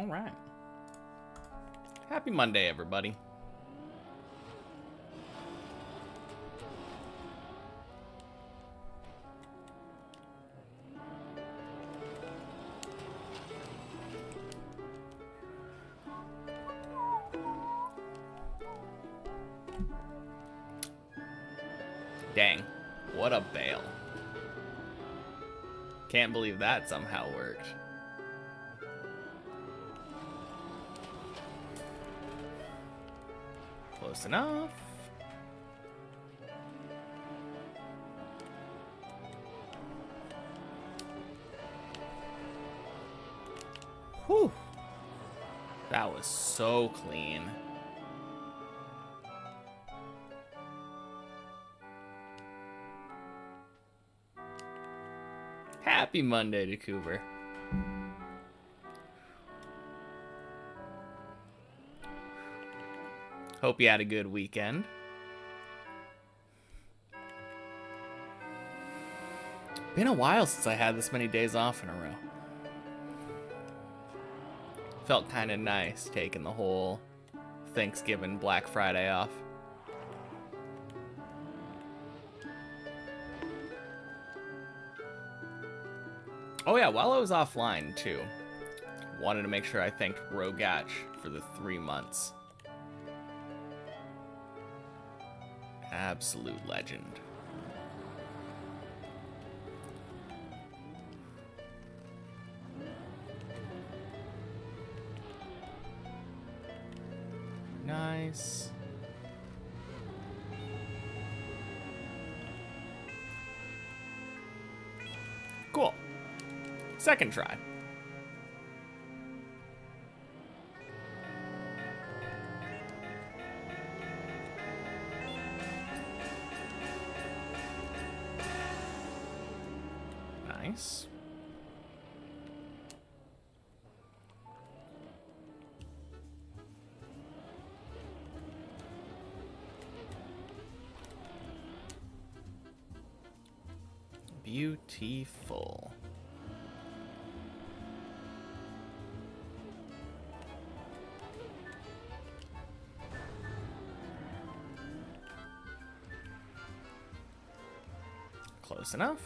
All right. Happy Monday, everybody. Dang, what a bail. Can't believe that somehow worked. Close enough. Whew. That was so clean. Happy Monday to Cooper. Hope you had a good weekend. Been a while since I had this many days off in a row. Felt kind of nice taking the whole Thanksgiving, Black Friday off. Oh yeah, while I was offline too, wanted to make sure I thanked Rogatch for the 3 months. Absolute legend. Nice. Cool. Second try. Nice. Beautiful. Close enough.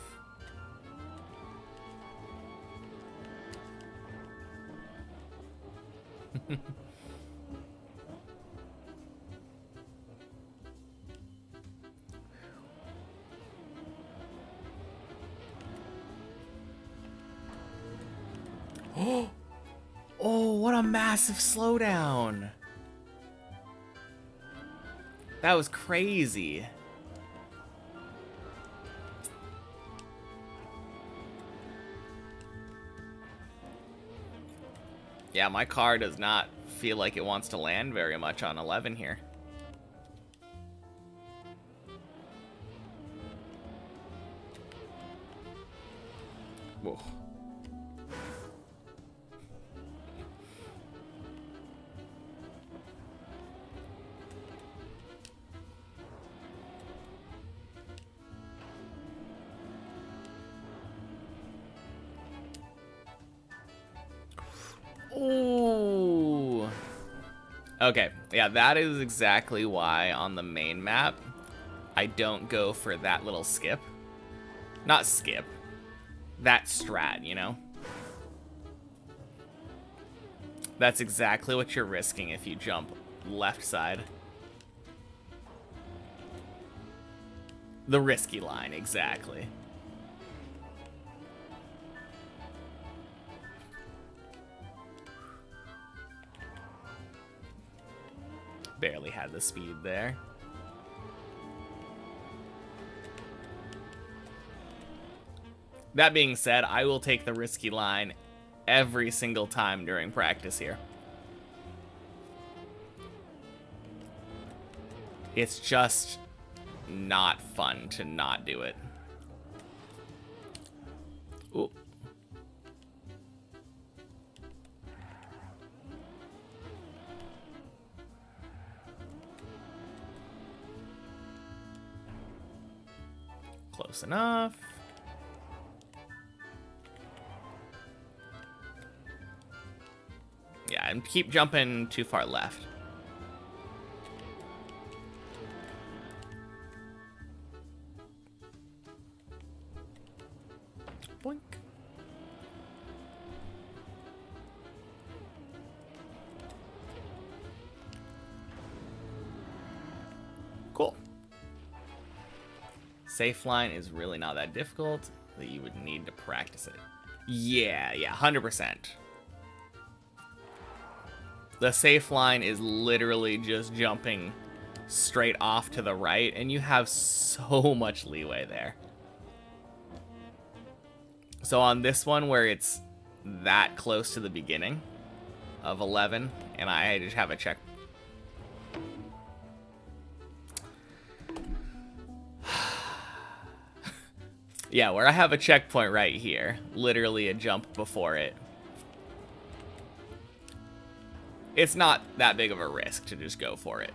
Oh, what a massive slowdown. That was crazy. Yeah, my car does not feel like it wants to land very much on 11 here. Whoa. Ooh. Okay, yeah, that is exactly why on the main map I don't go for that little skip. Not skip. That strat, you know? That's exactly what you're risking if you jump left side. The risky line, exactly. Barely had the speed there. That being said, I will take the risky line every single time during practice here. It's just not fun to not do it. Ooh. Close enough. Yeah, and keep jumping too far left. Boink. Cool. Safe line is really not that difficult, that you would need to practice it. Yeah, 100%. The safe line is literally just jumping straight off to the right, and you have so much leeway there. So on this one where it's that close to the beginning of 11, and I just have a check. Yeah, where I have a checkpoint right here, literally a jump before it. It's not that big of a risk to just go for it.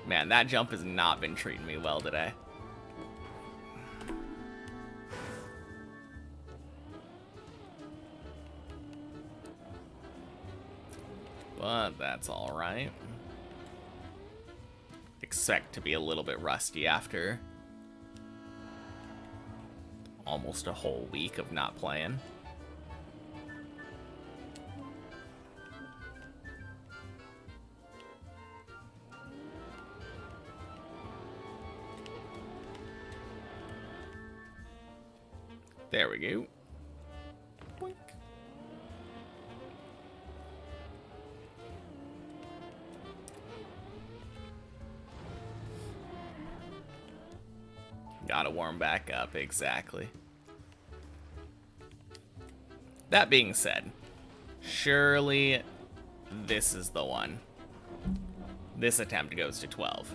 Man, that jump has not been treating me well today. But that's all right. Expect to be a little bit rusty after almost a whole week of not playing. There we go. Boink. Gotta warm back up, exactly. That being said, surely this is the one. This attempt goes to 12.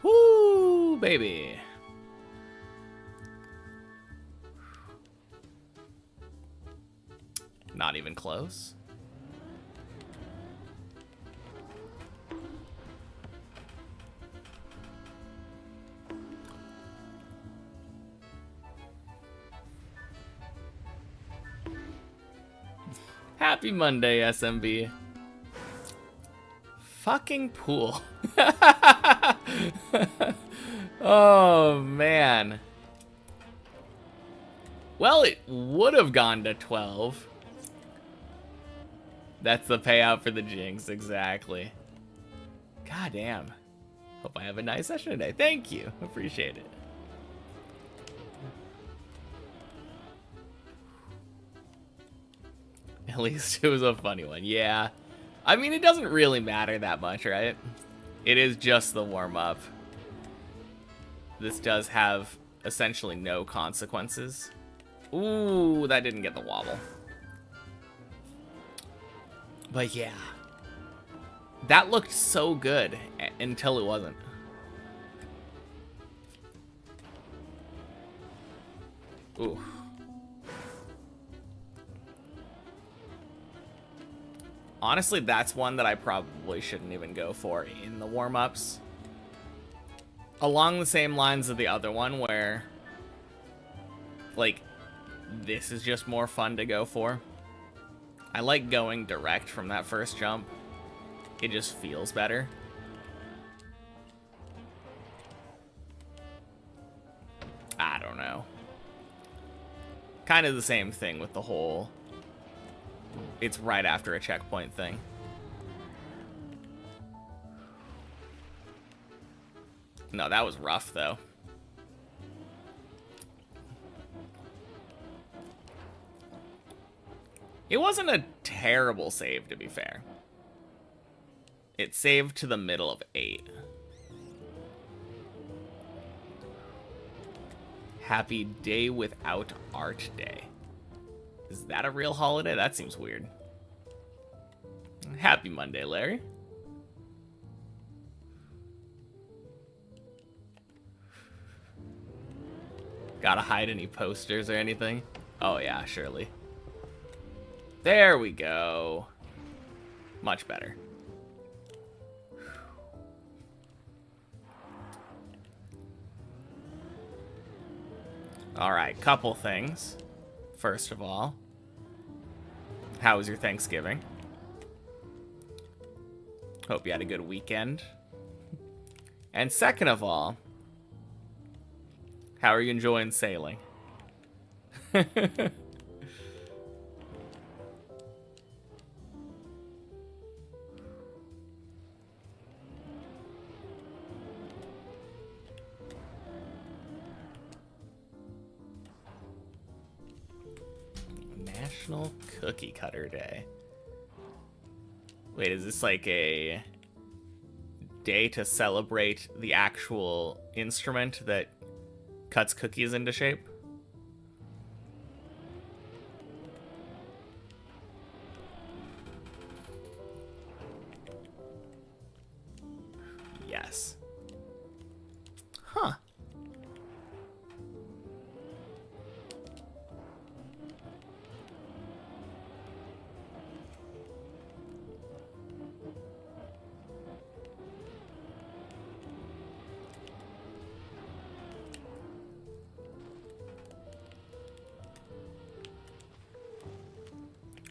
Woo, baby. Not even close. Happy Monday, SMB. Fucking pool. Oh, man. Well, it would have gone to 12. That's the payout for the jinx, exactly. God damn. Hope I have a nice session today. Thank you. Appreciate it. At least it was a funny one. Yeah. I mean, it doesn't really matter that much, right? It is just the warm-up. This does have essentially no consequences. Ooh, that didn't get the wobble. But yeah. That looked so good until it wasn't. Ooh. Honestly, that's one that I probably shouldn't even go for in the warm-ups. Along the same lines of the other one where, like, this is just more fun to go for. I like going direct from that first jump. It just feels better. I don't know. Kind of the same thing with the whole it's right after a checkpoint thing. No, that was rough, though. It wasn't a terrible save, to be fair. It saved to the middle of 8. Happy Day Without Art Day. Is that a real holiday? That seems weird. Happy Monday, Larry. Gotta hide any posters or anything? Oh, yeah, surely. There we go. Much better. All right, couple things. First of all, how was your Thanksgiving? Hope you had a good weekend. And second of all, how are you enjoying sailing? National Cookie Cutter Day. Wait, is this like a day to celebrate the actual instrument that cuts cookies into shape? Yes. Huh.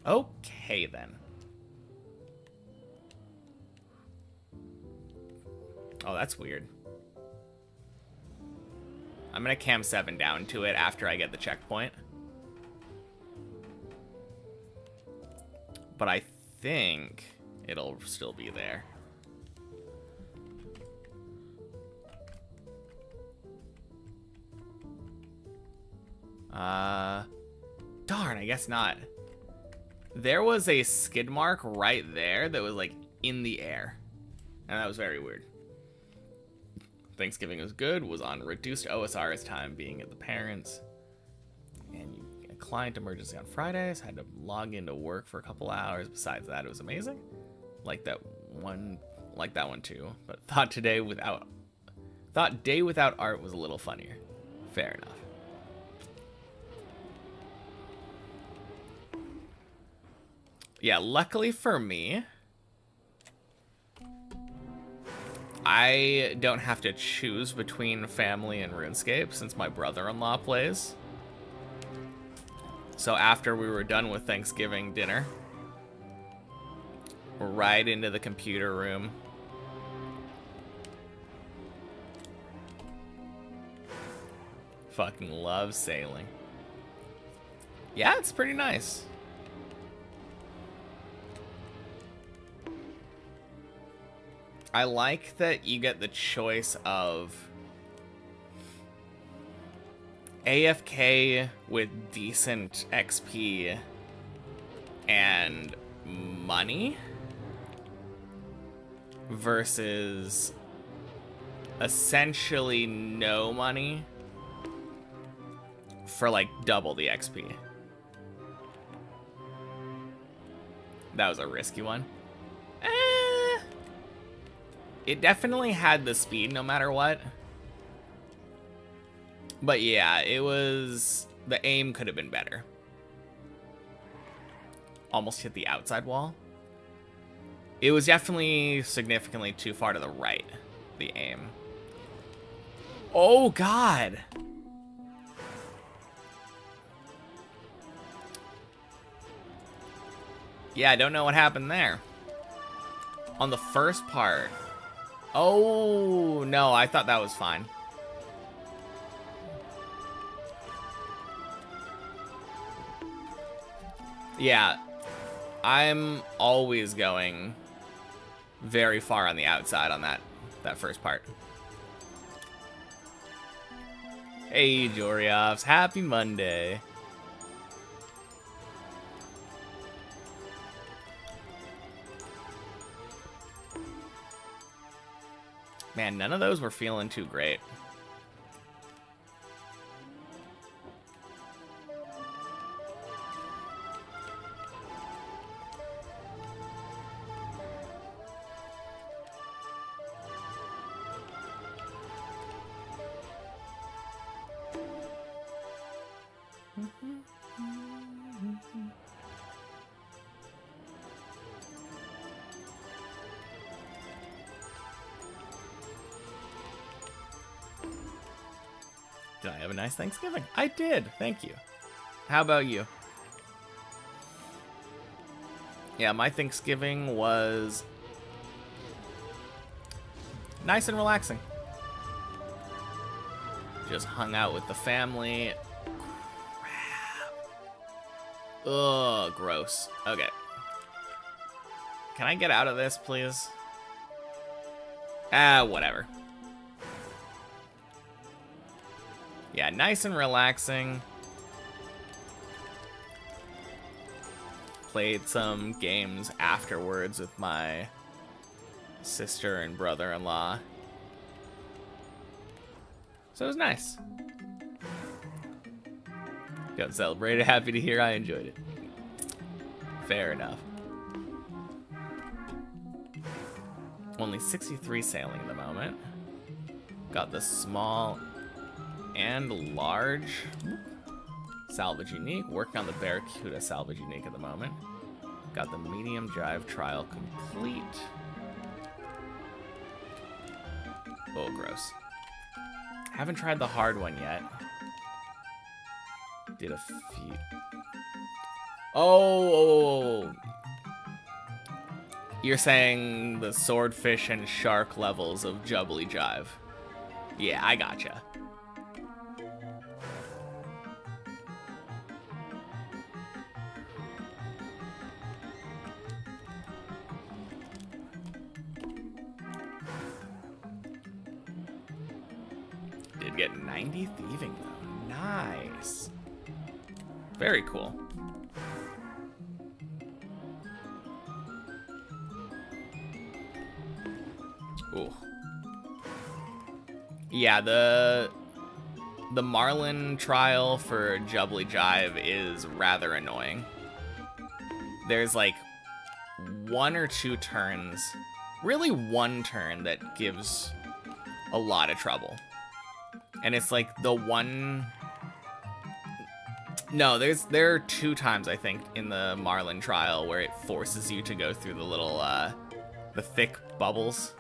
Okay, then. Oh, that's weird. I'm gonna cam 7 down to it after I get the checkpoint. But I think it'll still be there. Darn, I guess not. There was a skid mark right there that was like in the air. And that was very weird. Thanksgiving was good, was on reduced OSR as time being at the parents. And a client emergency on Fridays, had to log into work for a couple hours. Besides that, it was amazing. Like that one too. But thought day without art was a little funnier. Fair enough. Yeah, luckily for me, I don't have to choose between family and RuneScape since my brother-in-law plays. So after we were done with Thanksgiving dinner, right into the computer room. Fucking love sailing. Yeah, it's pretty nice. I like that you get the choice of AFK with decent XP and money versus essentially no money for like double the XP. That was a risky one. It definitely had the speed no matter what. But yeah, it was... the aim could have been better. Almost hit the outside wall. It was definitely significantly too far to the right, the aim. Oh, God! Yeah, I don't know what happened there. On the first part... Oh, no, I thought that was fine. Yeah, I'm always going very far on the outside on that first part. Hey, Joriovs, happy Monday. Man, none of those were feeling too great. Did I have a nice Thanksgiving? I did. Thank you. How about you? Yeah, my Thanksgiving was nice and relaxing. Just hung out with the family. Crap. Ugh, gross. Okay. Can I get out of this, please? Whatever. Yeah, nice and relaxing. Played some games afterwards with my sister and brother-in-law. So it was nice. Got celebrated. Happy to hear I enjoyed it. Fair enough. Only 63 sailing at the moment. Got the small and large salvage unique. Working on the Barracuda salvage unique at the moment. Got the medium drive trial complete. Oh, gross. Haven't tried the hard one yet. Did a few. Oh. You're saying the swordfish and shark levels of Jubbly Jive. Yeah, I gotcha. Did get 90 thieving though. Nice. Very cool. Ooh. Yeah, the Marlin trial for Jubbly Jive is rather annoying. There's like one or two turns, really one turn that gives a lot of trouble. And it's like the one... No, there are two times, I think, in the Marlin trial where it forces you to go through the little, the thick bubbles.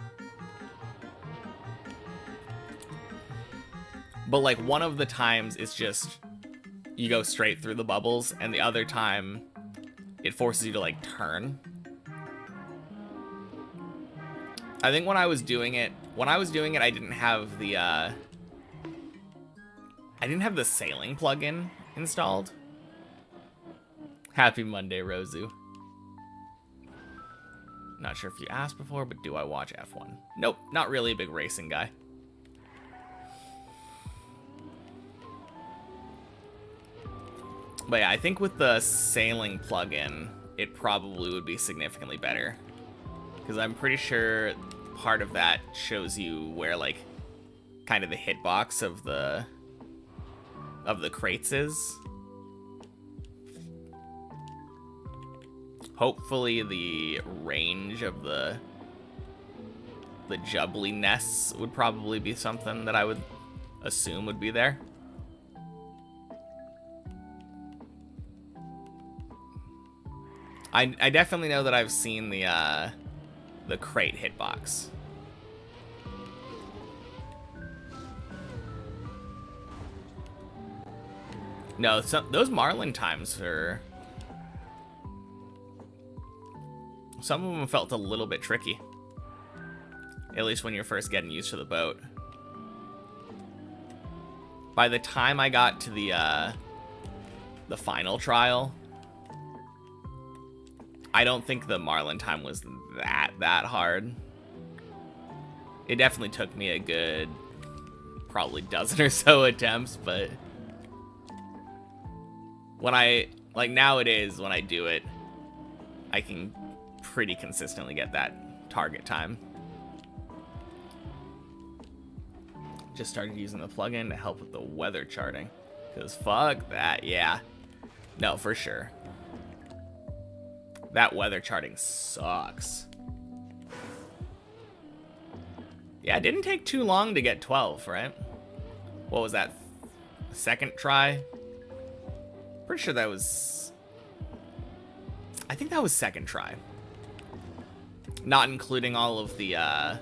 But, like, one of the times it's just you go straight through the bubbles, and the other time it forces you to, like, turn. I think when I was doing it, I didn't have the, I didn't have the sailing plugin installed. Happy Monday, Rozu. Not sure if you asked before, but do I watch F1? Nope, not really a big racing guy. But yeah, I think with the sailing plugin, it probably would be significantly better. Because I'm pretty sure part of that shows you where, like, kind of the hitbox of the crates is. Hopefully the range of the Jubbly nests would probably be something that I would assume would be there. I definitely know that I've seen the crate hitbox. No, those Marlin times are... Some of them felt a little bit tricky. At least when you're first getting used to the boat. By the time I got to the final trial, I don't think the Marlin time was that hard. It definitely took me a good probably dozen or so attempts, but when nowadays when I do it, I can pretty consistently get that target time. Just started using the plugin to help with the weather charting, because fuck that. Yeah, no, for sure. That weather charting sucks. Yeah, it didn't take too long to get 12, right? What was that? Second try? Pretty sure that was... I think that was second try. Not including all of the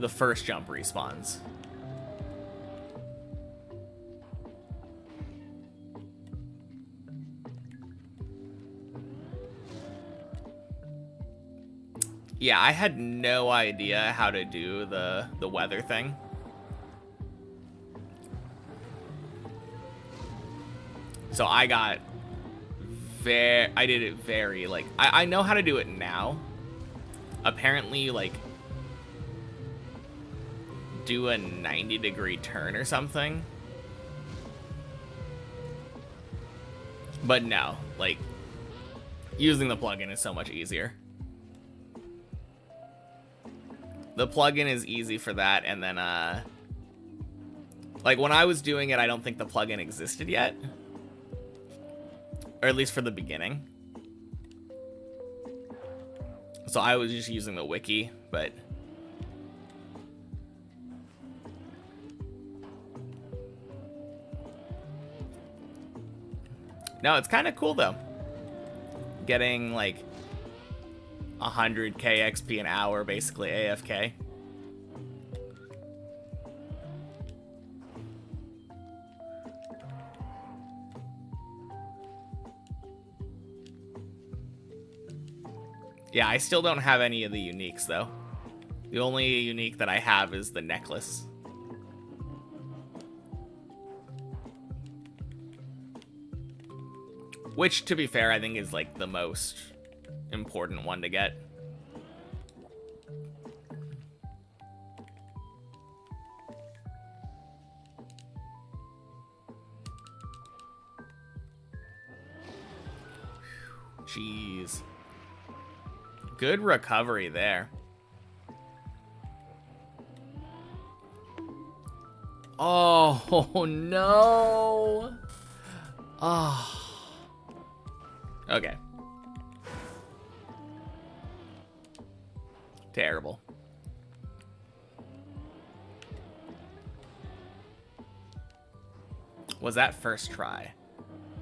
first jump respawns. Yeah, I had no idea how to do the weather thing. So I did it very, like, I know how to do it now. Apparently, like, do a 90-degree turn or something. But no, like, using the plugin is so much easier. The plugin is easy for that, and then, like, when I was doing it, I don't think the plugin existed yet. Or at least for the beginning. So I was just using the wiki, but... No, it's kind of cool, though. Getting, like, 100k XP an hour, basically AFK. Yeah, I still don't have any of the uniques, though. The only unique that I have is the necklace. Which, to be fair, I think is, like, the most important one to get. Jeez. Good recovery there. Oh, no. Oh. Okay. Terrible. Was that first try?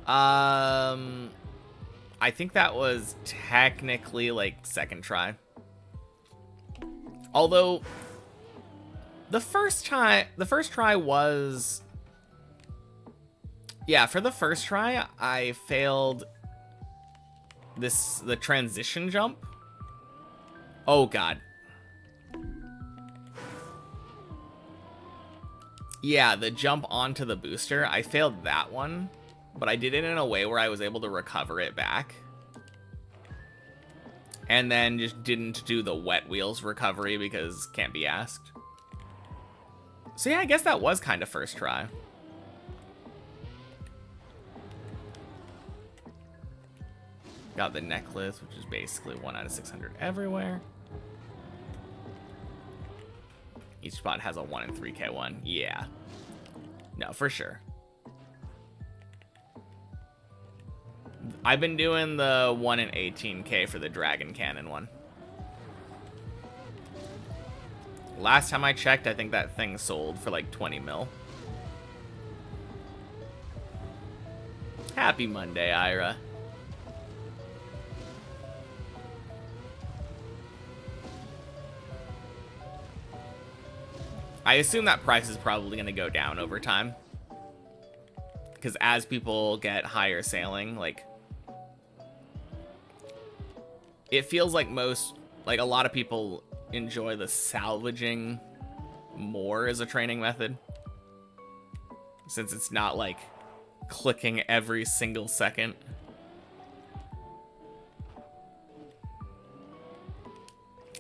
I think that was technically, like, second try. Although the first try was... Yeah, for the first try, I failed the transition jump. Oh, God. Yeah, the jump onto the booster. I failed that one, but I did it in a way where I was able to recover it back. And then just didn't do the wet wheels recovery because can't be asked. So yeah, I guess that was kind of first try. Got the necklace, which is basically 1 out of 600 everywhere. Each spot has a 1 in 3k one. Yeah. No, for sure. I've been doing the 1 in 18k for the dragon cannon one. Last time I checked, I think that thing sold for like 20 mil. Happy Monday, Ira. I assume that price is probably going to go down over time. Because as people get higher sailing, like... It feels like a lot of people enjoy the salvaging more as a training method. Since it's not like clicking every single second.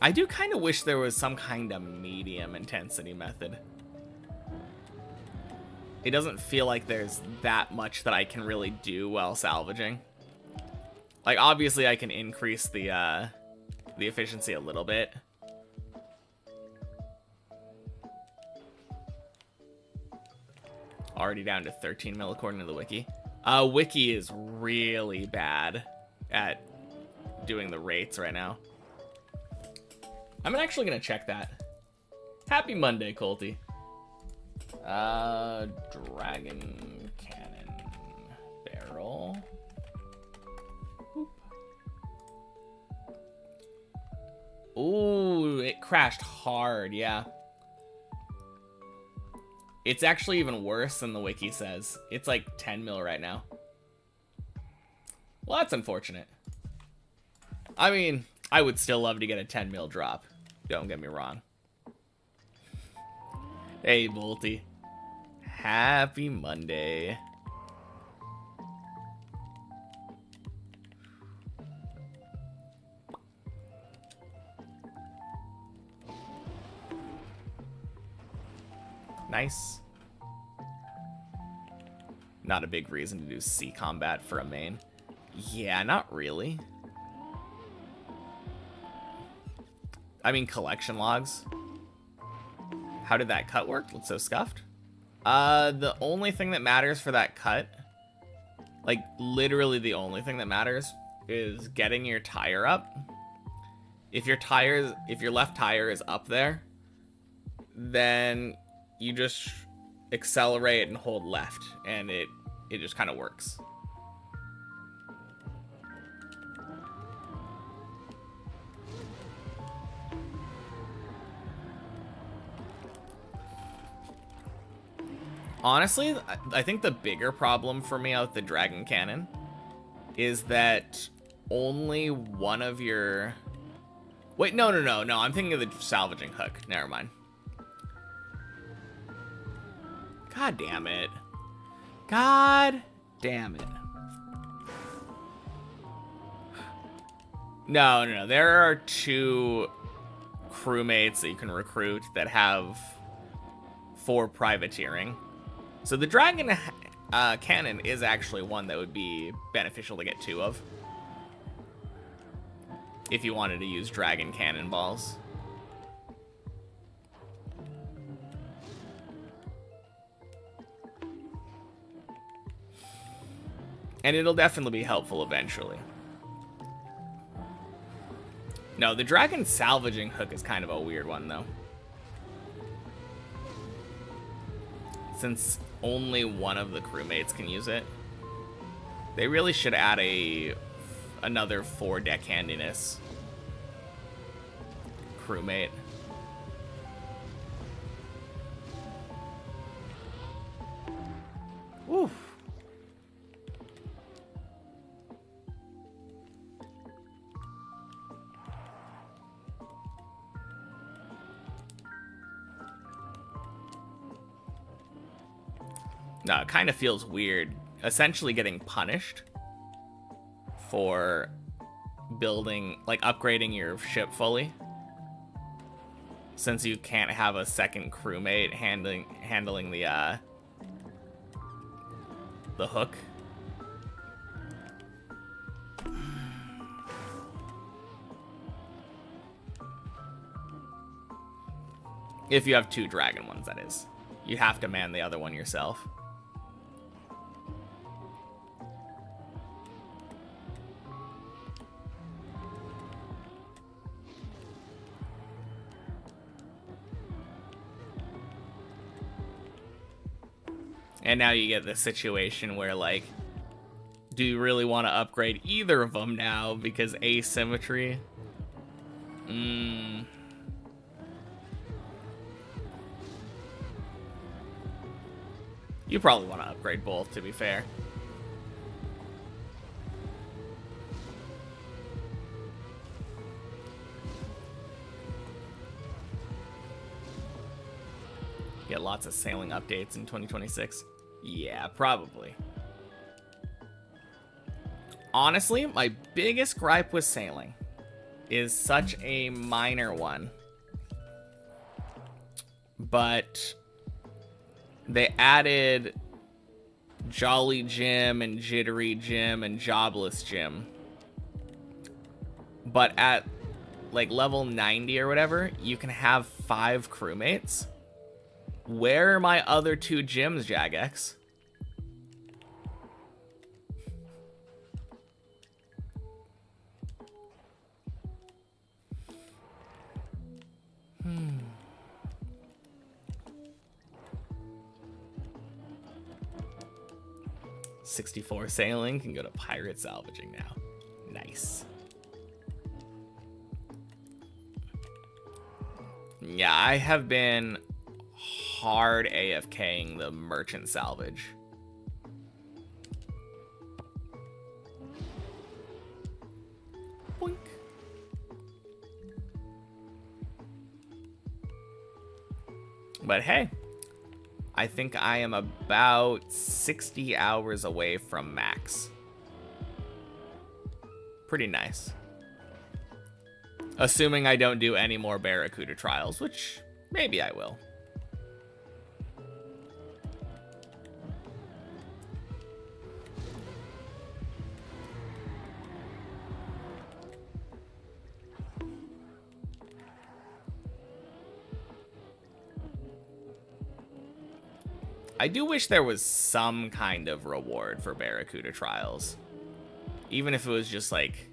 I do kind of wish there was some kind of medium intensity method. It doesn't feel like there's that much that I can really do while salvaging. Like, obviously I can increase the efficiency a little bit. Already down to 13 mil according to the wiki. Wiki is really bad at doing the rates right now. I'm actually gonna check that. Happy Monday, Colty. Dragon cannon. Ooh, it crashed hard, yeah. It's actually even worse than the wiki says. It's like 10 mil right now. Well, that's unfortunate. I mean, I would still love to get a 10 mil drop. Don't get me wrong. Hey, Bolty. Happy Monday. Nice. Not a big reason to do C combat for a main. Yeah, not really. I mean, collection logs. How did that cut work? Looks so scuffed. The only thing that matters for that cut, like literally the only thing that matters, is getting your tire up. If your left tire is up there, then you just accelerate and hold left, and it just kind of works. Honestly, I think the bigger problem for me out the Dragon Cannon is that only one of your... Wait, no, I'm thinking of the salvaging hook. Never mind. God damn it. God damn it. No. There are 2 crewmates that you can recruit that have 4 privateering. So the Dragon Cannon is actually one that would be beneficial to get 2 of. If you wanted to use Dragon Cannonballs. And it'll definitely be helpful eventually. No, the Dragon salvaging hook is kind of a weird one, though. Since only one of the crewmates can use it, they really should add another 4 deckhandiness crewmate. Woo. No, it kind of feels weird. Essentially getting punished for building, like upgrading your ship fully. Since you can't have a second crewmate handling the hook. If you have 2 dragon ones, that is. You have to man the other one yourself. And now you get the situation where, like, do you really want to upgrade either of them now because asymmetry? You probably want to upgrade both, to be fair. Get lots of sailing updates in 2026. Yeah, probably. Honestly, my biggest gripe with sailing is such a minor one. But they added Jolly Jim and Jittery Jim and Jobless Jim. But at like level 90 or whatever, you can have 5 crewmates. Where are my other 2 Jims, Jagex? Hmm. $64 sailing can go to pirate salvaging now. Nice. Yeah, I have been hard AFKing the merchant salvage. Boink. But hey, I think I am about 60 hours away from max. Pretty nice. Assuming I don't do any more Barracuda trials, which maybe I will. I do wish there was some kind of reward for Barracuda trials. Even if it was just like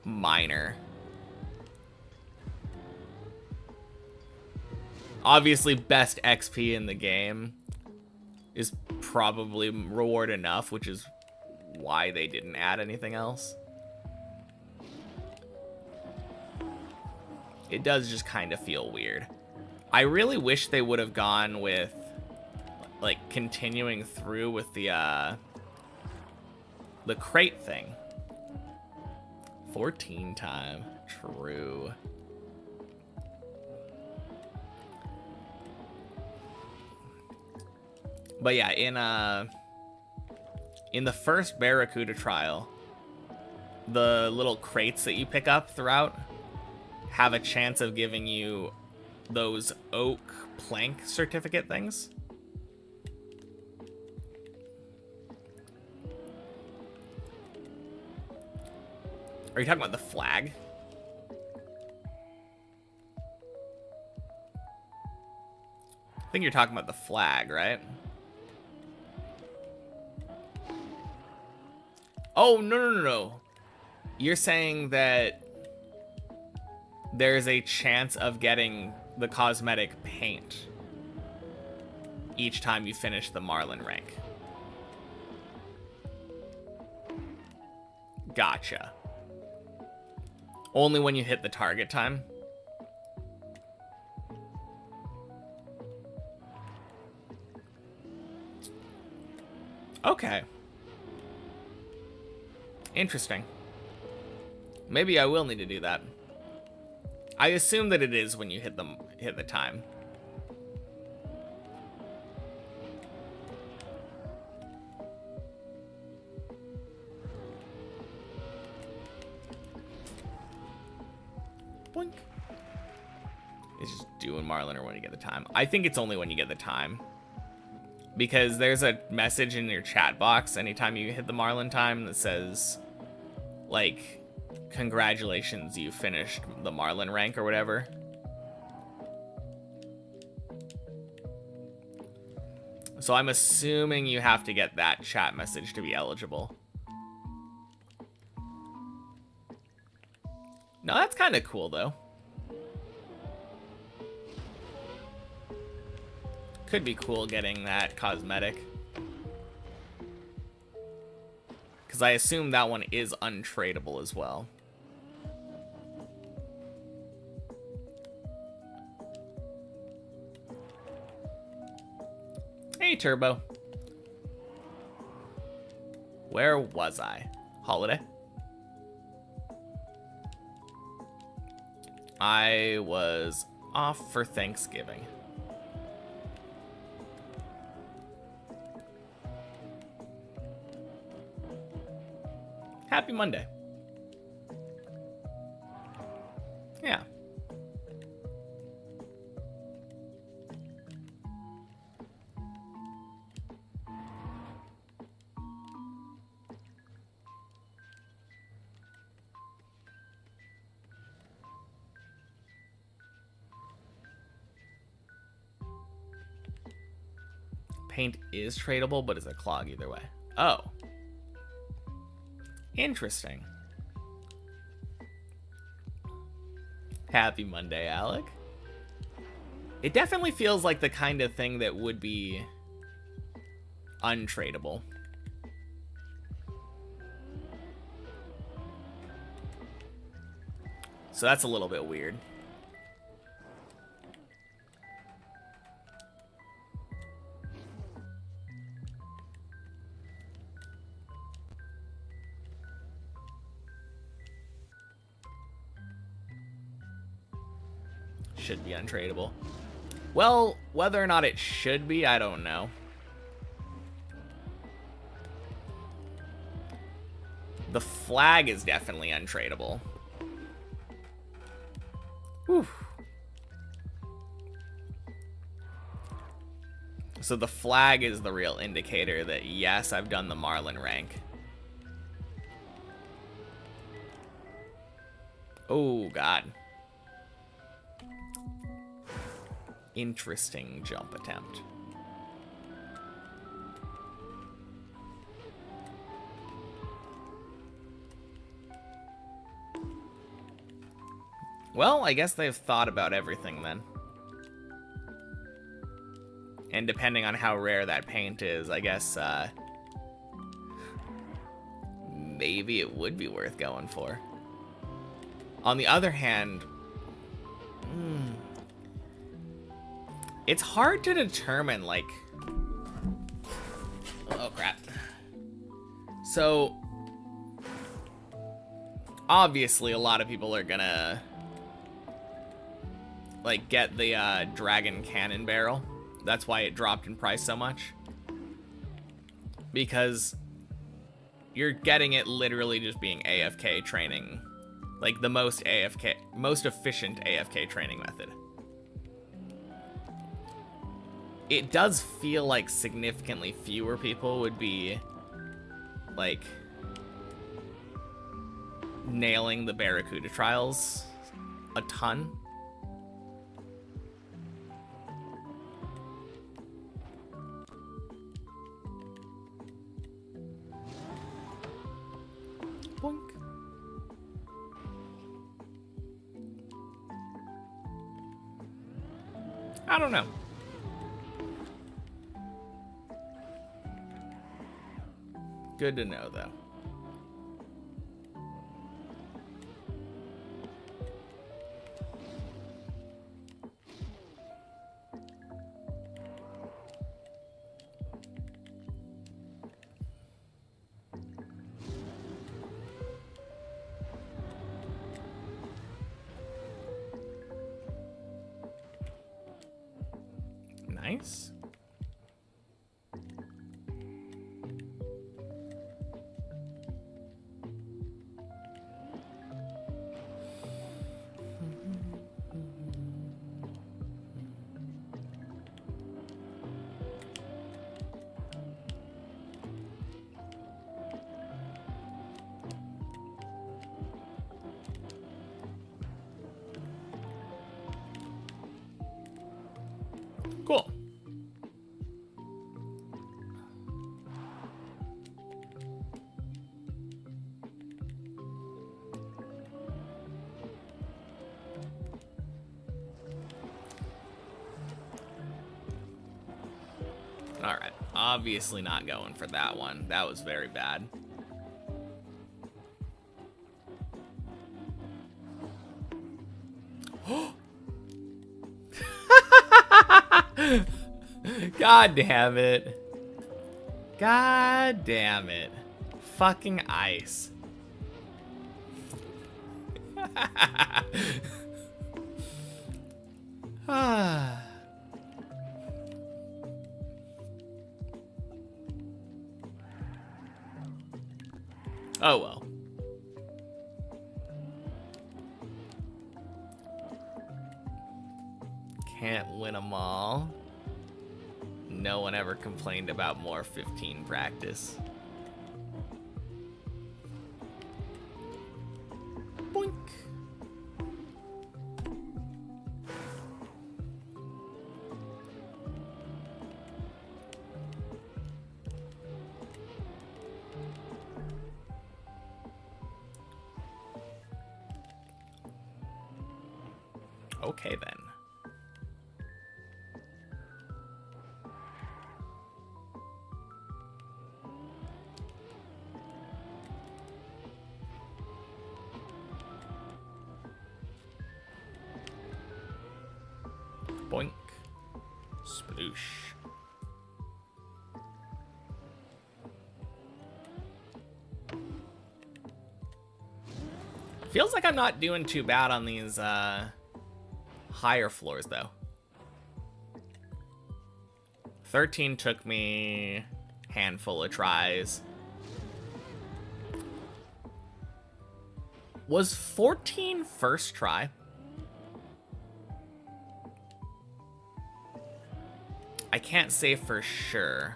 minor. Obviously, best XP in the game is probably reward enough, which is why they didn't add anything else. It does just kind of feel weird. I really wish they would have gone with like continuing through with the crate thing. 14 time. True. But yeah, in the first Barracuda trial, the little crates that you pick up throughout have a chance of giving you those oak plank certificate things. Are you talking about the flag? I think you're talking about the flag, right? Oh, no. You're saying that there's a chance of getting the cosmetic paint each time you finish the Marlin rank. Gotcha. Only when you hit the target time? Okay. Interesting. Maybe I will need to do that. I assume that it is when you hit the time. Boink. It's just doing Marlin or when you get the time. I think it's only when you get the time. Because there's a message in your chat box anytime you hit the Marlin time that says, like, congratulations, you finished the Marlin rank or whatever. So I'm assuming you have to get that chat message to be eligible. No, that's kind of cool, though. Could be cool getting that cosmetic. Because I assume that one is untradeable as well. Hey, Turbo. Where was I? Holiday? I was off for Thanksgiving. Happy Monday. Yeah. Paint is tradable, but it's a clog either way. Oh. Interesting. Happy Monday, Alec. It definitely feels like the kind of thing that would be untradeable. So that's a little bit weird. should be untradeable. Well, whether or not it should be, I don't know. The flag is definitely untradeable. Whew. So the flag is the real indicator that, yes, I've done the Marlin rank. Oh, God. Interesting jump attempt. Well, I guess they've thought about everything then. And depending on how rare that paint is, I guess maybe it would be worth going for. On the other hand, it's hard to determine, like... Oh, crap. So, obviously, a lot of people are gonna, like, get the Dragon Cannon Barrel. That's why it dropped in price so much. Because you're getting it literally just being AFK training. Like, the most efficient AFK training method. It does feel like significantly fewer people would be, like, nailing the Barracuda trials a ton. Boink. I don't know. Good to know, though. Nice. Cool. All right. Obviously not going for that one. That was very bad. God damn it. God damn it. Fucking ice. Oh well. Can't win them all. No one ever complained about more 15 practice. Boink. Okay then. Boink. Sploosh. Feels like I'm not doing too bad on these higher floors, though. 13 took me a handful of tries. Was 14 first try? I can't say for sure.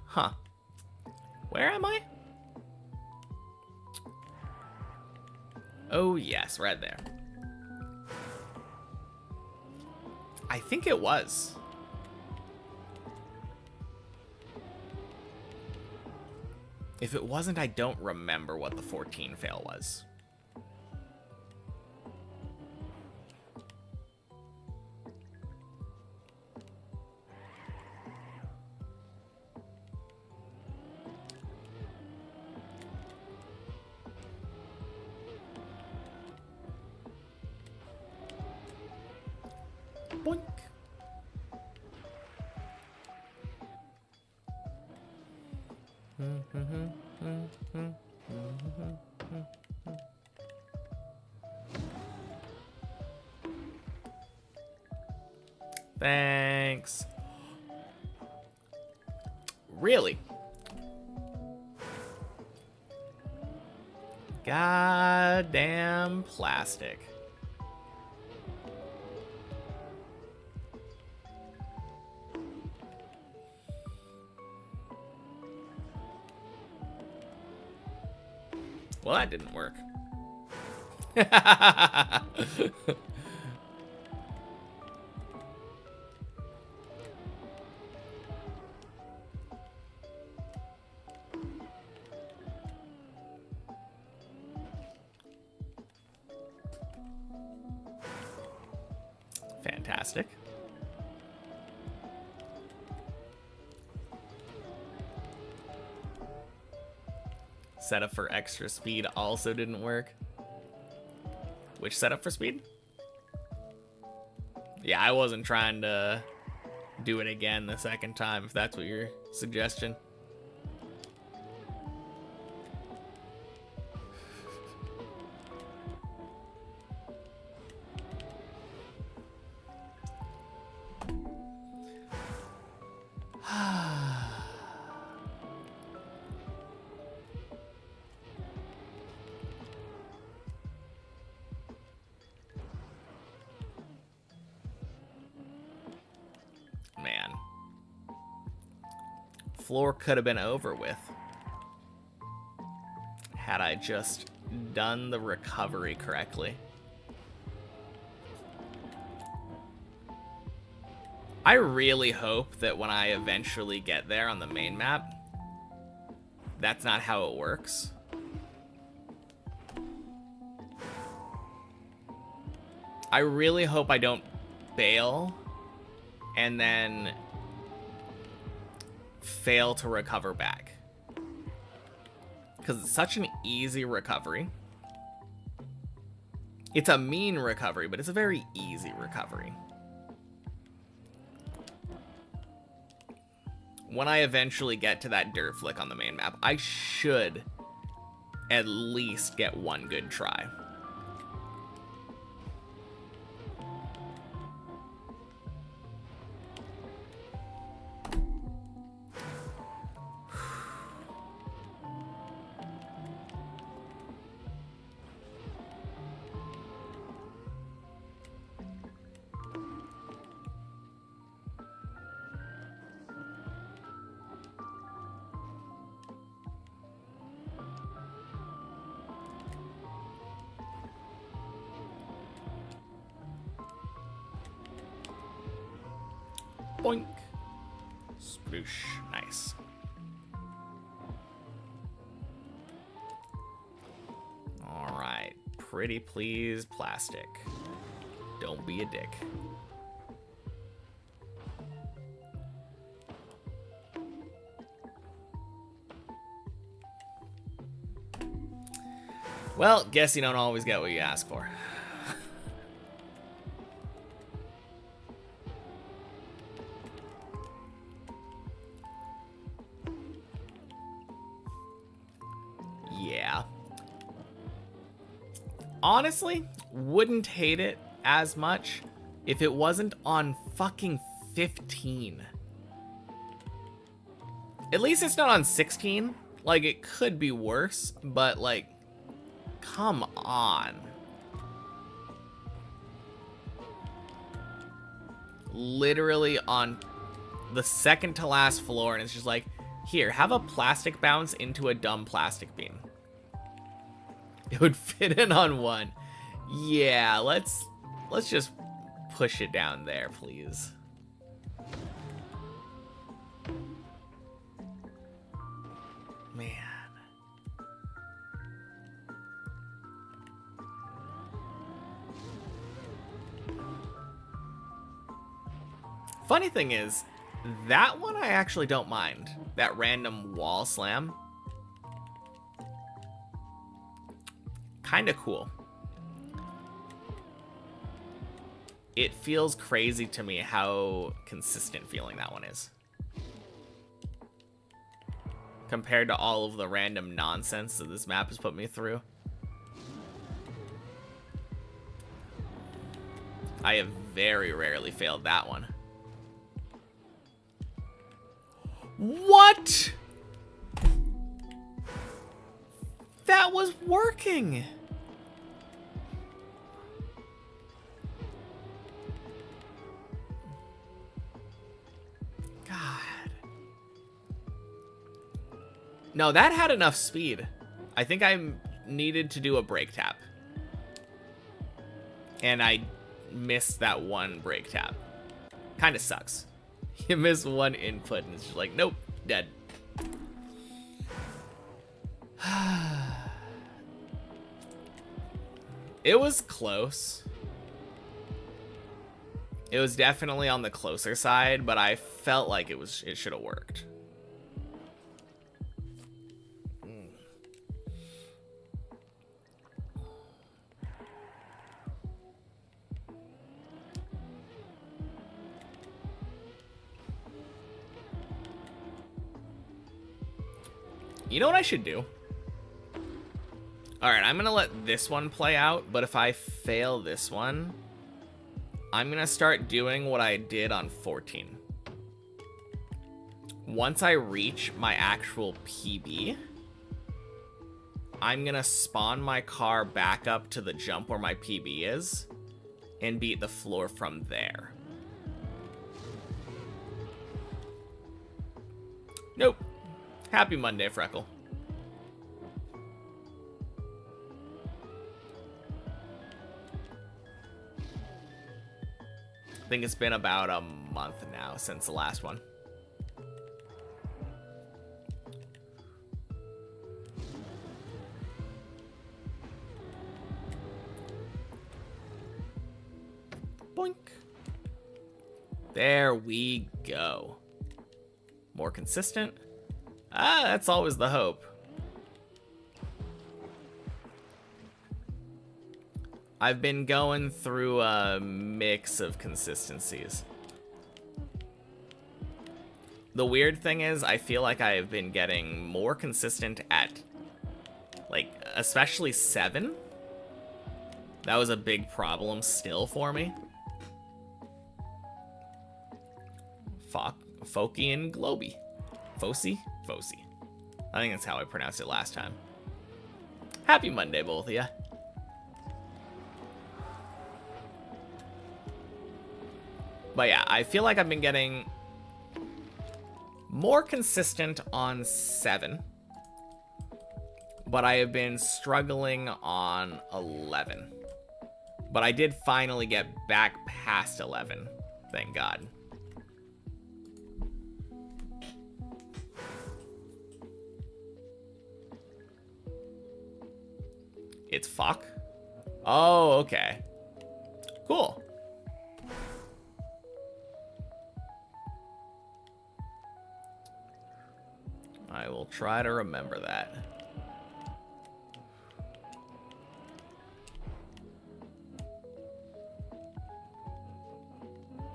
Huh. Where am I? Oh, yes, right there. I think it was. If it wasn't, I don't remember what the 14 fail was. Boink. Thanks. Really? Goddamn plastic. Well, that didn't work. Fantastic. Setup for extra speed also didn't work. Which setup for speed? Yeah, I wasn't trying to do it again the second time, if that's what your suggestion. Man. Floor could have been over with had I just done the recovery correctly. I really hope that when I eventually get there on the main map, that's not how it works. I really hope I don't bail and then fail to recover back. Because it's such an easy recovery. It's a mean recovery, but it's a very easy recovery. When I eventually get to that dirt flick on the main map, I should at least get one good try. Boink. Sploosh. Nice. Alright. Pretty please, plastic. Don't be a dick. Well, guess you don't always get what you ask for. Honestly, wouldn't hate it as much if it wasn't on fucking 15. At least it's not on 16. Like, it could be worse, but like, come on. Literally on the second to last floor, and it's just like, here, have a plastic bounce into a dumb plastic beam. It would fit in on one. Yeah, let's just push it down there, please. Man. Funny thing is, that one I actually don't mind. That random wall slam. Kinda cool. It feels crazy to me how consistent feeling that one is. Compared to all of the random nonsense that this map has put me through. I have very rarely failed that one. What? That was working. God. No, that had enough speed. I think I needed to do a brake tap. And I missed that one brake tap. Kind of sucks. You miss one input and it's just like, nope, dead. It was close. It was definitely on the closer side, but I felt like it should have worked. You know what I should do? Alright, I'm gonna let this one play out, but if I fail this one, I'm gonna start doing what I did on 14. Once I reach my actual PB, I'm gonna spawn my car back up to the jump where my PB is, and beat the floor from there. Nope. Happy Monday, Freckle. I think it's been about a month now since the last one. Boink. There we go. More consistent. Ah, that's always the hope. I've been going through a mix of consistencies. The weird thing is, I feel like I've been getting more consistent at, like, especially 7. That was a big problem still for me. Foky and Globy. Fosi? Fosi. I think that's how I pronounced it last time. Happy Monday, both of ya. But yeah, I feel like I've been getting more consistent on 7. But I have been struggling on 11. But I did finally get back past 11. Thank God. It's fuck? Oh, okay. Cool. I will try to remember that.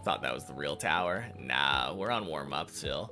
Thought that was the real tower. Nah, we're on warm-up still.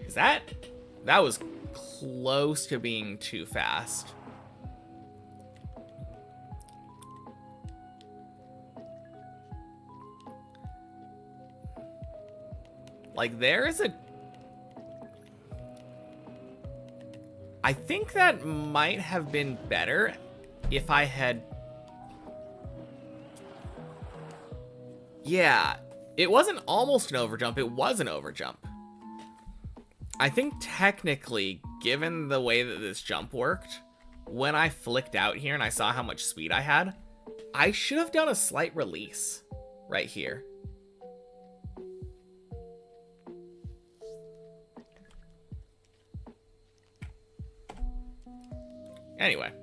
Is that... That was close to being too fast. Like, there is a... I think that might have been better if I had... Yeah, it wasn't almost an overjump, it was an overjump. I think technically, given the way that this jump worked, when I flicked out here and I saw how much speed I had, I should have done a slight release right here. Anyway.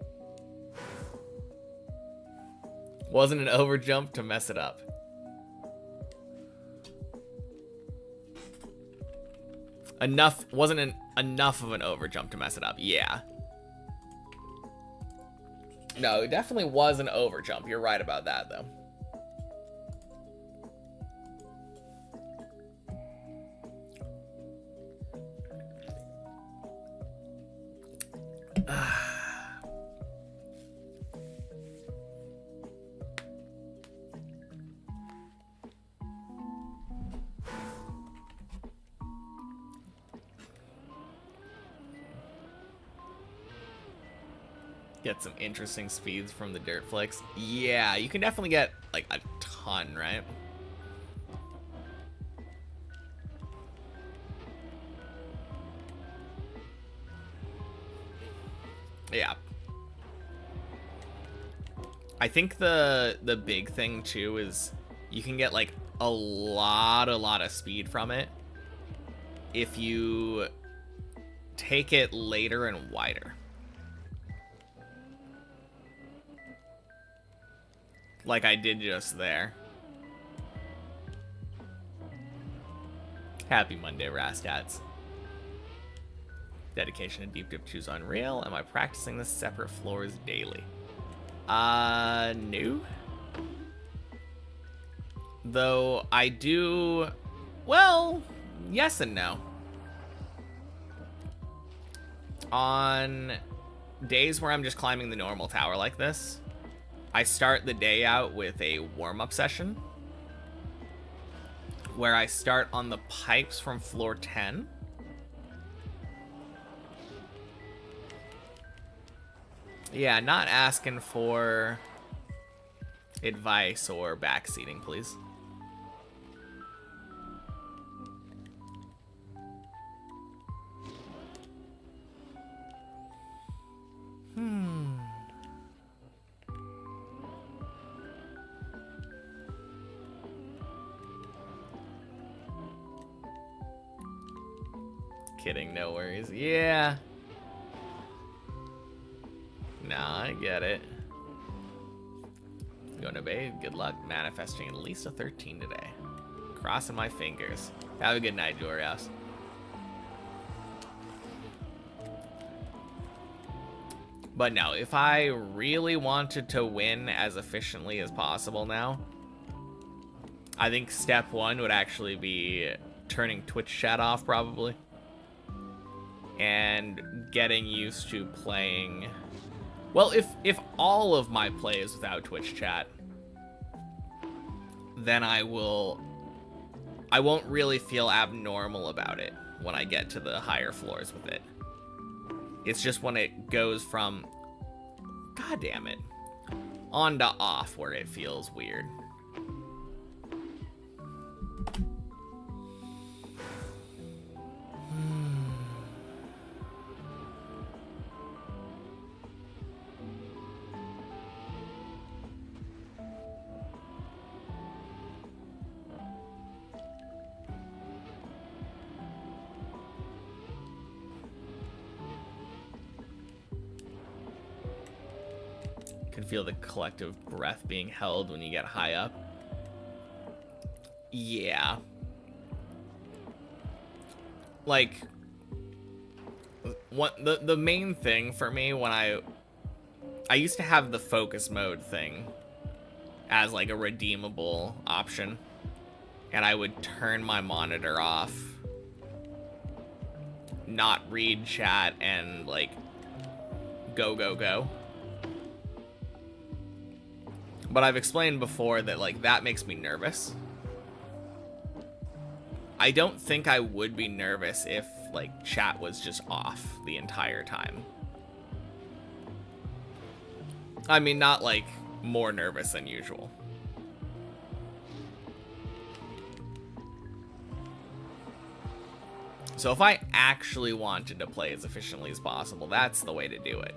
Wasn't an overjump to mess it up. Wasn't enough of an overjump to mess it up. Yeah. No, it definitely was an overjump. You're right about that, though. Get some interesting speeds from the dirt flicks. Yeah, you can definitely get like a ton, right? Yeah. I think the big thing too is you can get like a lot of speed from it if you take it later and wider. Like I did just there. Happy Monday, Rastats. Dedication to Deep Dip 2's unreal. Am I practicing the separate floors daily? No. Though I do, well, yes and no. On days where I'm just climbing the normal tower like this, I start the day out with a warm-up session where I start on the pipes from floor 10. Yeah, not asking for advice or backseating, please. Kidding, no worries. Yeah. Nah, I get it. Going to bed. Good luck manifesting at least a 13 today. Crossing my fingers. Have a good night, Jorios. But no, if I really wanted to win as efficiently as possible now, I think step one would actually be turning Twitch chat off, probably. And getting used to playing... Well, if all of my play is without Twitch chat, then I won't really feel abnormal about it when I get to the higher floors with it. It's just when it goes from, god damn it, on to off where it feels weird. Can feel the collective breath being held when you get high up. Yeah. Like, what the main thing for me when I used to have the focus mode thing as like a redeemable option, and I would turn my monitor off not read chat and, like, go. But I've explained before that, like, that makes me nervous. I don't think I would be nervous if, like, chat was just off the entire time. I mean, not, like, more nervous than usual. So if I actually wanted to play as efficiently as possible, that's the way to do it.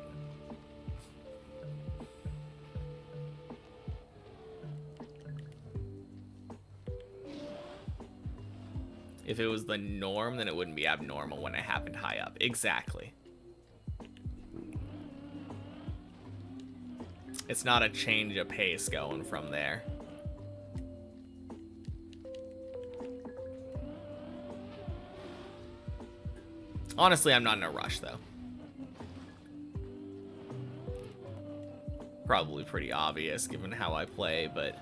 If it was the norm, then it wouldn't be abnormal when it happened high up. Exactly. It's not a change of pace going from there. Honestly, I'm not in a rush, though. Probably pretty obvious, given how I play, but...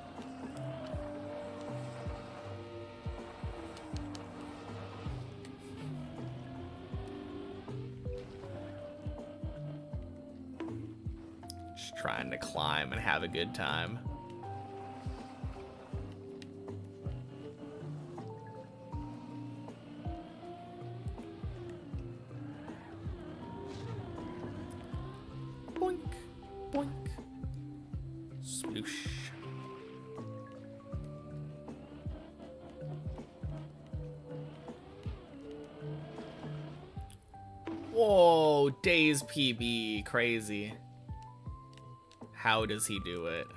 just trying to climb and have a good time. Boink, boink, sploosh. Whoa, Days PB, crazy. How does he do it?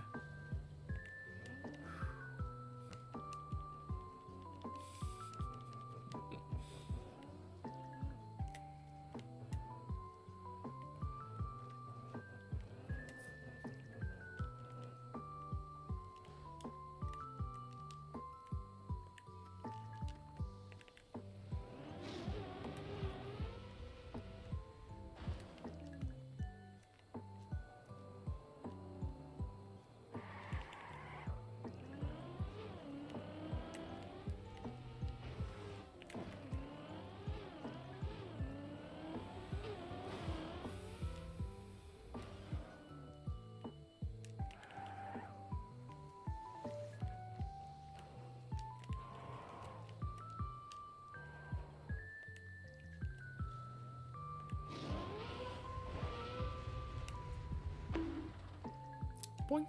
Boink.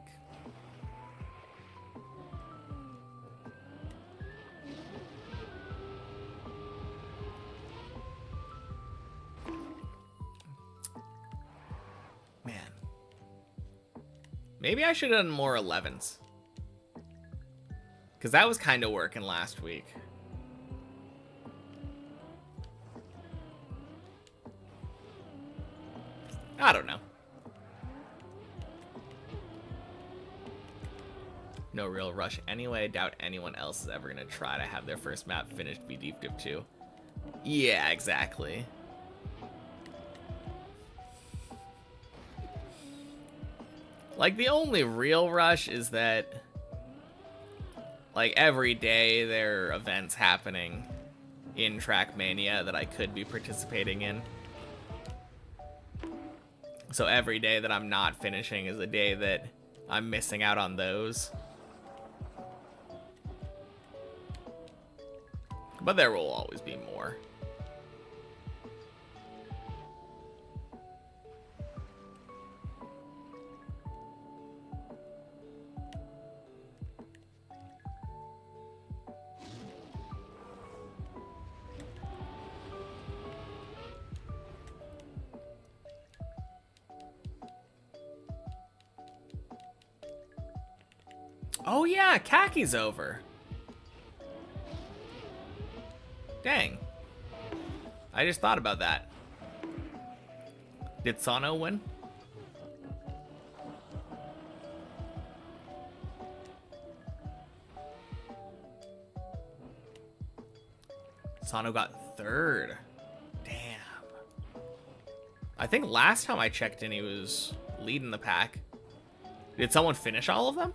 Man. Maybe I should have done more 11s. Because that was kind of working last week. I don't know. No real rush anyway. I doubt anyone else is ever going to try to have their first map finished be Deep Div 2. Yeah, exactly. Like, the only real rush is that, like, every day there are events happening in Trackmania that I could be participating in. So every day that I'm not finishing is a day that I'm missing out on those. But there will always be more. Oh yeah, Kaki's over. Dang. I just thought about that. Did Sano win? Sano got third. Damn. I think last time I checked in, he was leading the pack. Did someone finish all of them?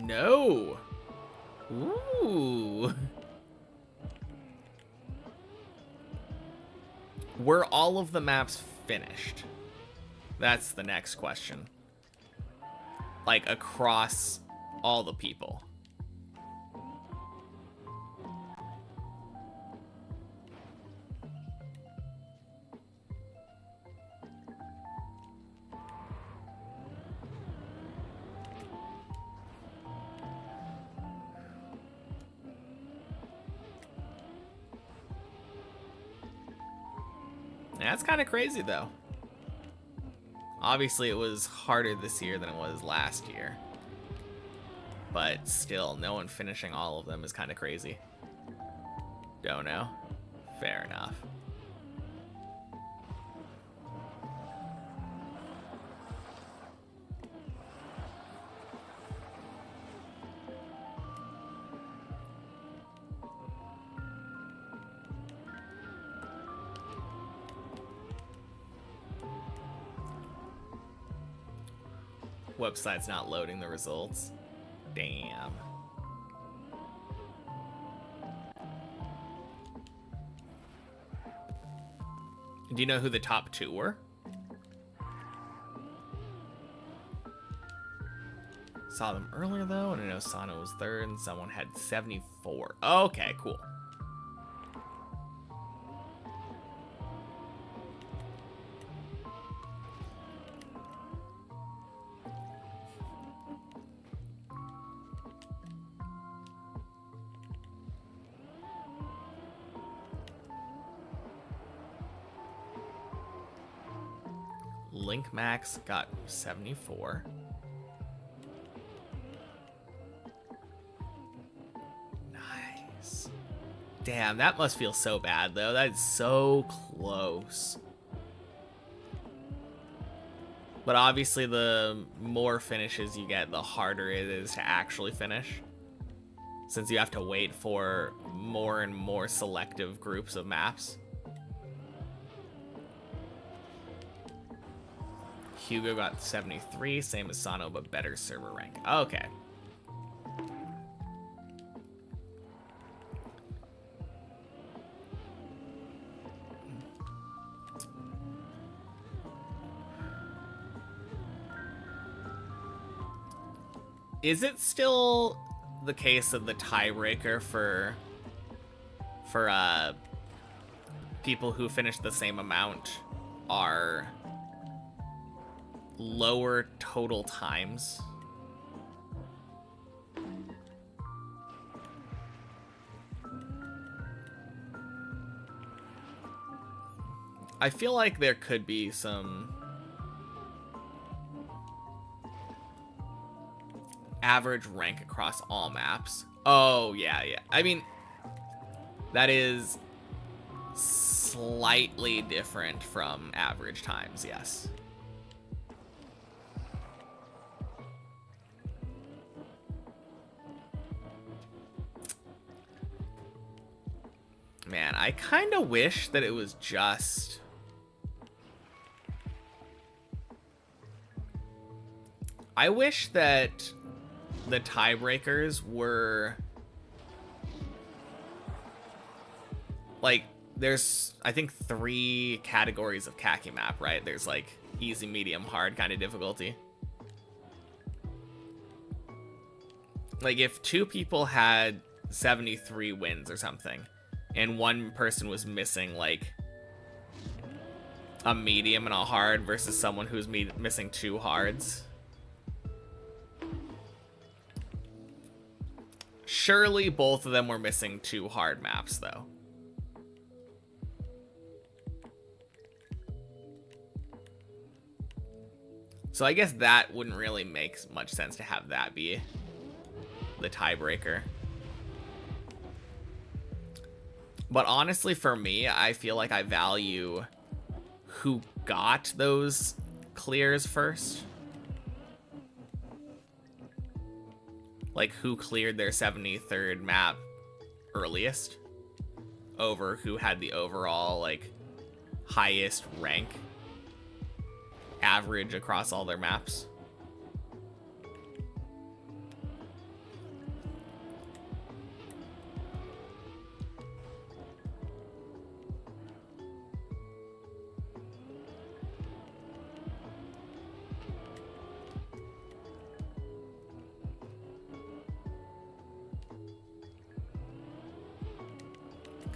No. Ooh. Were all of the maps finished? That's the next question. Like, across all the people. That's kind of crazy, though. Obviously, it was harder this year than it was last year. But still, no one finishing all of them is kind of crazy. Don't know. Fair enough. Website's not loading the results. Damn. Do you know who the top two were? Saw them earlier though, and I know Sana was third, and someone had 74. Okay, cool. Link Max got 74. Nice. Damn, that must feel so bad, though. That's so close. But obviously, the more finishes you get, the harder it is to actually finish. Since you have to wait for more and more selective groups of maps. Hugo got 73, same as Sano, but better server rank. Okay. Is it still the case of the tiebreaker for people who finish the same amount are lower total times? I feel like there could be some average rank across all maps. Oh, yeah. I mean, that is slightly different from average times, yes. Man, I kind of wish that it was just... I wish that the tiebreakers were... Like, there's, I think, 3 categories of khaki map, right? There's, like, easy, medium, hard kind of difficulty. Like, if 2 people had 73 wins or something, and one person was missing, like, a medium and a hard versus someone who's missing 2 hards. Surely both of them were missing 2 hard maps, though. So I guess that wouldn't really make much sense to have that be the tiebreaker. But honestly, for me, I feel like I value who got those clears first. Like, who cleared their 73rd map earliest over who had the overall, like, highest rank average across all their maps.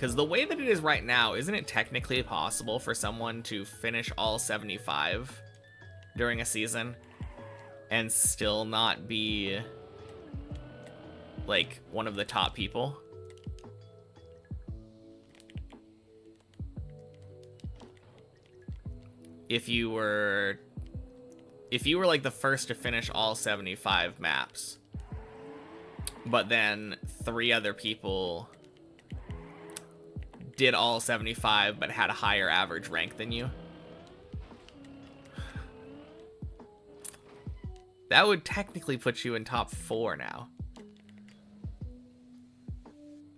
Because the way that it is right now, isn't it technically possible for someone to finish all 75 during a season and still not be, like, one of the top people? If you were like the first to finish all 75 maps, but then 3 other people did all 75 but had a higher average rank than you, that would technically put you in top 4 now.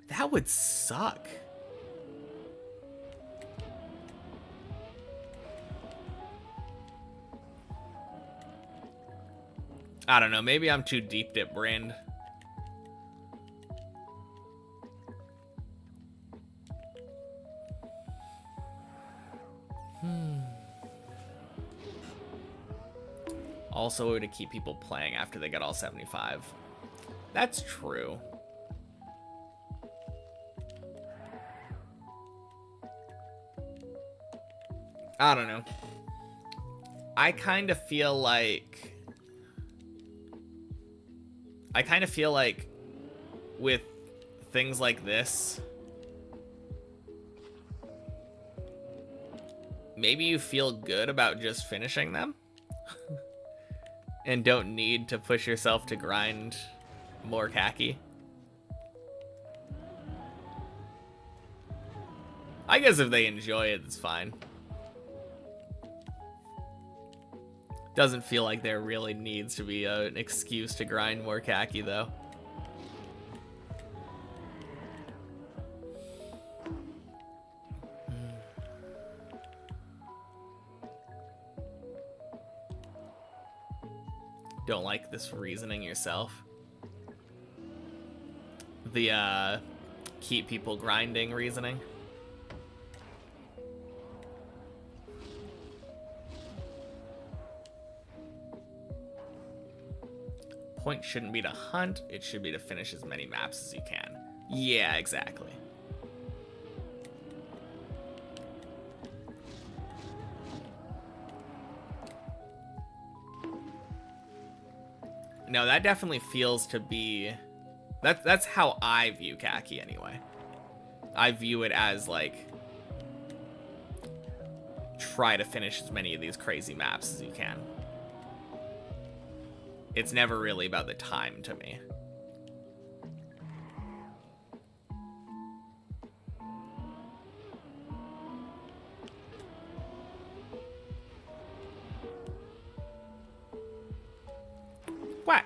That would suck. I don't know, maybe I'm too deep dip brained. Also, to keep people playing after they get all 75. That's true. I don't know. I kind of feel like with things like this, maybe you feel good about just finishing them and don't need to push yourself to grind more khaki. I guess if they enjoy it, it's fine. Doesn't feel like there really needs to be an excuse to grind more khaki, though. Don't like this reasoning yourself. The, keep people grinding reasoning. Point shouldn't be to hunt, it should be to finish as many maps as you can. Yeah, exactly. No, that definitely feels to be... That's how I view khaki anyway. I view it as, like, try to finish as many of these crazy maps as you can. It's never really about the time to me. Whack.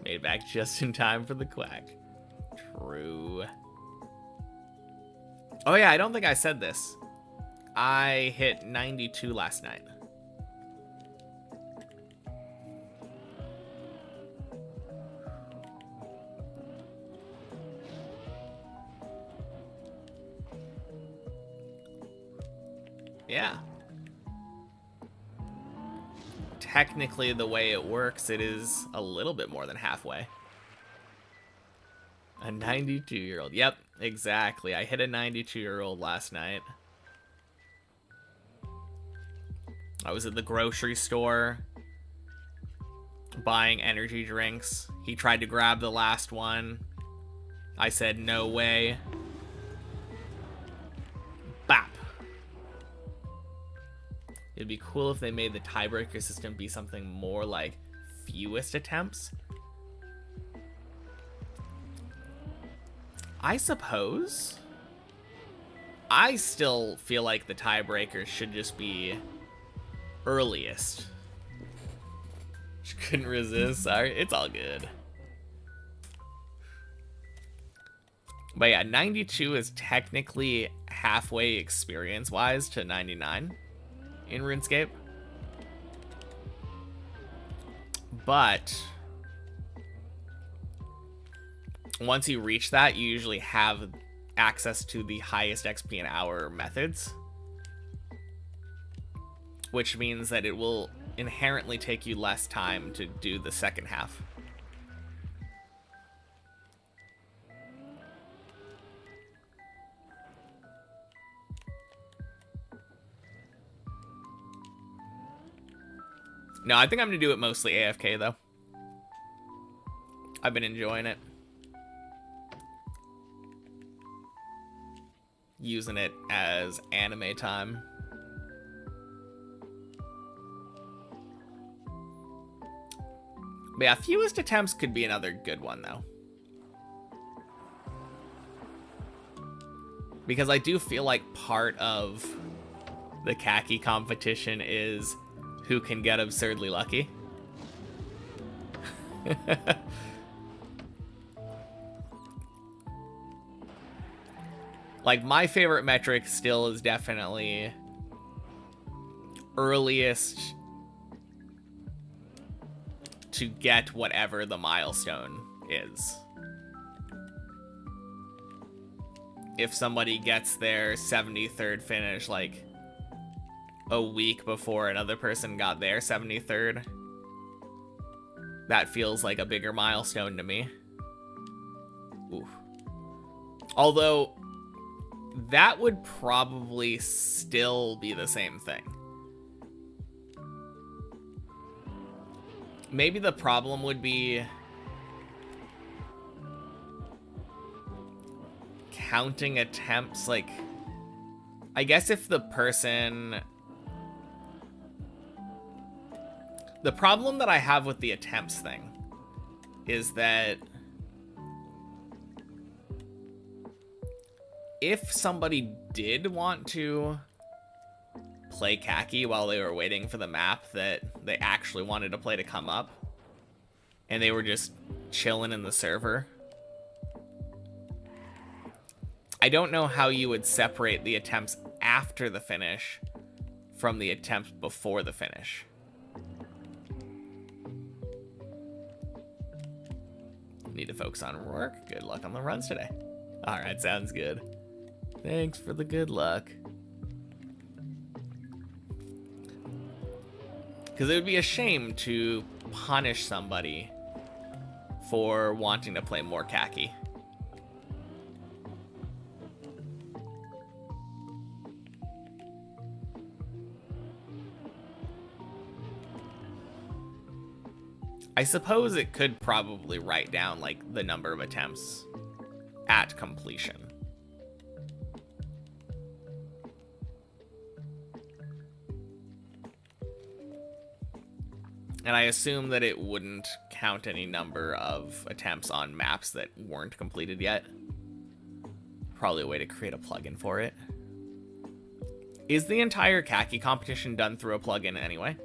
Made it back just in time for the quack. True. Oh yeah, I don't think I said this. I hit 92 last night. Yeah. Technically, the way it works, it is a little bit more than halfway. A 92-year-old. Yep, exactly. I hit a 92-year-old last night. I was at the grocery store buying energy drinks. He tried to grab the last one. I said, no way. Bap. It'd be cool if they made the tiebreaker system be something more like fewest attempts. I suppose. I still feel like the tiebreaker should just be earliest. Just couldn't resist. Sorry, it's all good. But yeah, 92 is technically halfway experience-wise to 99 in RuneScape. But once you reach that, you usually have access to the highest XP an hour methods, which means that it will inherently take you less time to do the second half. No, I think I'm going to do it mostly AFK, though. I've been enjoying it. Using it as anime time. But yeah, fewest attempts could be another good one, though. Because I do feel like part of the khaki competition is who can get absurdly lucky. Like, my favorite metric still is definitely earliest to get whatever the milestone is. If somebody gets their 73rd finish, like, a week before another person got their 73rd, that feels like a bigger milestone to me. Ooh. Although, that would probably still be the same thing. Maybe the problem would be counting attempts. Like, I guess if the person... The problem that I have with the attempts thing is that if somebody did want to play khaki while they were waiting for the map that they actually wanted to play to come up, and they were just chilling in the server, I don't know how you would separate the attempts after the finish from the attempts before the finish. Need to focus on work. Good luck on the runs today. All right, sounds good. Thanks for the good luck. Because it would be a shame to punish somebody for wanting to play more khaki. I suppose it could probably write down, like, the number of attempts at completion. And I assume that it wouldn't count any number of attempts on maps that weren't completed yet. Probably a way to create a plugin for it. Is the entire khaki competition done through a plugin anyway?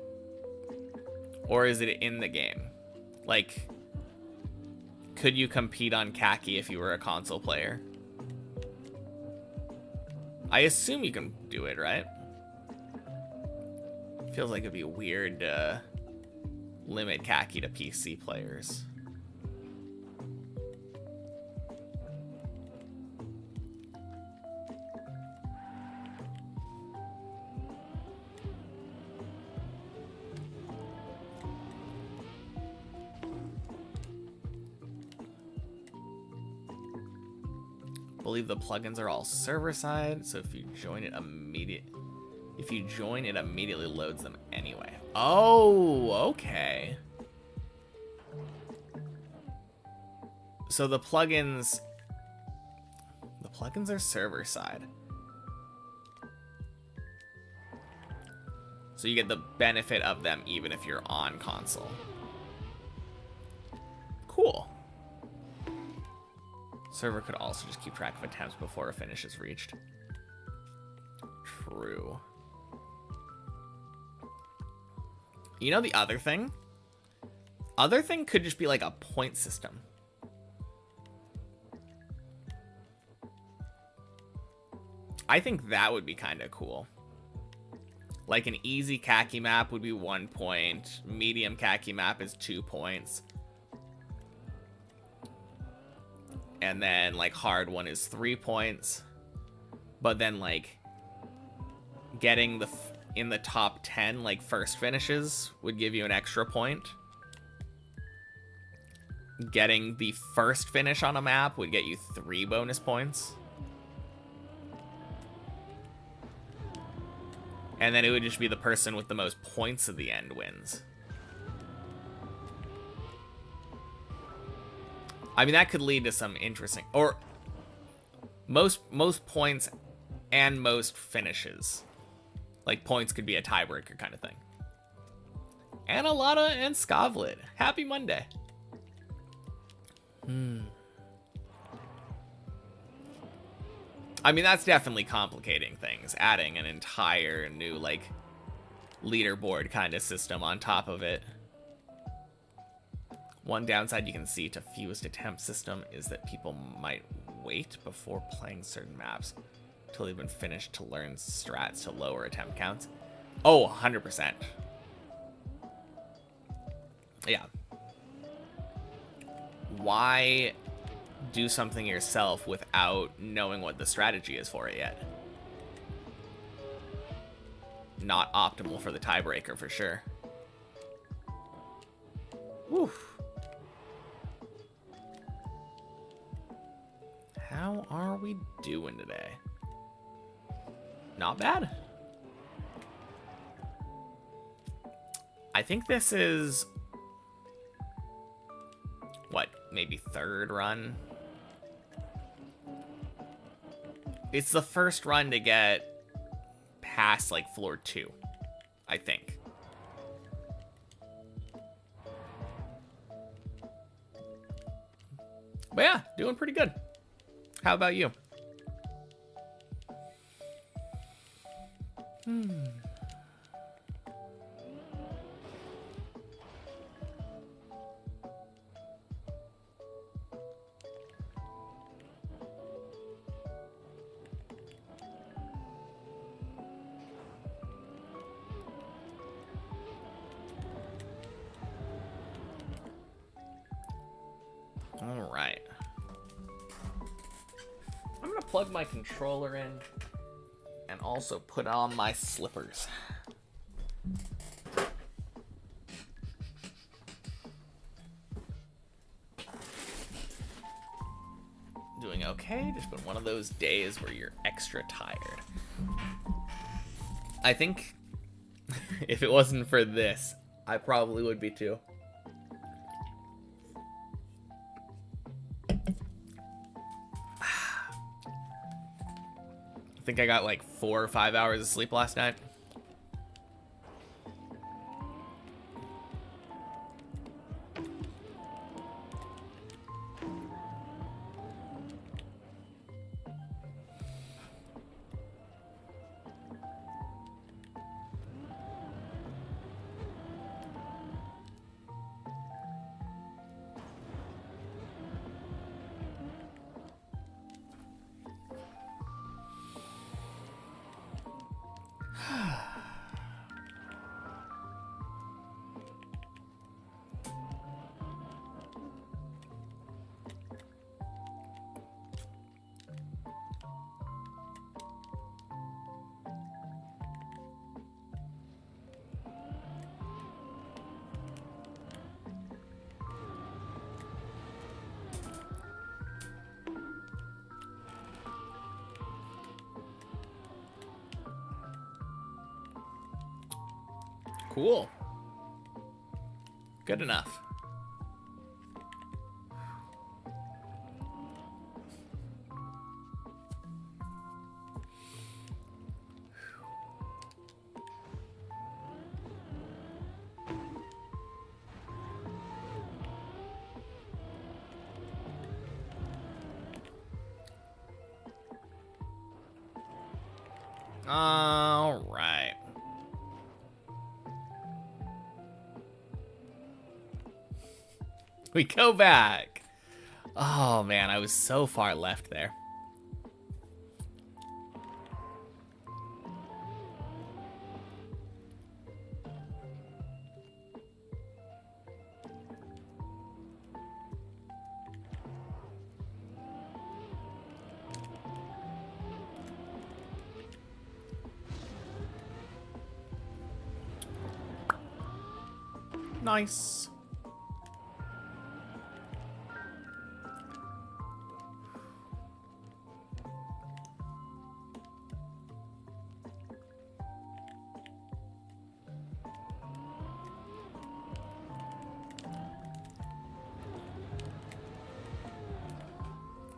Or is it in the game? Like, could you compete on khaki if you were a console player? I assume you can do it, right? Feels like it'd be weird to limit khaki to PC players. I believe the plugins are all server side, so if you join it immediately loads them anyway. Oh, okay. So the plugins are server side. So you get the benefit of them even if you're on console. Cool. Server could also just keep track of attempts before a finish is reached. True. You know the other thing? Other thing could just be like a point system. I think that would be kind of cool. Like an easy khaki map would be 1 point. Medium khaki map is 2 points. and then like hard one is 3 points. But then like getting in the top 10 like first finishes would give you an extra point. Getting the first finish on a map would get you 3 bonus points. And then it would just be the person with the most points at the end wins. I mean, that could lead to some interesting, or most points and most finishes. Like points could be a tiebreaker kind of thing. Anna Lotta and Skavlit. Happy Monday. I mean, that's definitely complicating things. Adding an entire new, like, leaderboard kind of system on top of it. One downside you can see to fewest attempt system is that people might wait before playing certain maps until they've been finished to learn strats to lower attempt counts. Oh, 100%. Yeah. Why do something yourself without knowing what the strategy is for it yet? Not optimal for the tiebreaker for sure. Woo. How are we doing today? Not bad. I think this is what, maybe third run? It's the first run to get past like floor 2, I think. But yeah, doing pretty good. How about you? All right. I'm gonna plug my controller in and also put on my slippers. Doing okay, just been one of those days where you're extra tired. I think if it wasn't for this, I probably would be too. I think I got like 4 or 5 hours of sleep last night. Cool. Good enough. All right. We go back. Oh man, I was so far left there. Nice.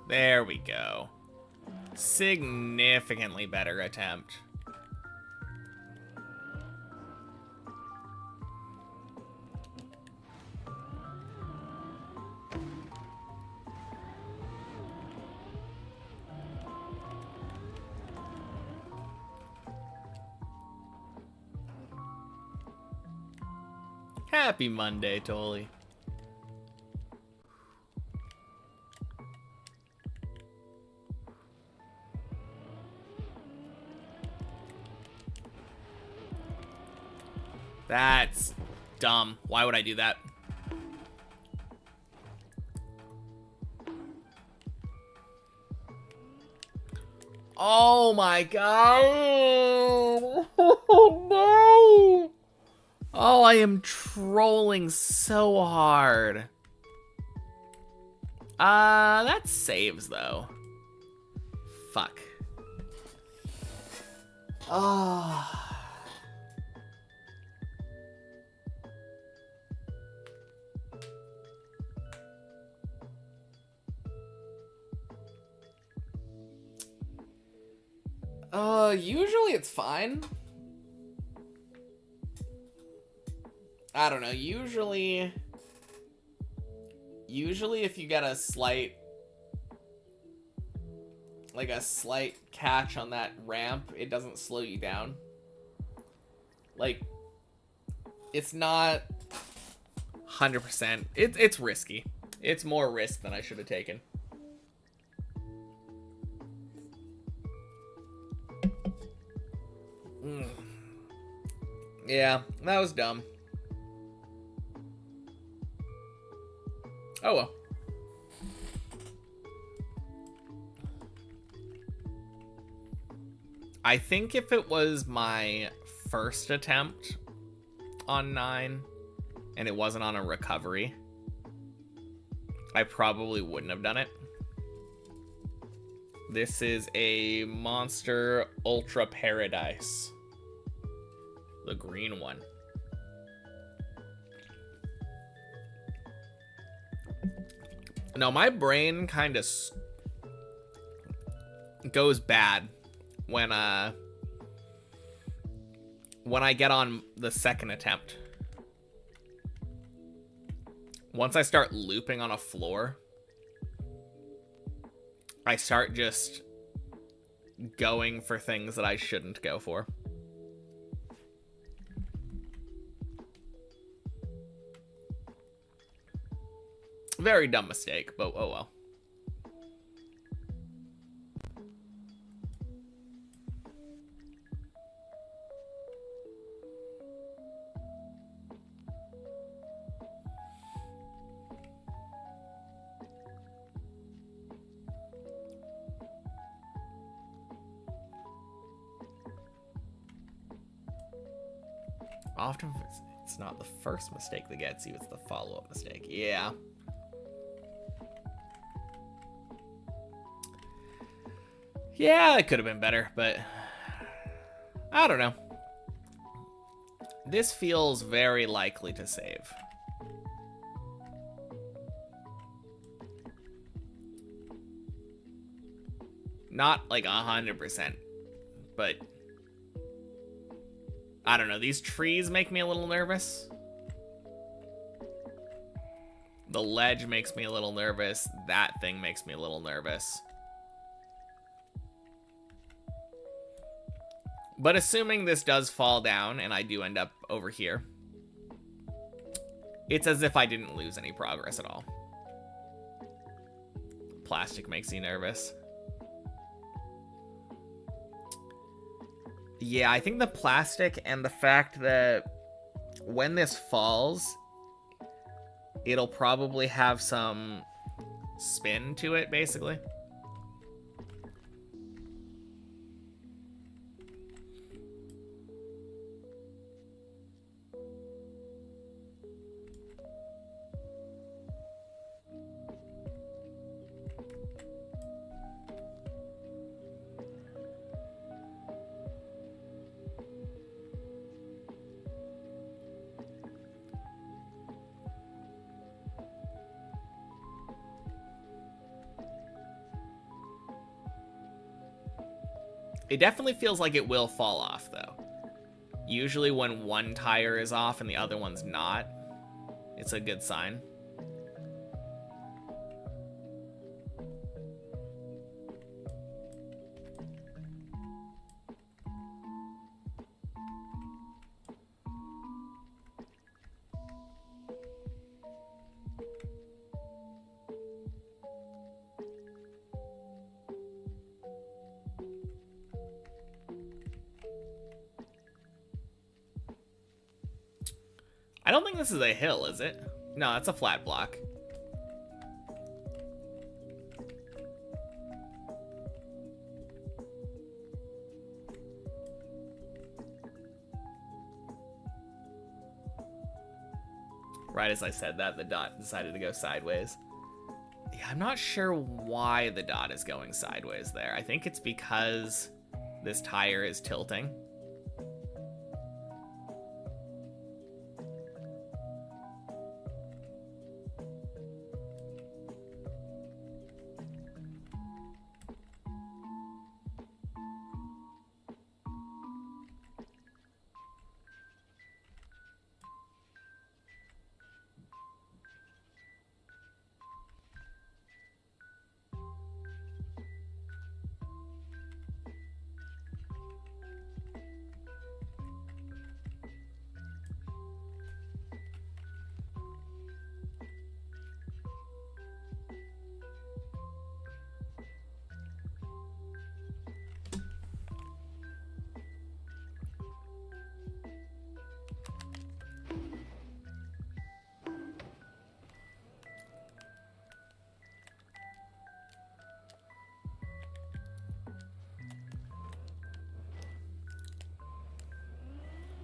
There we go. Significantly better attempt. Happy Monday, Tolly. That's dumb. Why would I do that? Oh my god. Oh no. Oh, I am trolling so hard. That saves though. Fuck. Ah. Usually it's fine. I don't know, usually if you get a slight catch on that ramp, it doesn't slow you down. Like, it's not 100%. It's risky. It's more risk than I should have taken. Yeah, that was dumb. Oh well. I think if it was my first attempt on 9 and it wasn't on a recovery, I probably wouldn't have done it. This is a Monster Ultra Paradise. The green one. No, my brain kind of goes bad when I get on the second attempt. Once I start looping on a floor, I start just going for things that I shouldn't go for. Very dumb mistake, but oh well. Often it's not the first mistake that gets you, it's the follow-up mistake. Yeah. Yeah, it could have been better, but I don't know. This feels very likely to save. Not like 100%, but I don't know. These trees make me a little nervous. The ledge makes me a little nervous. That thing makes me a little nervous. But assuming this does fall down and I do end up over here, it's as if I didn't lose any progress at all. Plastic makes me nervous. Yeah, I think the plastic and the fact that when this falls, it'll probably have some spin to it, basically. It definitely feels like it will fall off, though. Usually when one tire is off and the other one's not, it's a good sign. I don't think this is a hill, is it? No, it's a flat block. Right as I said that, the dot decided to go sideways. Yeah, I'm not sure why the dot is going sideways there. I think it's because this tire is tilting.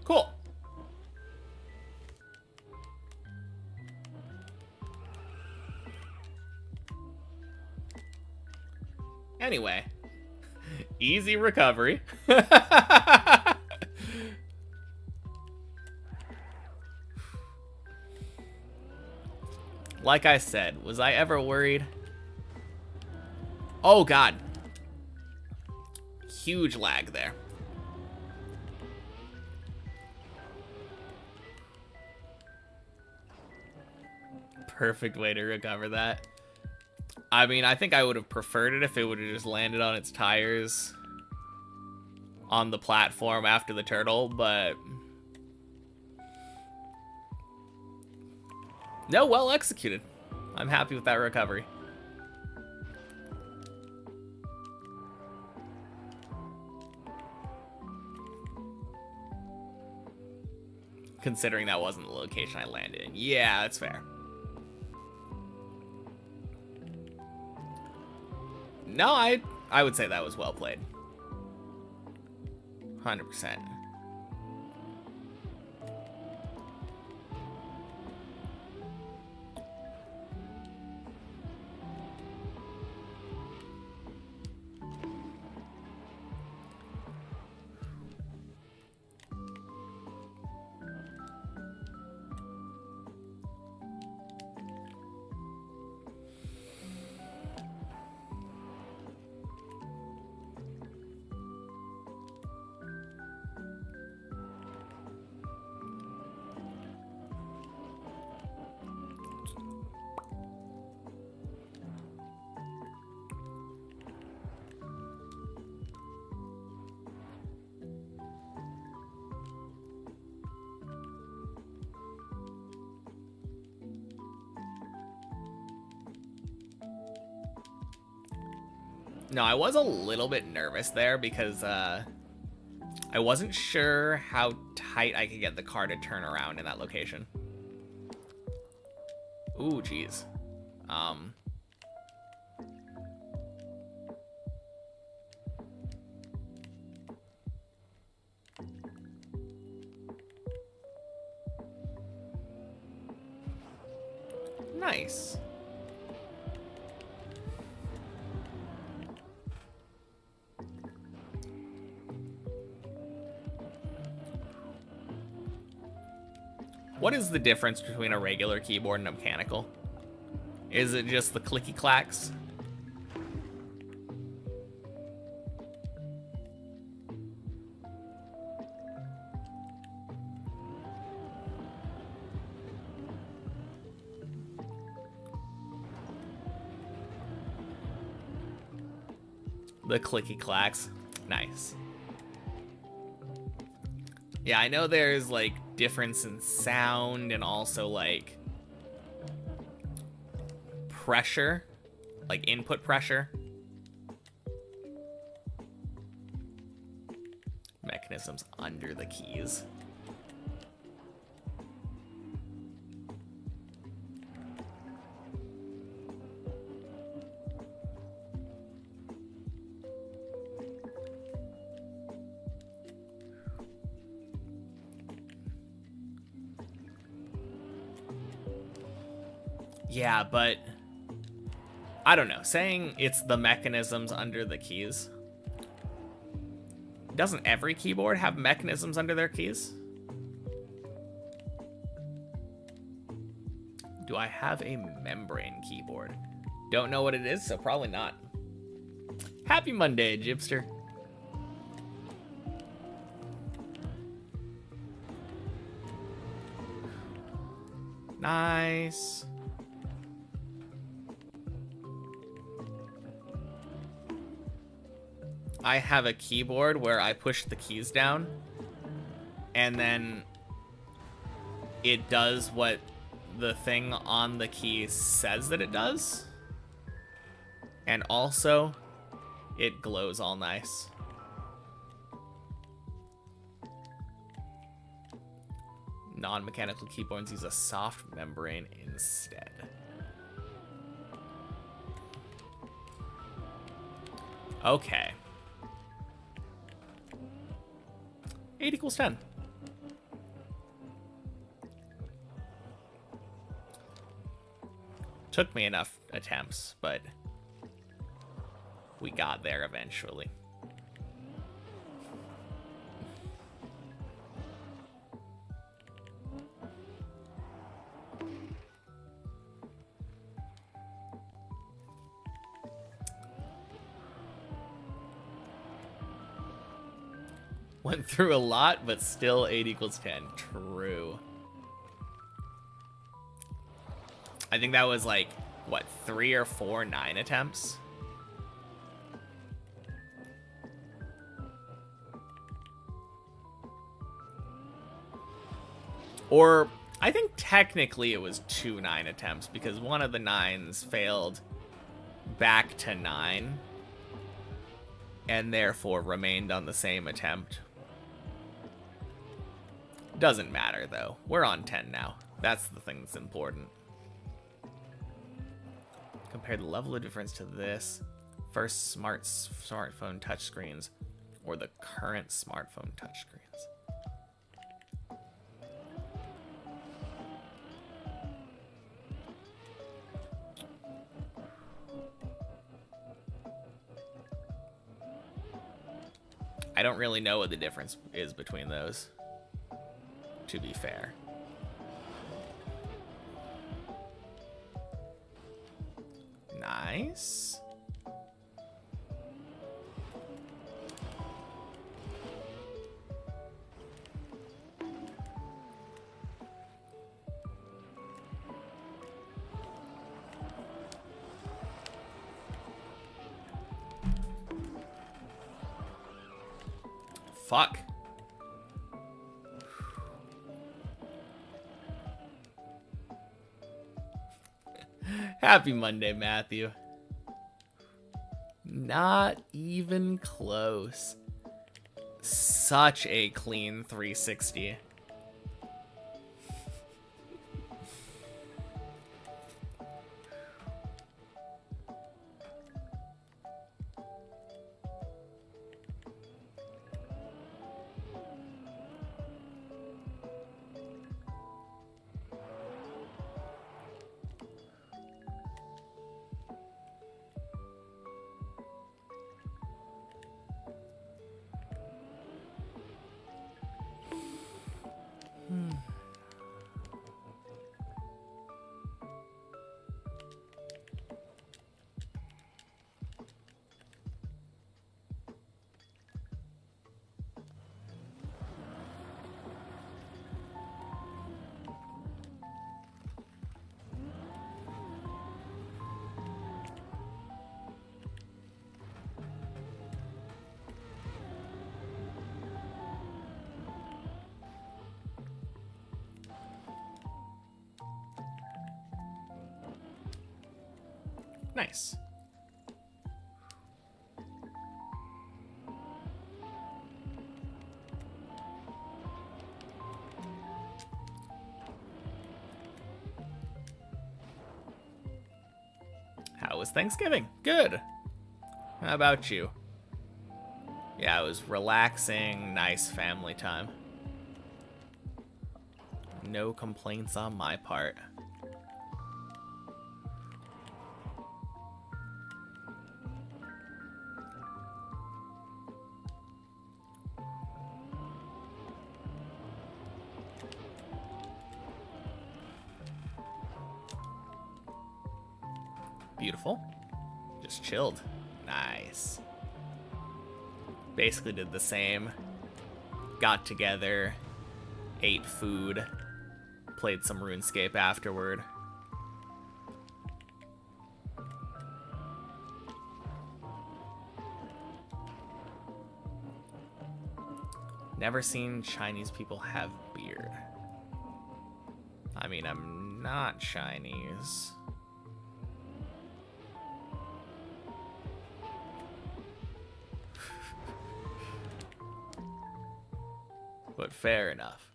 Cool. Anyway, easy recovery. Like I said, was I ever worried? Oh God. Huge lag there. Perfect way to recover that. I mean, I think I would have preferred it if it would have just landed on its tires on the platform after the turtle, but no, well executed. I'm happy with that recovery. Considering that wasn't the location I landed in. Yeah, that's fair. No, I would say that was well played. 100%. No, I was a little bit nervous there because I wasn't sure how tight I could get the car to turn around in that location. Ooh, geez. Nice. What is the difference between a regular keyboard and a mechanical? Is it just the clicky clacks? The clicky clacks. Nice. Yeah, I know there's like difference in sound and also like pressure, like input pressure. Mechanisms under the keys. Yeah, but I don't know. Saying it's the mechanisms under the keys. Doesn't every keyboard have mechanisms under their keys? Do I have a membrane keyboard? Don't know what it is, so probably not. Happy Monday, Gypster. Nice. I have a keyboard where I push the keys down and then it does what the thing on the key says that it does. And also, it glows all nice. Non-mechanical keyboards use a soft membrane instead. Okay. 8 equals 10. Took me enough attempts, but we got there eventually. Went through a lot, but still 8 equals 10. True. I think that was like, what, 3 or 4 9 attempts? Or, I think technically it was 2 9 attempts, because one of the 9s failed back to 9, and therefore remained on the same attempt. Doesn't matter, though. We're on 10 now. That's the thing that's important. Compare the level of difference to this first smartphone touchscreens or the current smartphone touchscreens. I don't really know what the difference is between those, to be fair. Nice. Fuck. Happy Monday, Matthew. Not even close. Such a clean 360. Nice. How was Thanksgiving? Good. How about you? Yeah, it was relaxing, nice family time. No complaints on my part. Beautiful. Just chilled. Nice. Basically did the same. Got together, ate food, played some RuneScape afterward. Never seen Chinese people have beard. I mean, I'm not Chinese. But fair enough.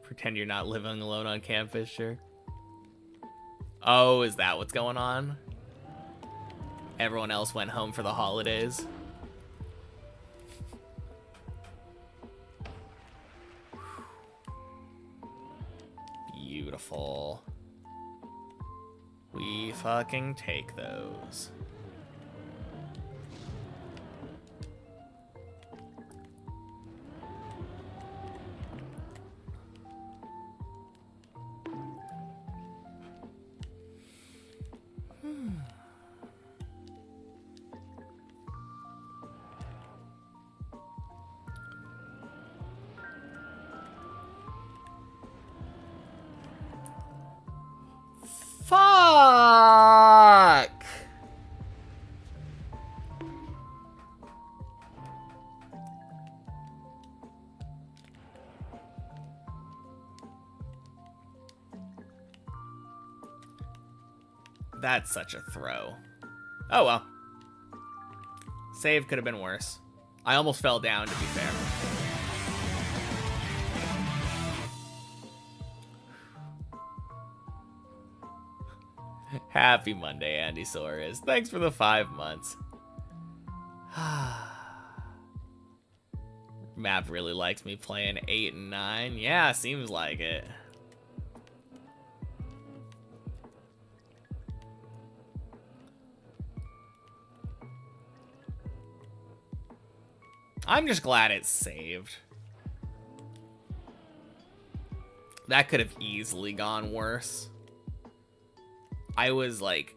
Pretend you're not living alone on campus, sure. Oh, is that what's going on? Everyone else went home for the holidays. Beautiful. We fucking take those. Fuck! That's such a throw. Oh well. Save could have been worse. I almost fell down, to be fair. Happy Monday, Andy Soares. Thanks for the 5 months. Map really likes me playing 8 and 9. Yeah, seems like it. I'm just glad it's saved. That could have easily gone worse. I was like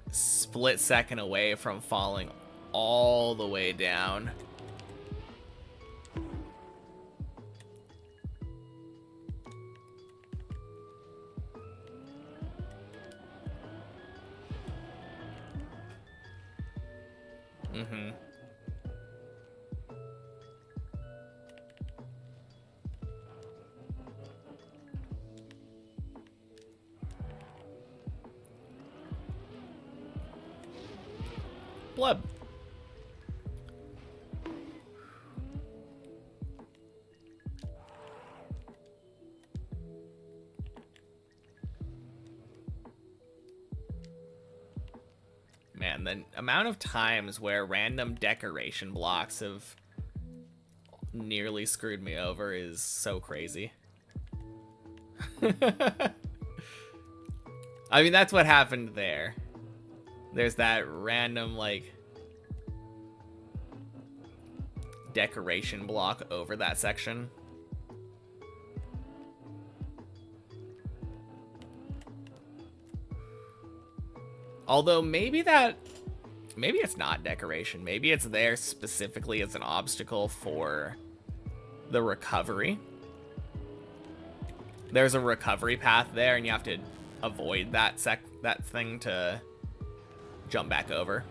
split second away from falling all the way down. Mm-hmm. Blood. Man, the amount of times where random decoration blocks have nearly screwed me over is so crazy. I mean, that's what happened there. There's that random, like, decoration block over that section. Although maybe it's not decoration. Maybe it's there specifically as an obstacle for the recovery. There's a recovery path there, and you have to avoid that thing to jump back over.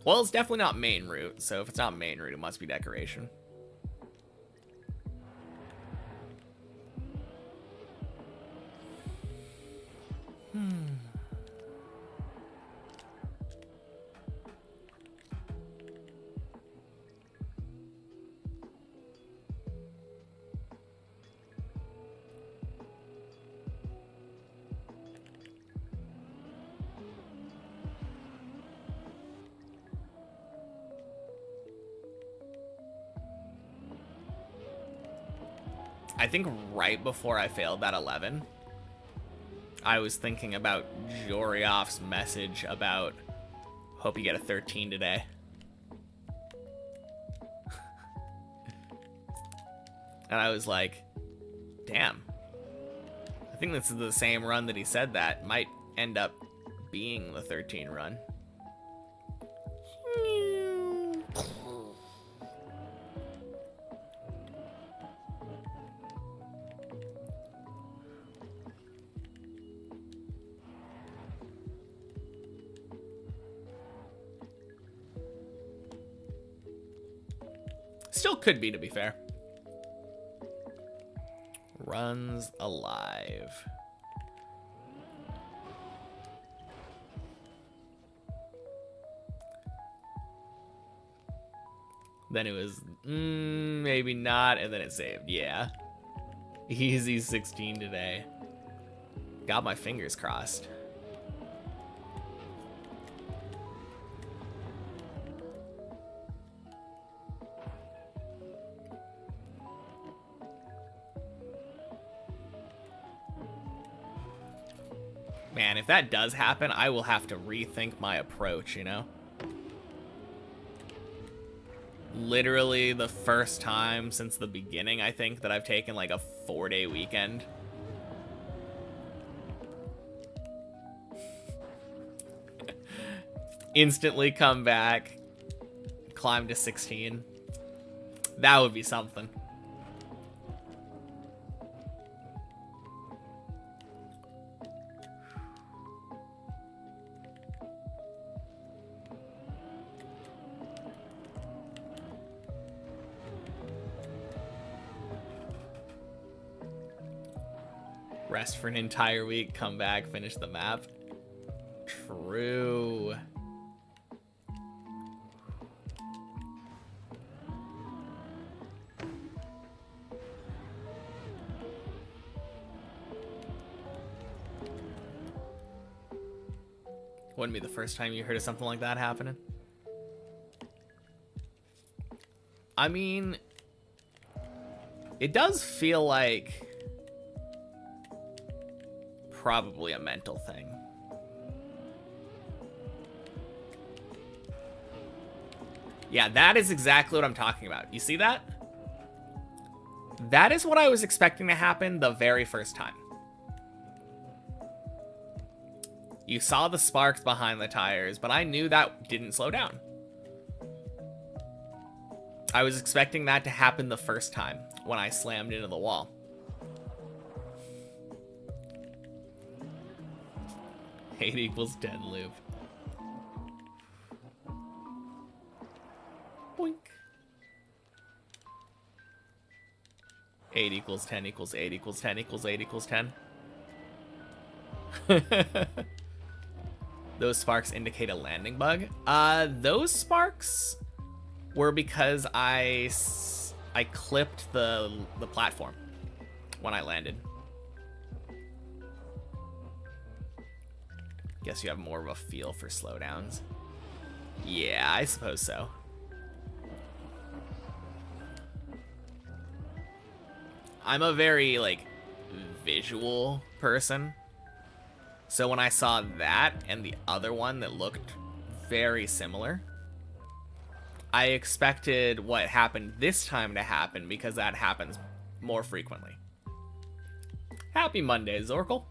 Well, it's definitely not main route, so if it's not main route, it must be decoration. I think right before I failed that 11, I was thinking about Jorioff's message about hope you get a 13 today. And I was like, damn. I think this is the same run that he said that. Might end up being the 13 run. Still could be, to be fair. Runs alive. Then it was, maybe not, and then it saved. Yeah. Easy 16 today. Got my fingers crossed. Man, if that does happen, I will have to rethink my approach, you know? Literally the first time since the beginning, I think, that I've taken like a 4-day weekend. Instantly come back, climb to 16. That would be something. Rest for an entire week, come back, finish the map. True. Wouldn't be the first time you heard of something like that happening. I mean, it does feel like probably a mental thing. Yeah, that is exactly what I'm talking about. You see that? That is what I was expecting to happen the very first time. You saw the sparks behind the tires, but I knew that didn't slow down. I was expecting that to happen the first time when I slammed into the wall. 8 equals 10 loop. Boink. 8 equals 10 equals 8 equals 10 equals 8 equals 10. Those sparks indicate a landing bug. Those sparks were because I clipped the platform when I landed. Guess you have more of a feel for slowdowns. Yeah, I suppose so. I'm a very, like, visual person. So when I saw that and the other one that looked very similar, I expected what happened this time to happen because that happens more frequently. Happy Monday, Zorkel.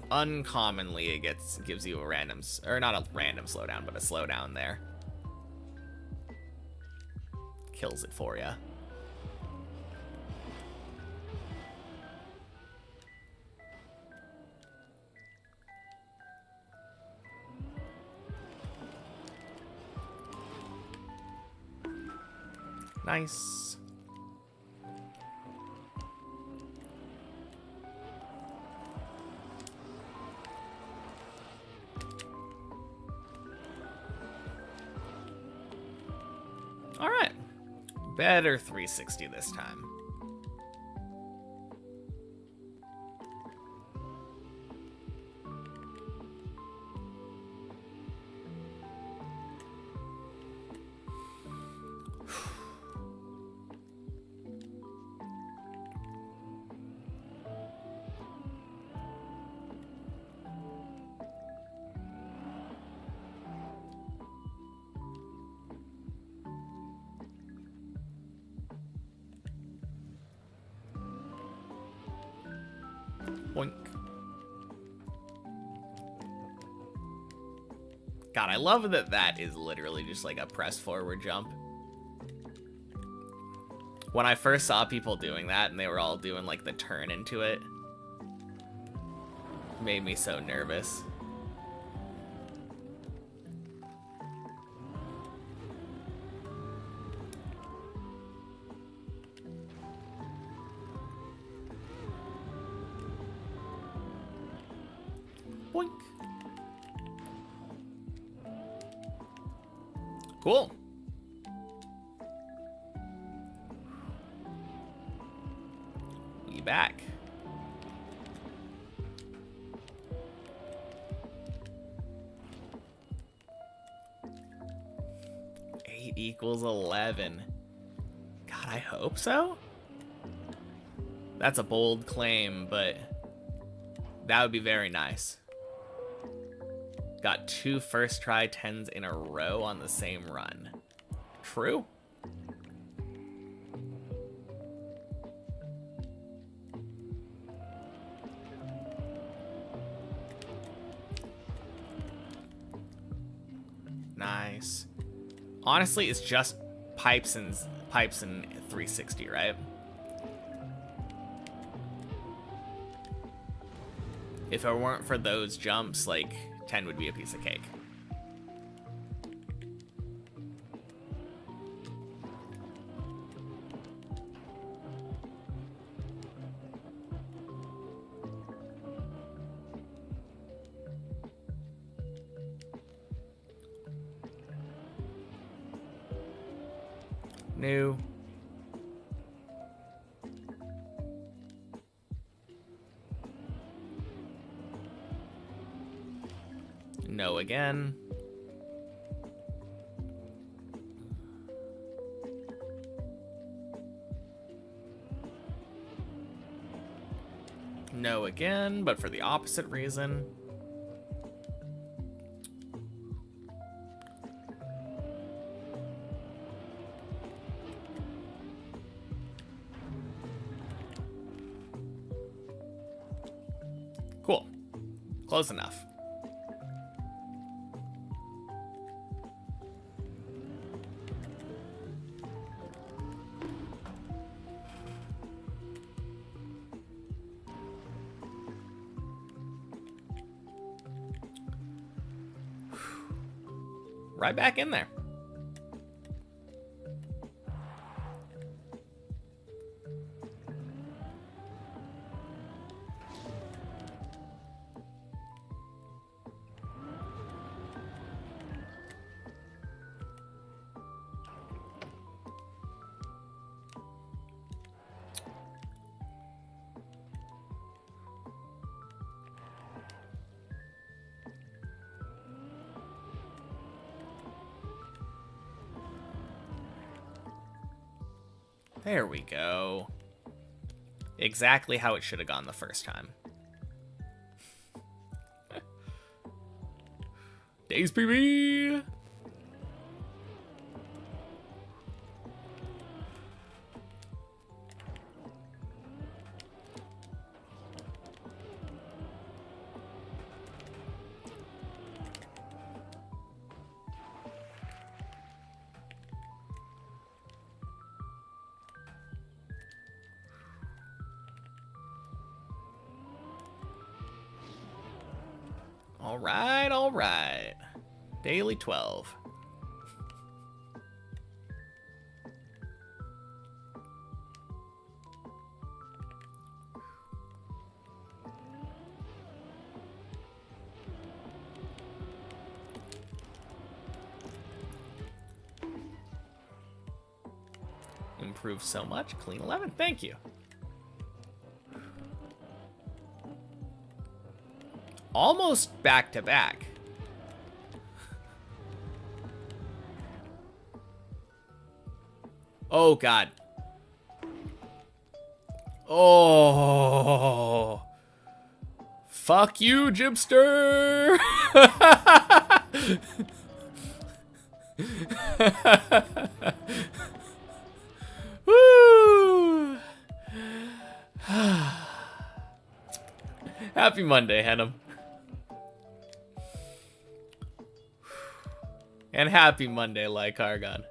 Uncommonly, it gives you a random, or not a random slowdown, but a slowdown there. Kills it for you. Nice. All right. Better 360 this time. Boink. God, I love that that is literally just like a press forward jump. When I first saw people doing that and they were all doing like the turn into it, made me so nervous. Boink. Cool. We back. Eight equals 11. God, I hope so. That's a bold claim, but that would be very nice. Got 2 first try 10s in a row on the same run. True? Nice. Honestly, it's just pipes and 360, right? If it weren't for those jumps, like 10 would be a piece of cake. New. No again. No again, but for the opposite reason. Cool. Close enough. Right back in there. There we go. Exactly how it should have gone the first time. Days PB! All right. Daily 12. Improved so much. Clean 11. Thank you. Almost back to back. Oh, God. Oh. Fuck you, Jibster. Woo. Happy Monday, Hennem. And happy Monday, like Argon.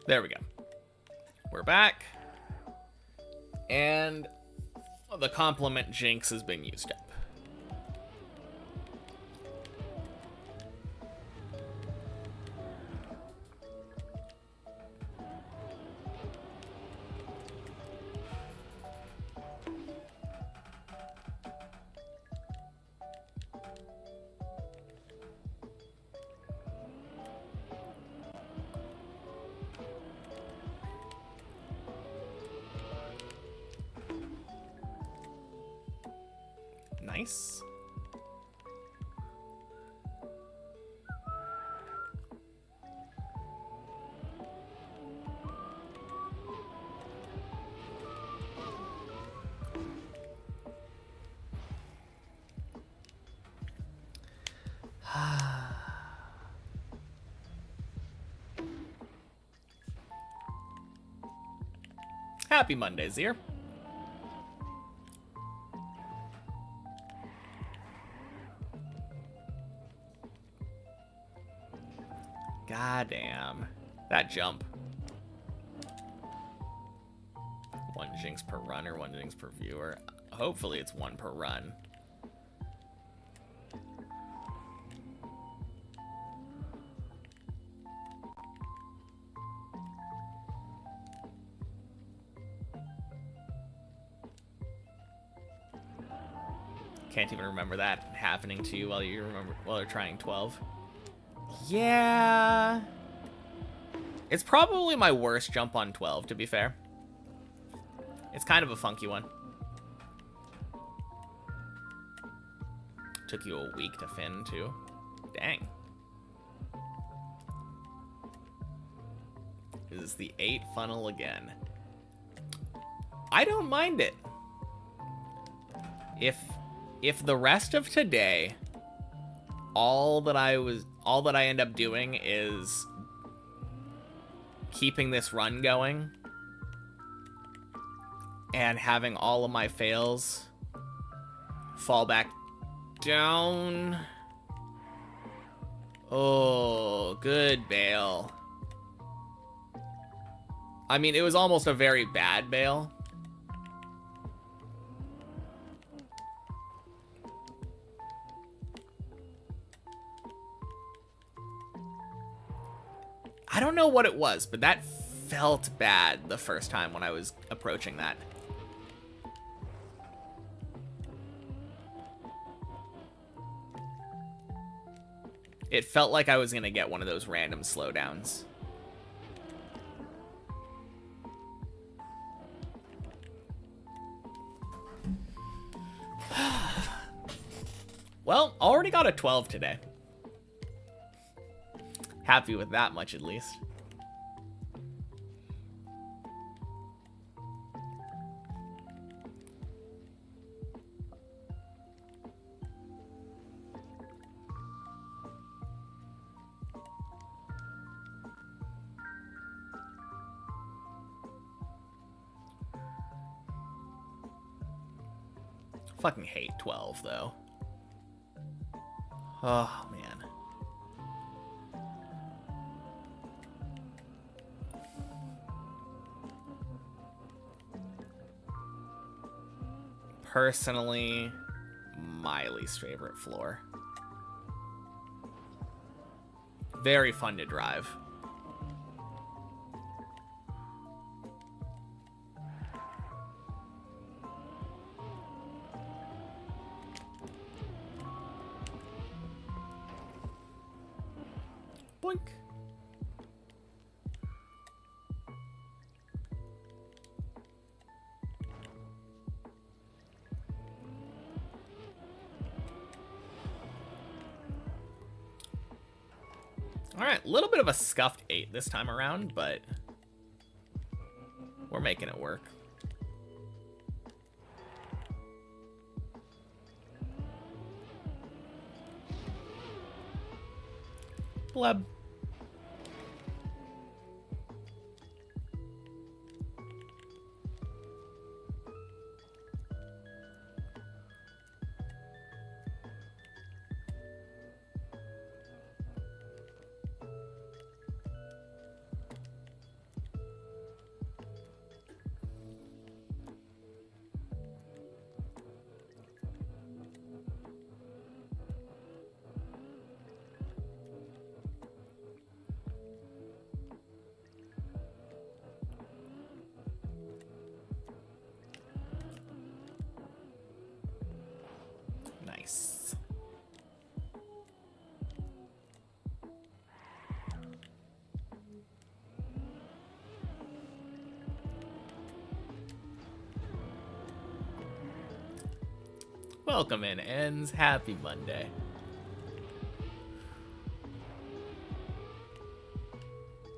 There we go. We're back. And the compliment jinx has been used up. Nice. Happy Monday, Zier. Goddamn. That jump. One jinx per run or one jinx per viewer. Hopefully it's one per run. Can't even remember that happening to you while you're trying 12. Yeah. It's probably my worst jump on 12, to be fair. It's kind of a funky one. Took you a week to fin, too. Dang. This is the 8 funnel again. I don't mind it. If the rest of today, all that I end up doing is keeping this run going and having all of my fails fall back down. Oh, good bail. I mean, it was almost a very bad bail. I don't know what it was, but that felt bad the first time when I was approaching that. It felt like I was going to get one of those random slowdowns. Well, already got a 12 today. Happy with that much, at least. Fucking hate 12, though. Oh, man. Personally, my least favorite floor. Very fun to drive. Boink. All right, a little bit of a scuffed 8 this time around, but we're making it work. Bleb. Nice. Welcome in, Ends. Happy Monday.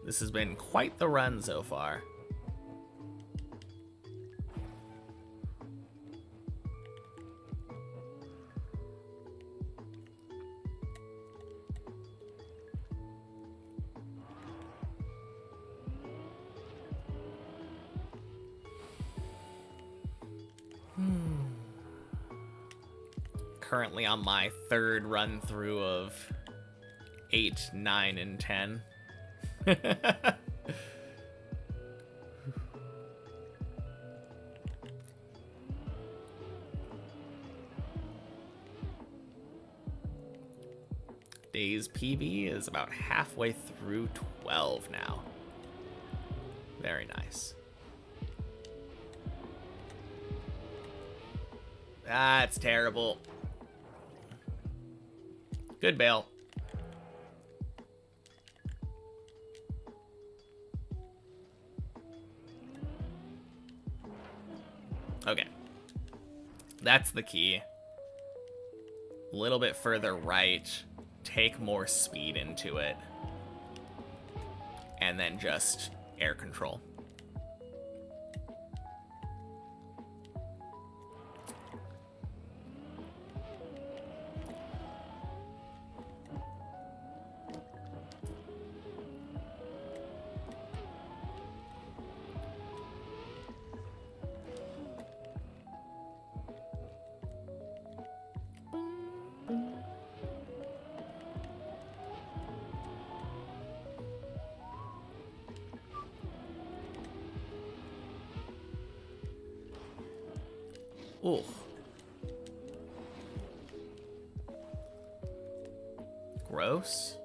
This has been quite the run so far. Currently on my third run through of 8, 9, and 10. Days PB is about halfway through 12 now. Very nice. That's terrible. Good bail. Okay. That's the key. A little bit further right. Take more speed into it. And then just air control. Ooh. Gross.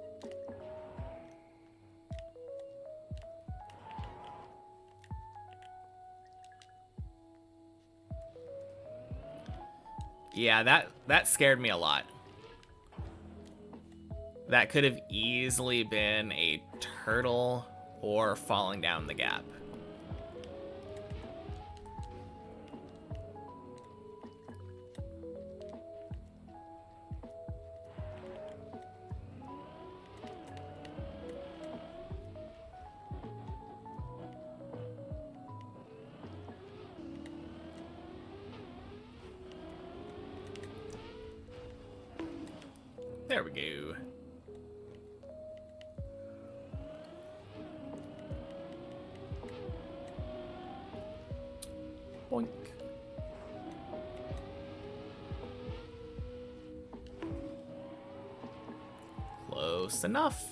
Yeah, that scared me a lot. That could have easily been a turtle or falling down the gap. There we go. Boink. Close enough.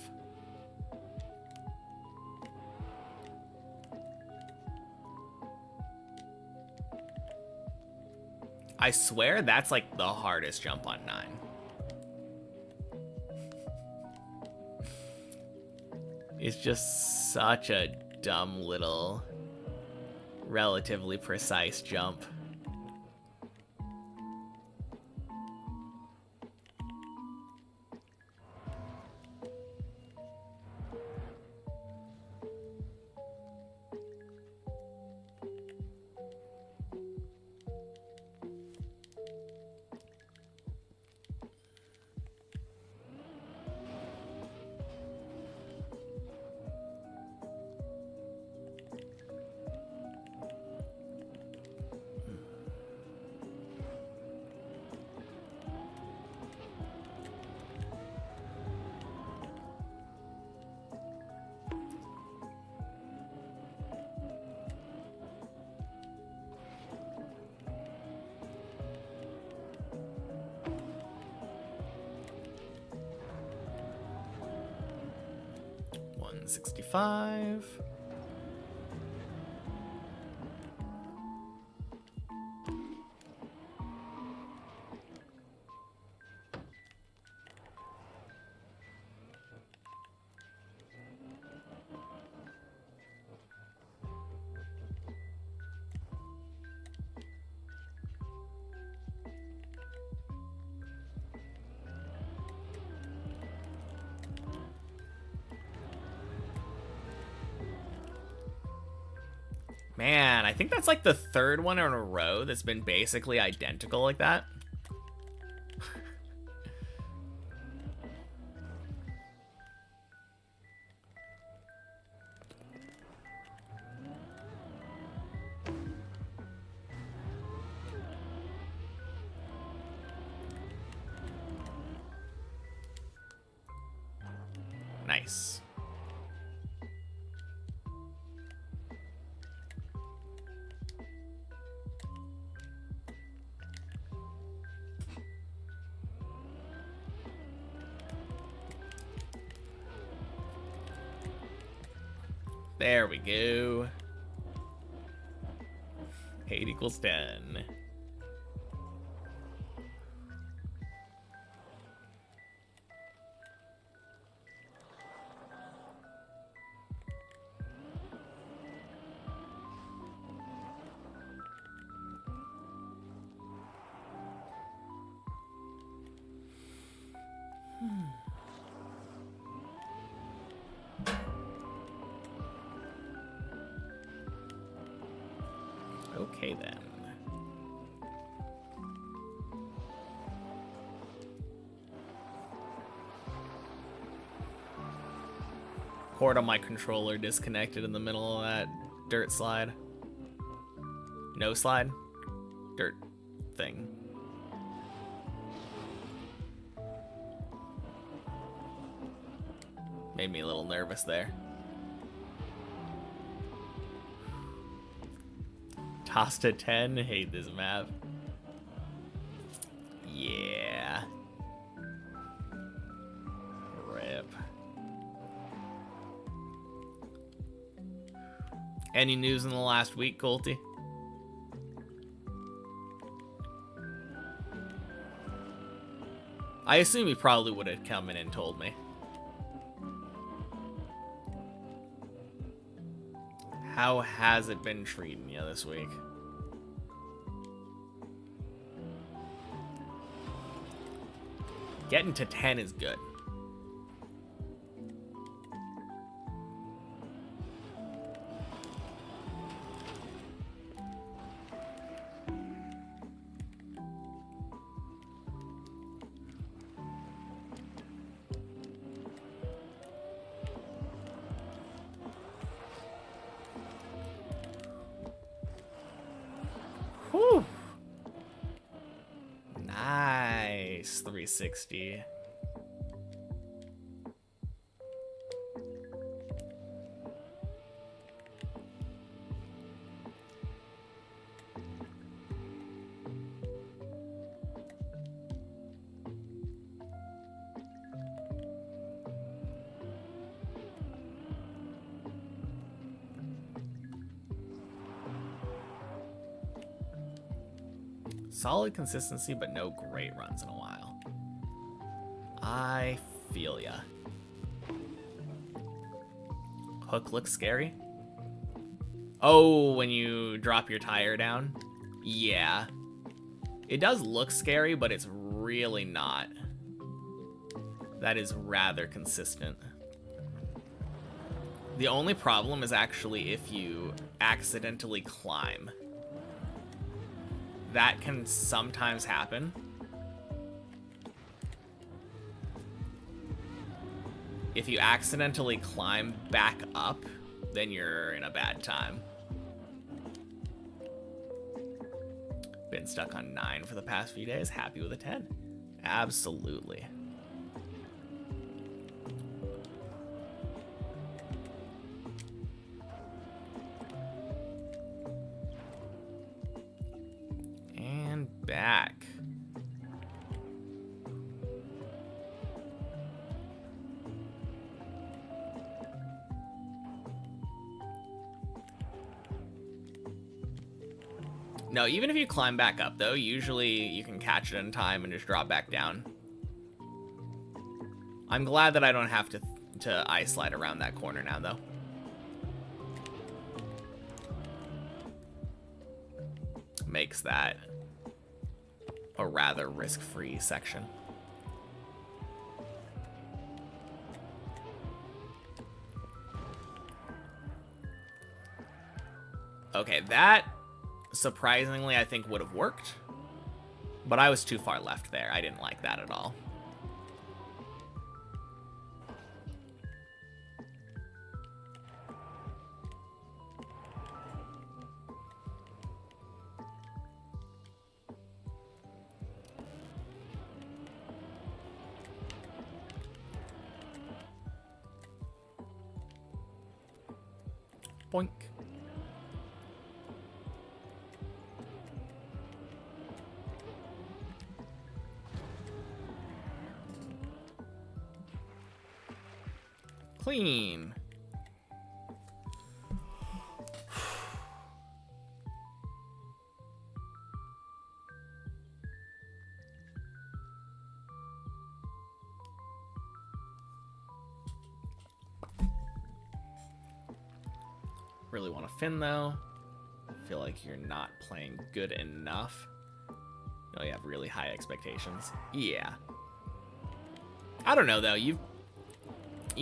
I swear that's like the hardest jump on 9. is just such a dumb little, relatively precise jump. $165. Man, I think that's like the third one in a row that's been basically identical like that. Nice. There we go. 8 equals 10. Okay then. Cord on my controller disconnected in the middle of that dirt slide. No slide? Dirt thing. Made me a little nervous there. Tossed to 10. Hate this map. Yeah. Rip. Any news in the last week, Colty? I assume he probably would have come in and told me. How has it been treating you this week? Getting to 10 is good. Whew. Nice. 360. Solid consistency, but no great runs in a while. I feel ya. Hook looks scary. Oh, when you drop your tire down? Yeah. It does look scary, but it's really not. That is rather consistent. The only problem is actually if you accidentally climb. That can sometimes happen. If you accidentally climb back up, then you're in a bad time. Been stuck on 9 for the past few days. Happy with a 10. Absolutely. And back. No, even if you climb back up, though, usually you can catch it in time and just drop back down. I'm glad that I don't have to ice slide around that corner now, though. Makes that a rather risk-free section. Okay, that surprisingly I think would have worked, but I was too far left there. I didn't like that at all. Boink. Clean. Really want to fin though. Feel like you're not playing good enough. No, you have really high expectations. Yeah. I don't know though. You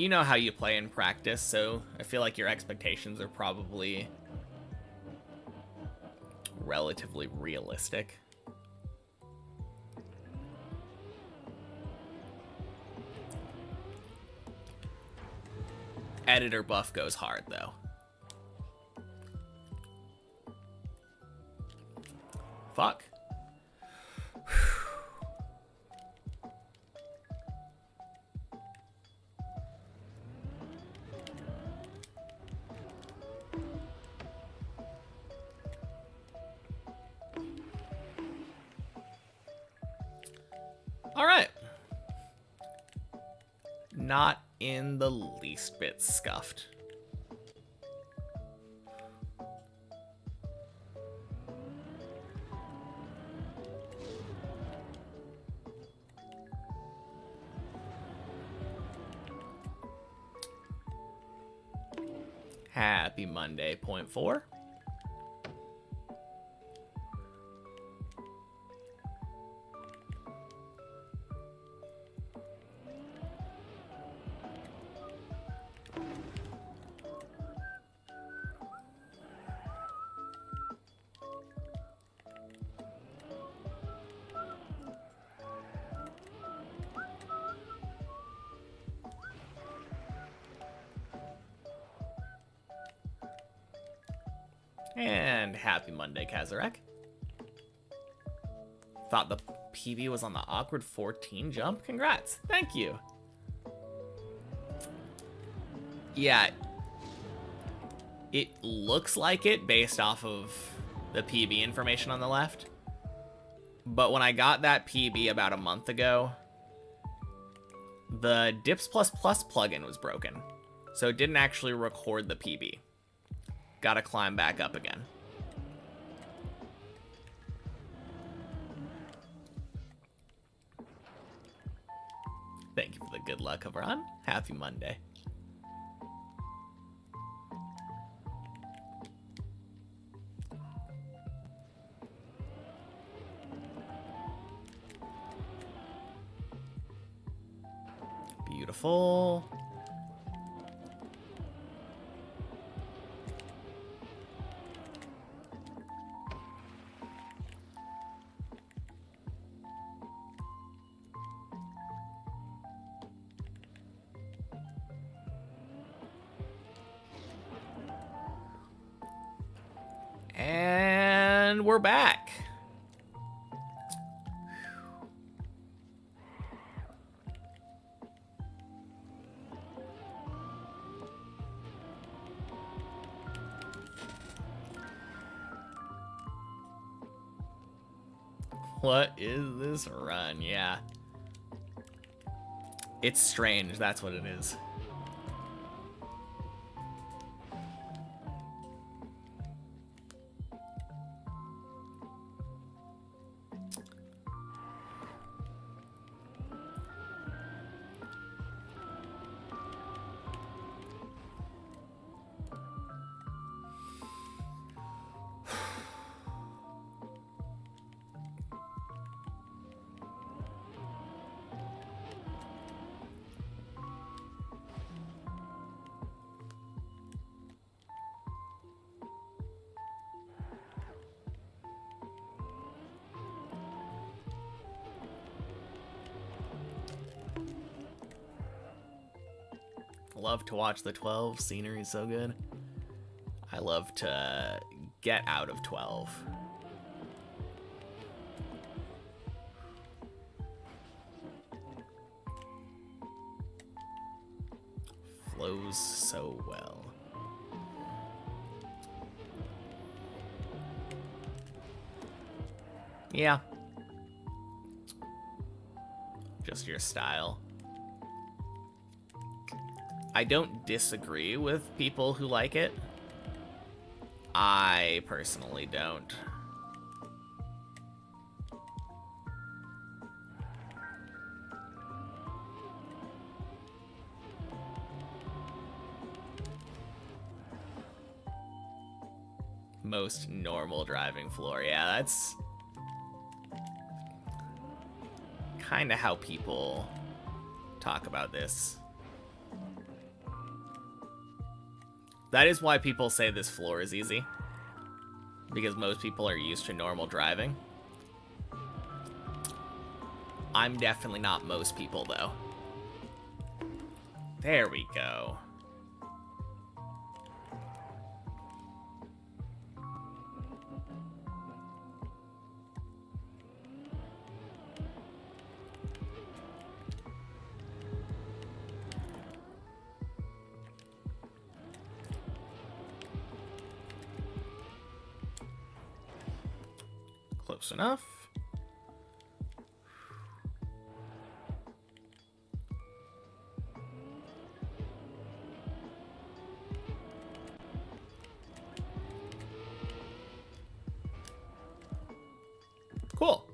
know how you play in practice, so I feel like your expectations are probably relatively realistic. Editor buff goes hard though. Fuck. All right. Not in the least bit scuffed. Happy Monday, point 4. And happy Monday, Kazarek. Thought the PB was on the awkward 14 jump. Congrats. Thank you. Yeah. It looks like it based off of the PB information on the left. But when I got that PB about a month ago, the Dips++ plugin was broken. So it didn't actually record the PB. Gotta climb back up again. Thank you for the good luck, Avron. Happy Monday. Beautiful. And we're back. What is this run? Yeah. It's strange, that's what it is. Love to watch the 12. Scenery is so good. I love to get out of 12. Flows so well. Yeah. Just your style. I don't disagree with people who like it. I personally don't. Most normal driving floor. Yeah, that's kind of how people talk about this. That is why people say this floor is easy. Because most people are used to normal driving. I'm definitely not most people, though. There we go. Close enough. Cool.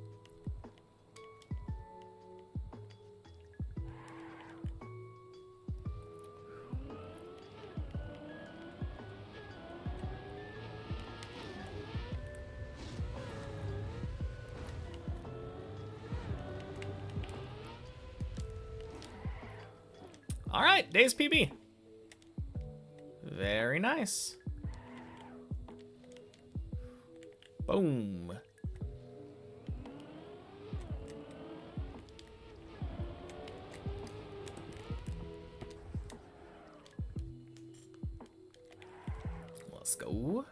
All right, day's PB. Very nice. Boom. Let's go.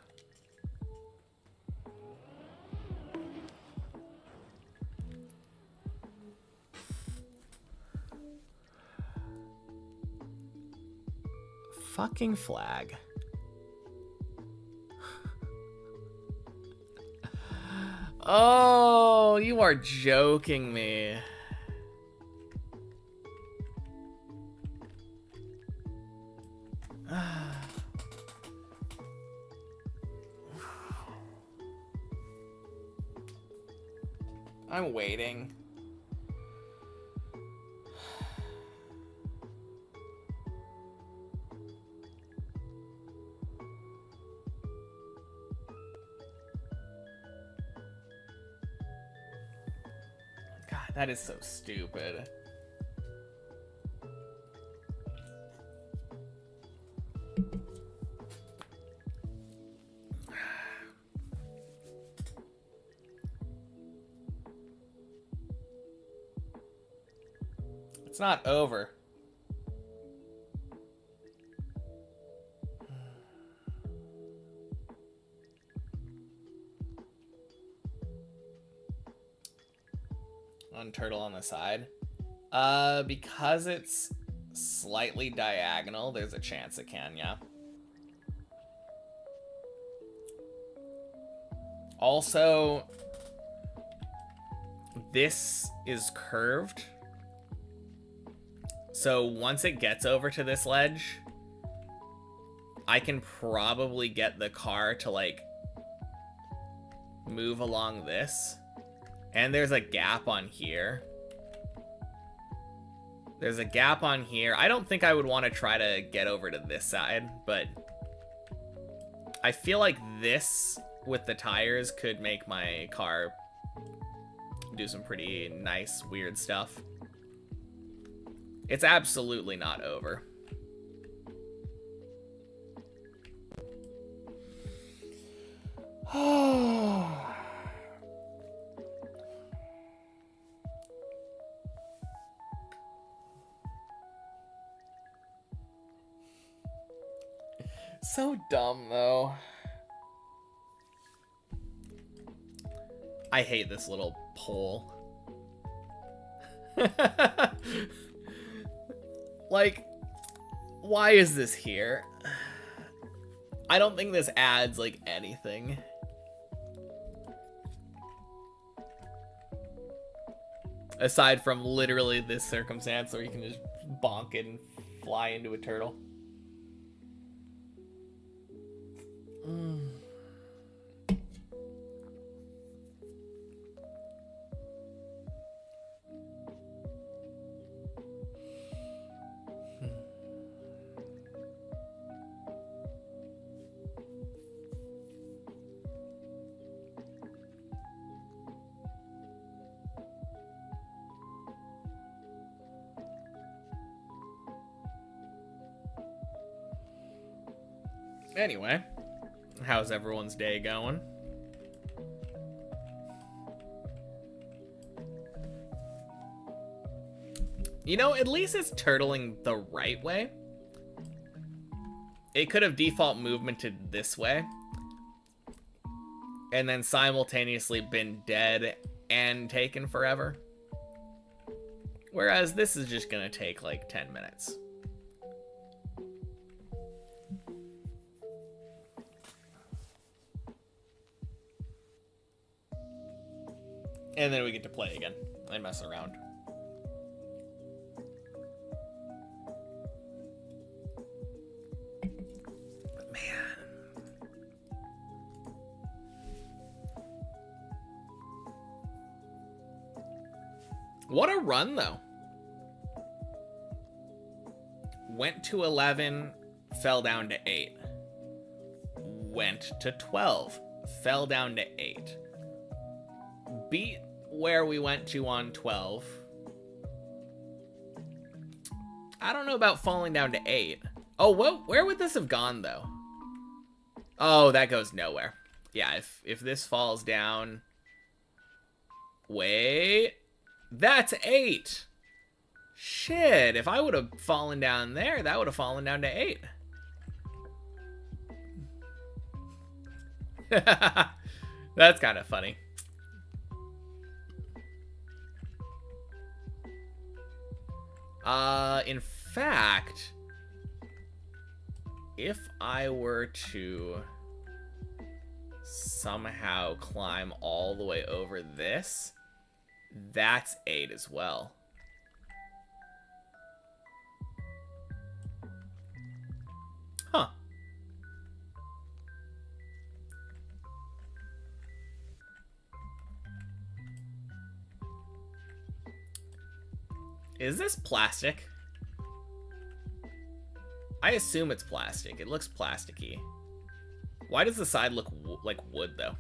Fucking flag. Oh, you are joking me. I'm waiting. God, that is so stupid. It's not over. On turtle on the side. Because it's slightly diagonal, there's a chance it can, yeah. Also, this is curved. So once it gets over to this ledge, I can probably get the car to, like, move along this. And there's a gap on here. There's a gap on here. I don't think I would want to try to get over to this side, but I feel like this with the tires could make my car do some pretty nice, weird stuff. It's absolutely not over. So dumb, though. I hate this little pole. Like, why is this here? I don't think this adds, like, anything. Aside from literally this circumstance where you can just bonk it and fly into a turtle. Anyway, how's everyone's day going? You know, at least it's turtling the right way. It could have default movemented this way and then simultaneously been dead and taken forever. Whereas this is just gonna take like 10 minutes. And then we get to play again and mess around. But man. What a run, though. Went to 11, fell down to 8. Went to 12, fell down to 8. Beat where we went to on 12. I don't know about falling down to 8. Oh, well, where would this have gone, though? Oh, that goes nowhere. Yeah, if this falls down... Wait... That's 8! Shit, if I would have fallen down there, that would have fallen down to 8. That's kind of funny. In fact, if I were to somehow climb all the way over this, that's 8 as well. Huh. Is this plastic? I assume it's plastic. It looks plasticky. Why does the side look like wood, though?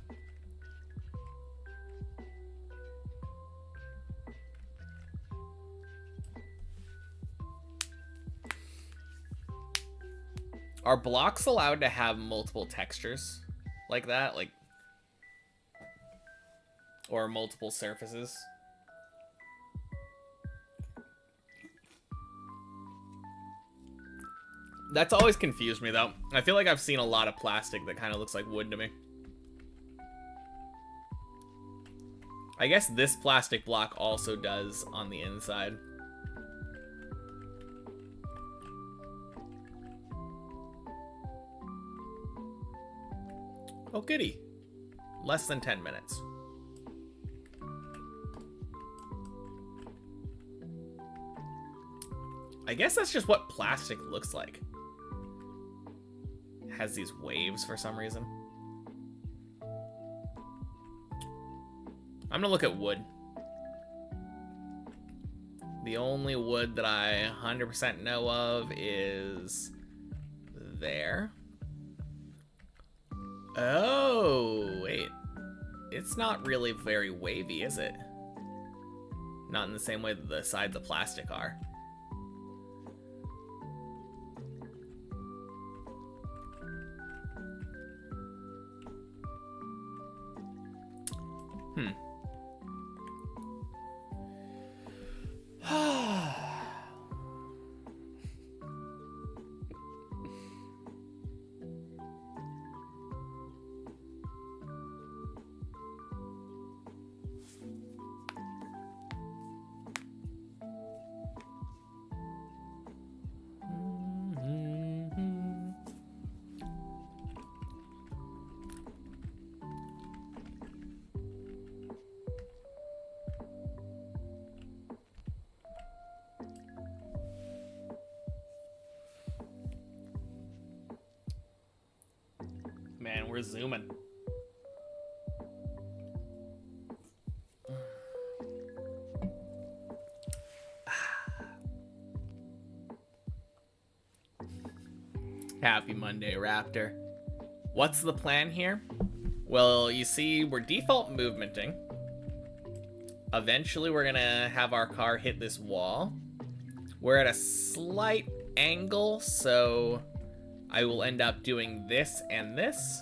Are blocks allowed to have multiple textures like that? Like, or multiple surfaces? That's always confused me, though. I feel like I've seen a lot of plastic that kind of looks like wood to me. I guess this plastic block also does on the inside. Oh, goody. Less than 10 minutes. I guess that's just what plastic looks like. It has these waves for some reason. I'm gonna look at wood. The only wood that I 100% know of is there. Oh, wait. It's not really very wavy, is it? Not in the same way that the sides of plastic are. Man, we're zooming. Happy Monday, Raptor. What's the plan here? Well, you see, we're default movementing. Eventually, we're gonna have our car hit this wall. We're at a slight angle, so I will end up doing this and this.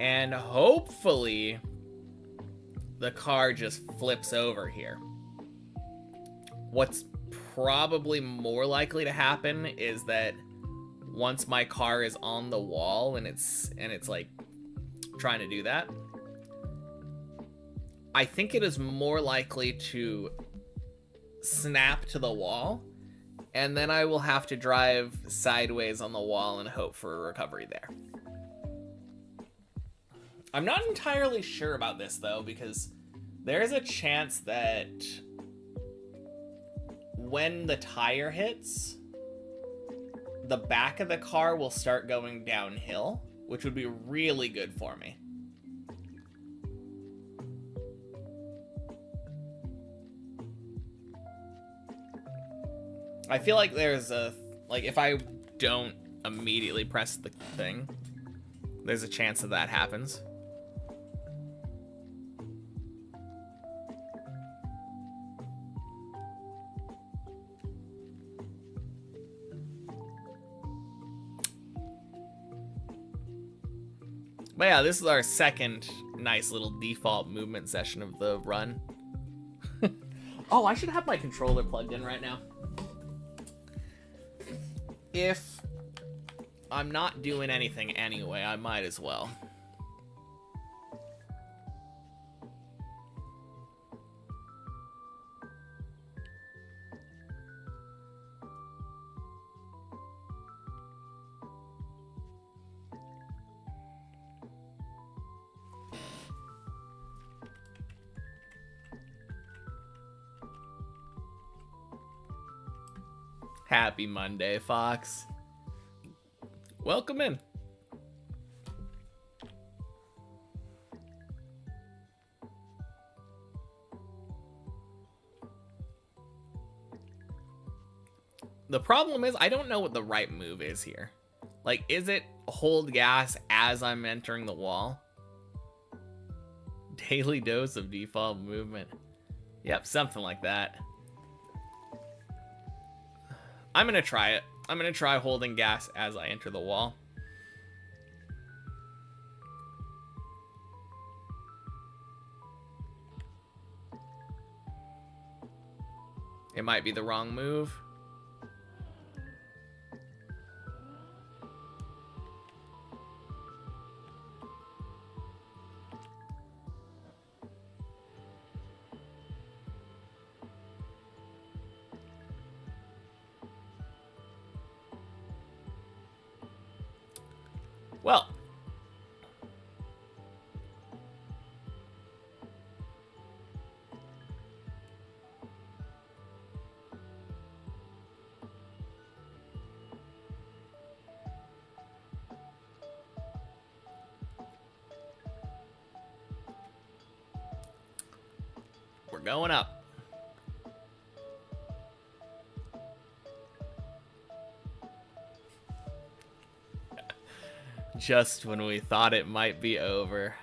And hopefully, the car just flips over here. What's probably more likely to happen is that once my car is on the wall and it's like trying to do that, I think it is more likely to snap to the wall, and then I will have to drive sideways on the wall and hope for a recovery there. I'm not entirely sure about this, though, because there is a chance that when the tire hits, the back of the car will start going downhill, which would be really good for me. I feel like there's a, like, if I don't immediately press the thing, there's a chance that that happens. But yeah, this is our second nice little default movement session of the run. Oh, I should have my controller plugged in right now. If I'm not doing anything anyway, I might as well. Happy Monday, Fox. Welcome in. The problem is I don't know what the right move is here. Like, is it hold gas as I'm entering the wall? Daily dose of default movement. Yep, something like that. I'm gonna try it. I'm gonna try holding gas as I enter the wall. It might be the wrong move. Well, we're going up. Just when we thought it might be over.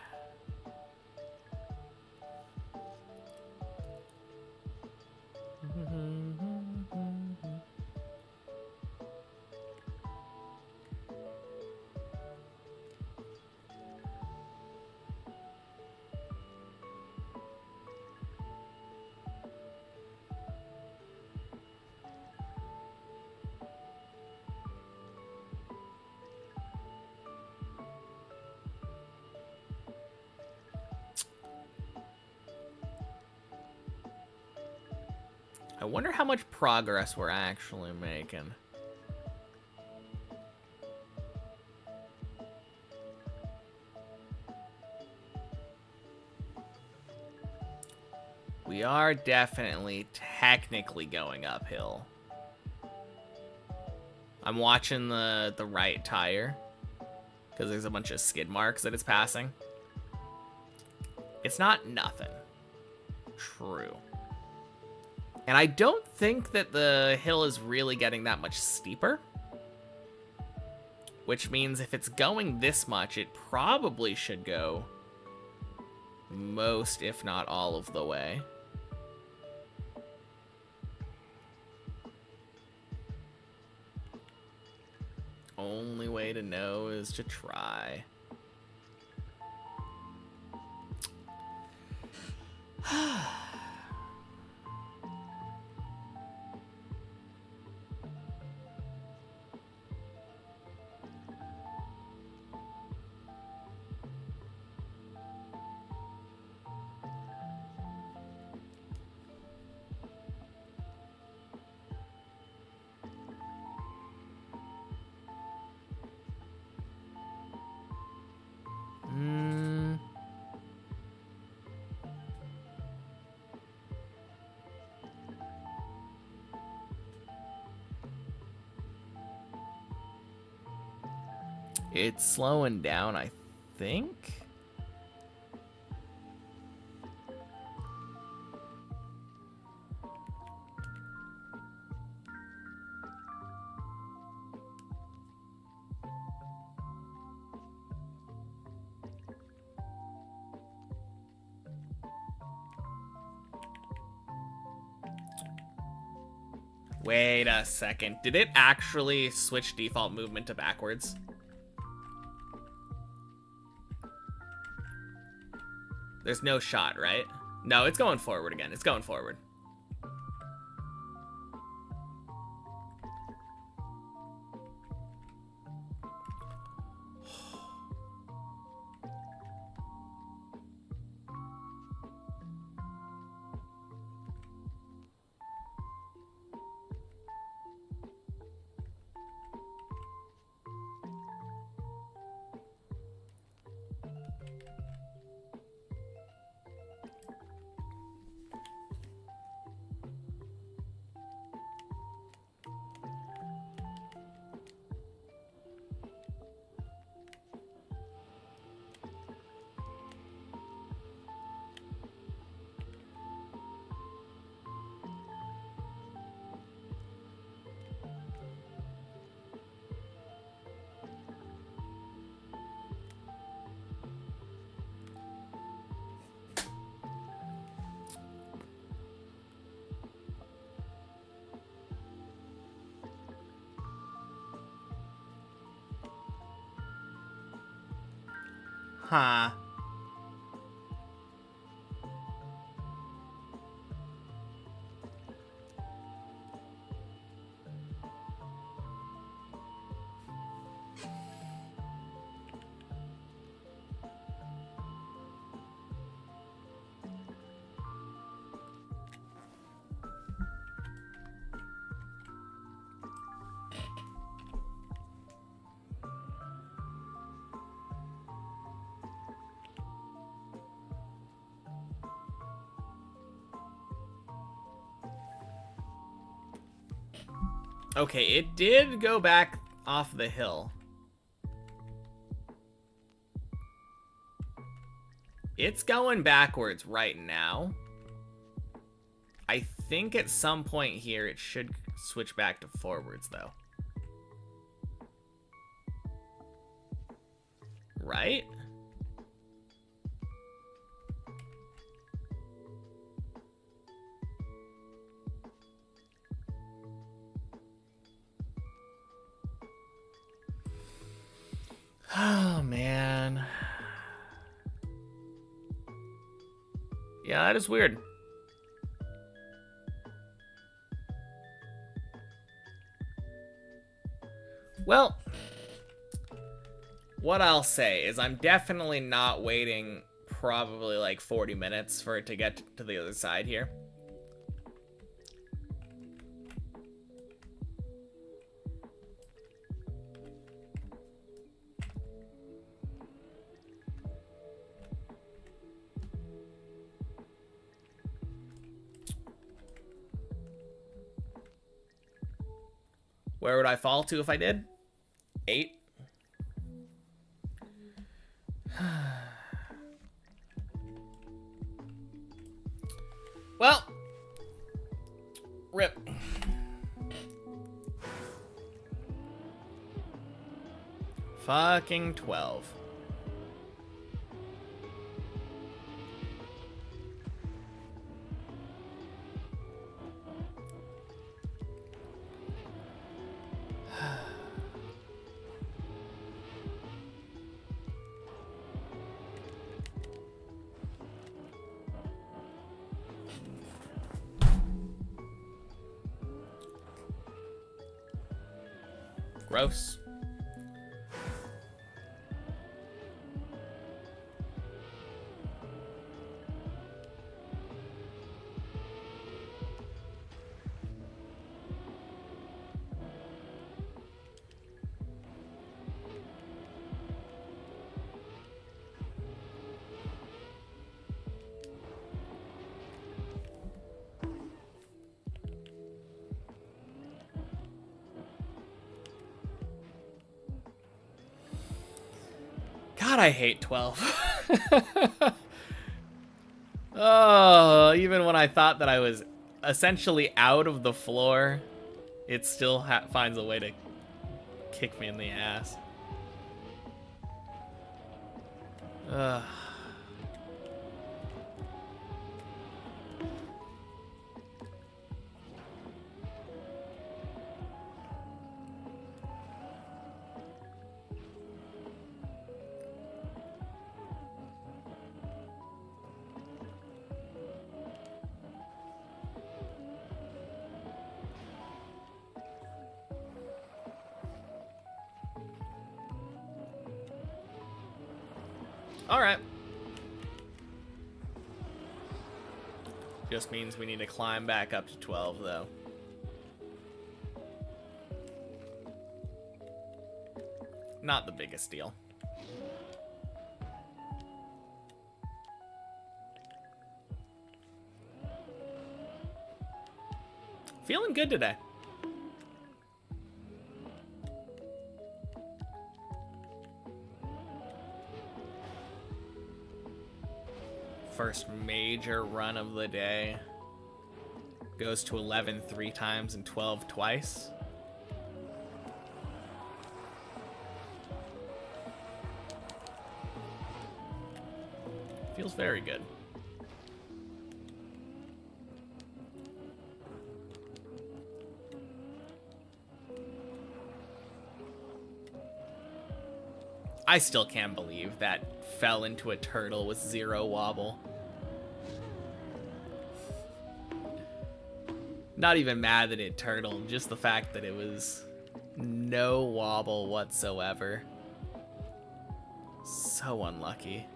I wonder how much progress we're actually making. We are definitely technically going uphill. I'm watching the right tire because there's a bunch of skid marks that it's passing. It's not nothing. True. And I don't think that the hill is really getting that much steeper. Which means if it's going this much, it probably should go most, if not all of the way. Only way to know is to try. It's slowing down, I think. Wait a second. Did it actually switch default movement to backwards? There's no shot, right? No, it's going forward again. It's going forward. Huh. Okay, it did go back off the hill. It's going backwards right now. I think at some point here it should switch back to forwards, though. Right? Oh, man. Yeah, that is weird. Well, what I'll say is I'm definitely not waiting probably like 40 minutes for it to get to the other side here. Where would I fall to if I did? 8. Well, rip. Fucking 12. Gross. God, I hate 12. Oh, even when I thought that I was essentially out of the floor, it still finds a way to kick me in the ass. Ugh. All right. Just means we need to climb back up to 12, though. Not the biggest deal. Feeling good today. First major run of the day. Goes to 11 3 times and 12 twice. Feels very good. I still can't believe that fell into a turtle with 0 wobble. Not even mad that it turtled, just the fact that it was no wobble whatsoever. So unlucky.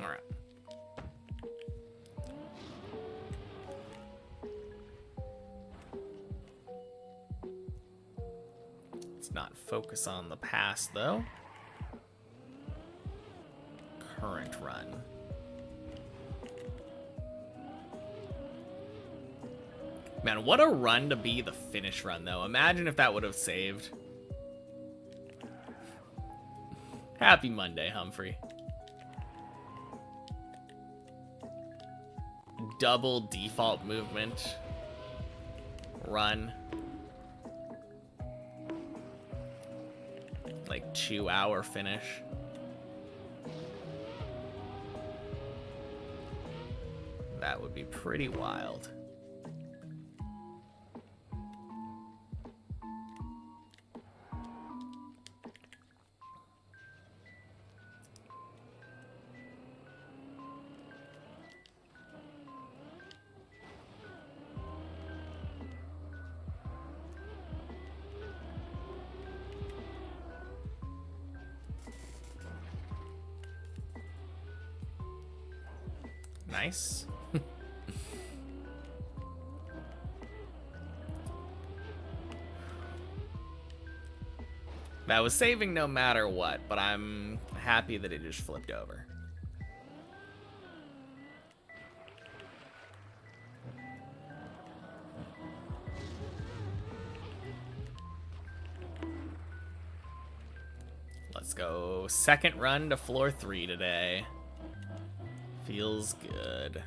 Alright. Let's not focus on the past, though. Current run. Man, what a run to be the finish run, though. Imagine if that would have saved. Happy Monday, Humphrey. Double default movement. Run. Like 2-hour finish. That would be pretty wild. Nice. That was saving no matter what, but I'm happy that it just flipped over. Let's go. Second run to floor 3 today. Feels good.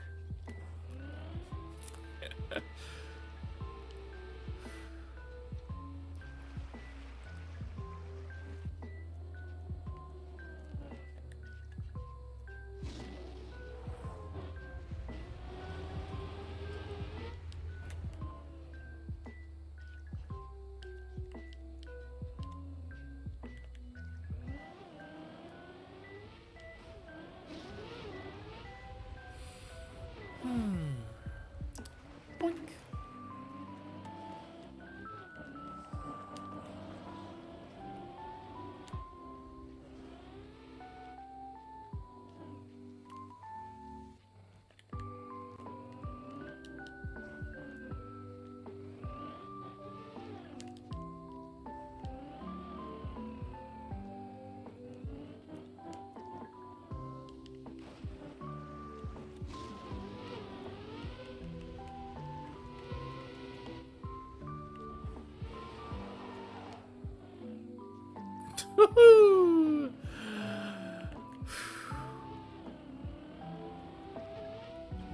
Boink. Woohoo!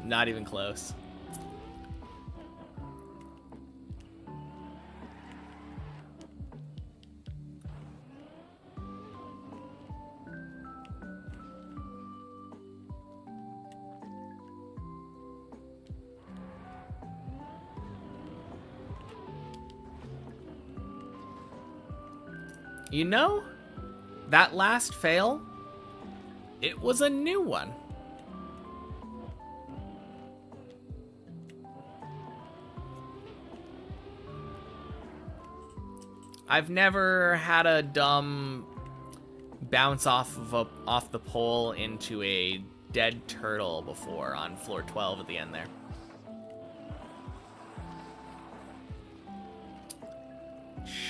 Not even close. You know, that last fail, it was a new one. I've never had a dumb bounce off the pole into a dead turtle before on floor 12 at the end there.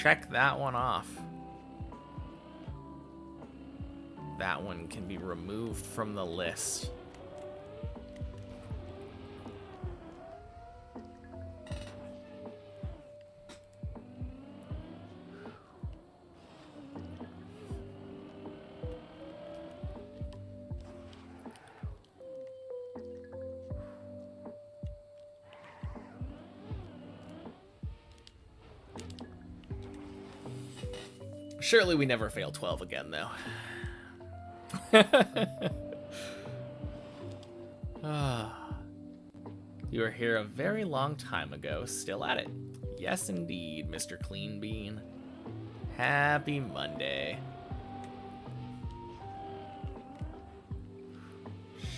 Check that one off. That one can be removed from the list. Surely we never fail 12 again, though. You were here a very long time ago, still at it. Yes, indeed, Mr. Clean Bean. Happy Monday.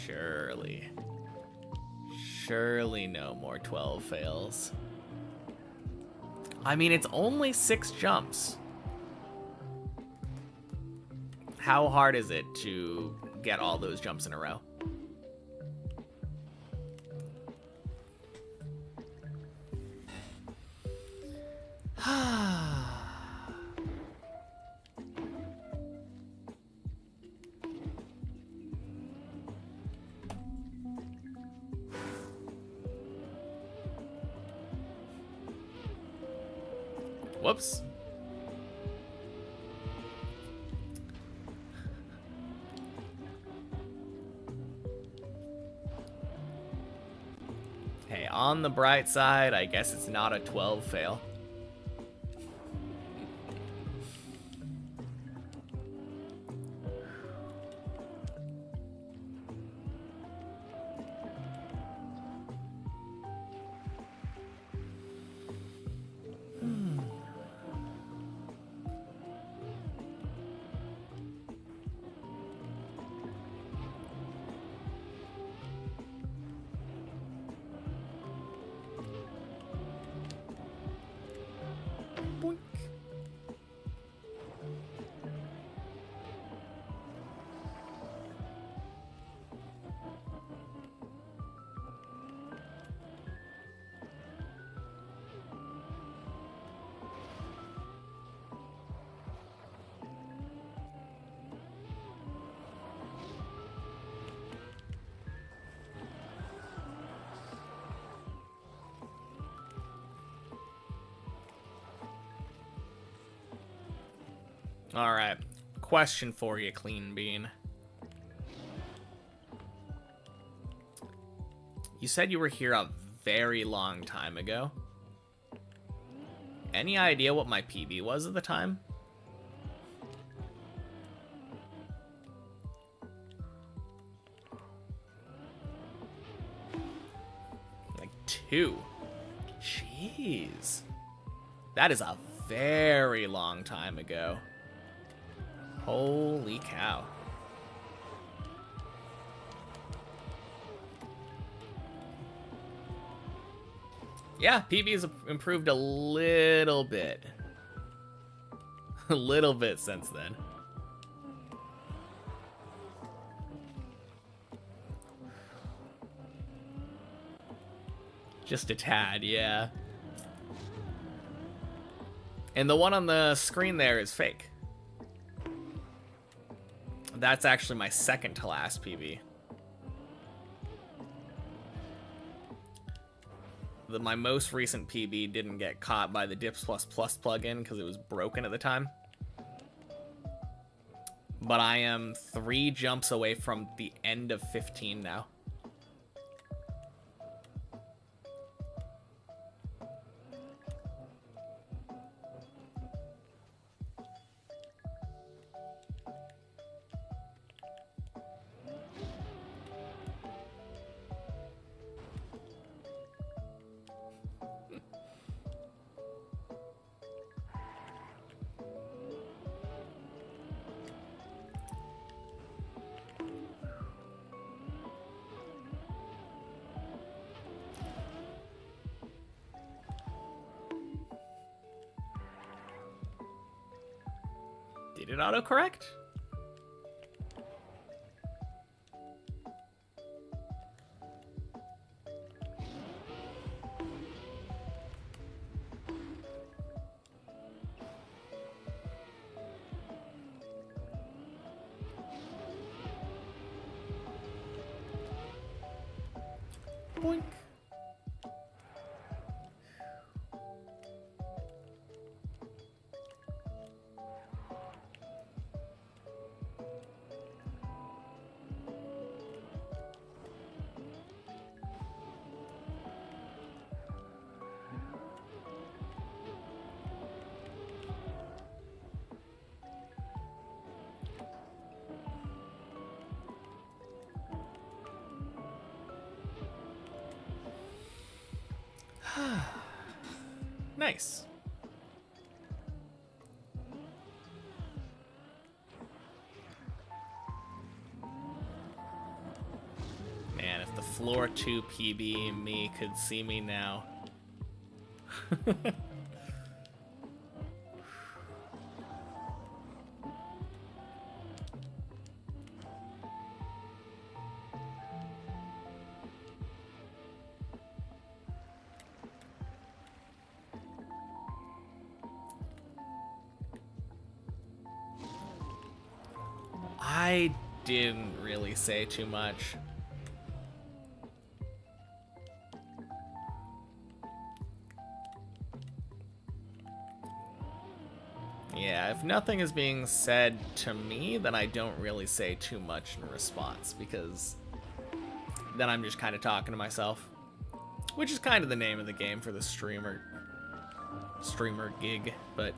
Surely. Surely no more 12 fails. I mean, it's only 6 jumps. How hard is it to get all those jumps in a row? Whoops. Hey, on the bright side, I guess it's not a 12 fail. Boink. All right, question for you, Clean Bean. You said you were here a very long time ago. Any idea what my PB was at the time? Like 2. Jeez. That is a very long time ago. Holy cow. Yeah, PB's improved a little bit. A little bit since then. Just a tad, yeah. And the one on the screen there is fake. That's actually my second to last PB. My most recent PB didn't get caught by the Dips++ plugin because it was broken at the time. But I am 3 jumps away from the end of 15 now. Did it autocorrect? Boink. Nice. Man, if the floor 2 PB and me could see me now. didn't really say too much. Yeah, if nothing is being said to me, then I don't really say too much in response, because then I'm just kind of talking to myself. Which is kind of the name of the game for the streamer gig, but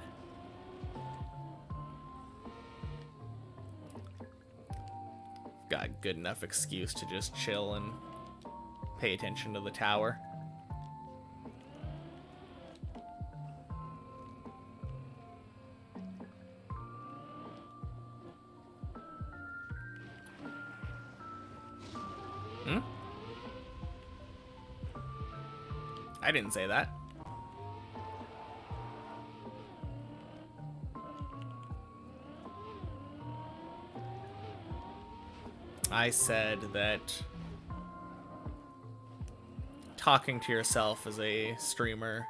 got a good enough excuse to just chill and pay attention to the tower. I didn't say that. I said that talking to yourself as a streamer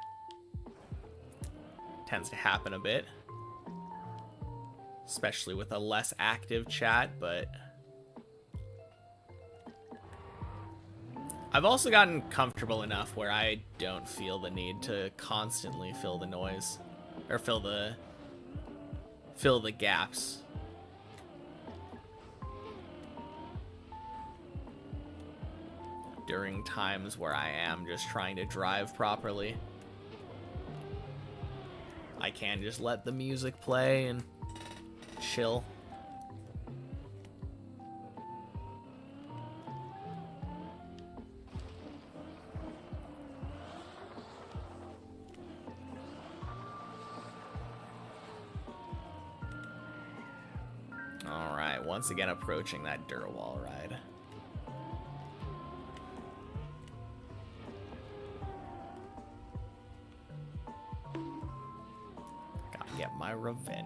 tends to happen a bit, especially with a less active chat, but I've also gotten comfortable enough where I don't feel the need to constantly fill the noise or fill the gaps. During times where I am just trying to drive properly. I can just let the music play and chill. Alright, once again approaching that Durwall ride. Get my revenge.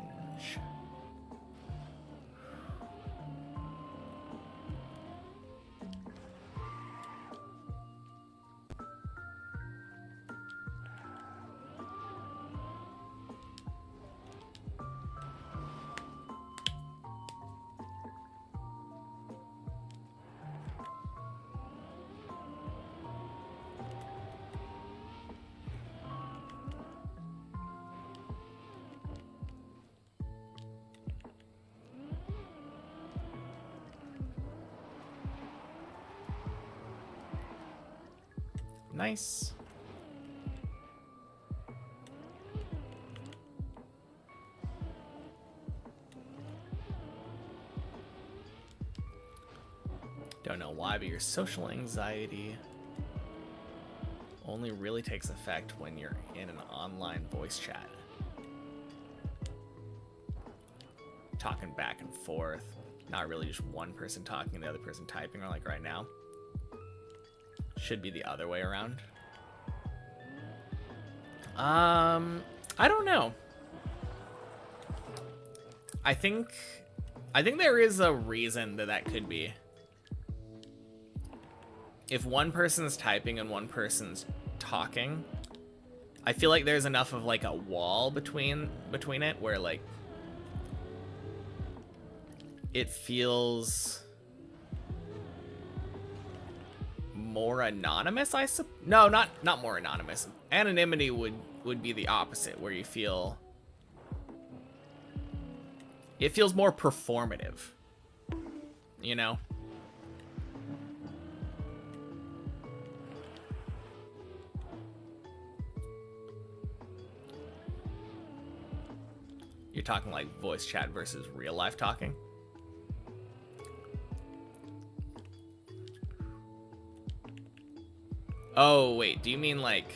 Nice. Don't know why, but your social anxiety only really takes effect when you're in an online voice chat. Talking back and forth. Not really just one person talking and the other person typing, or like right now. Should be the other way around. I don't know. I think there is a reason that could be. If one person's typing and one person's talking, I feel like there's enough of like a wall between it where like it feels more anonymous. No, not more anonymous. Anonymity would be the opposite, where you feel it feels more performative, you know? You're talking like voice chat versus real life talking? Oh, wait, do you mean like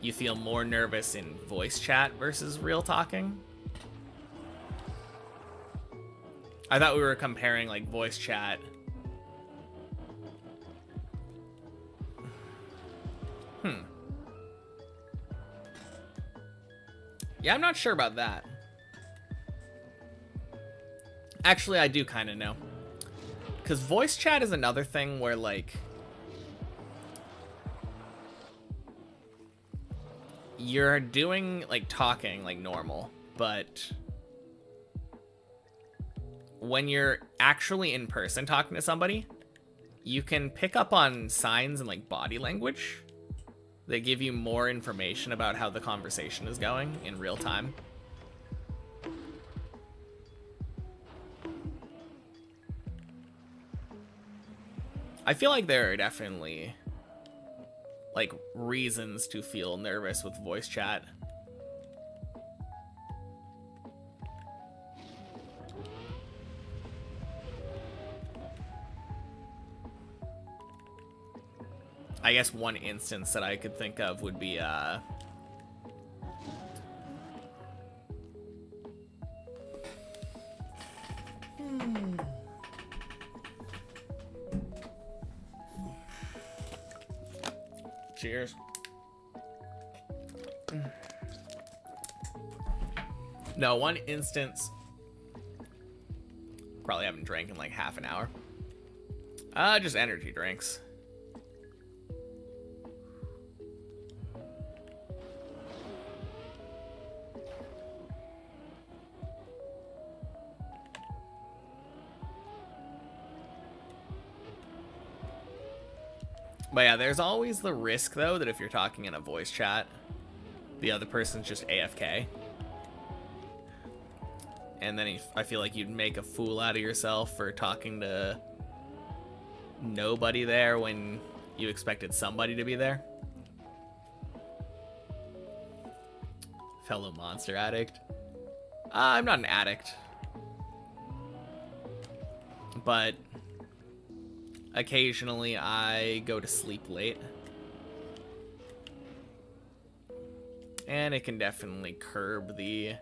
you feel more nervous in voice chat versus real talking? I thought we were comparing like voice chat. Yeah, I'm not sure about that. Actually, I do kind of know. Because voice chat is another thing where like you're doing like talking like normal, but when you're actually in person talking to somebody, you can pick up on signs and like body language that give you more information about how the conversation is going in real time. I feel like there are definitely like reasons to feel nervous with voice chat. I guess one instance that I could think of would be cheers. No, one instance. Probably haven't drank in like half an hour. Just energy drinks. But yeah, there's always the risk, though, that if you're talking in a voice chat, the other person's just AFK. And then I feel like you'd make a fool out of yourself for talking to nobody there when you expected somebody to be there. Fellow monster addict. I'm not an addict. But occasionally, I go to sleep late. And it can definitely curb the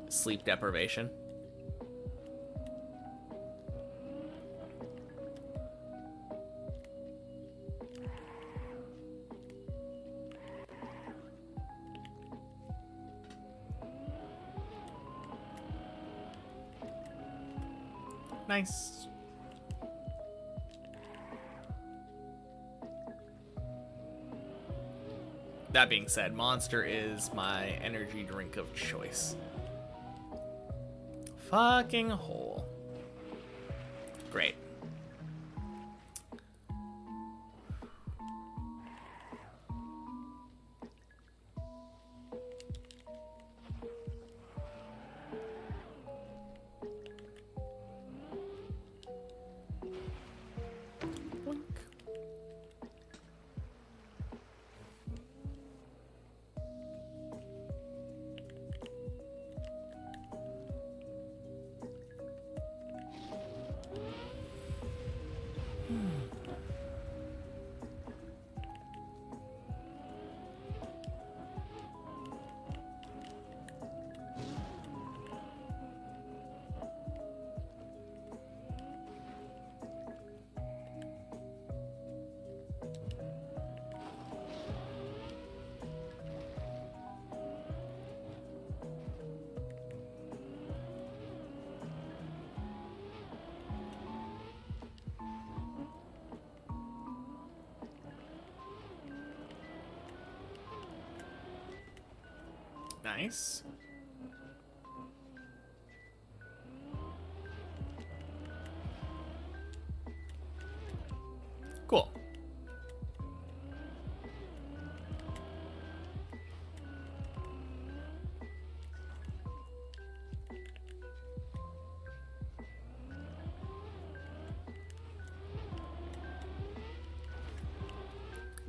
sleep deprivation. Nice. That being said, Monster is my energy drink of choice. Fucking hole. Great. Nice. Cool.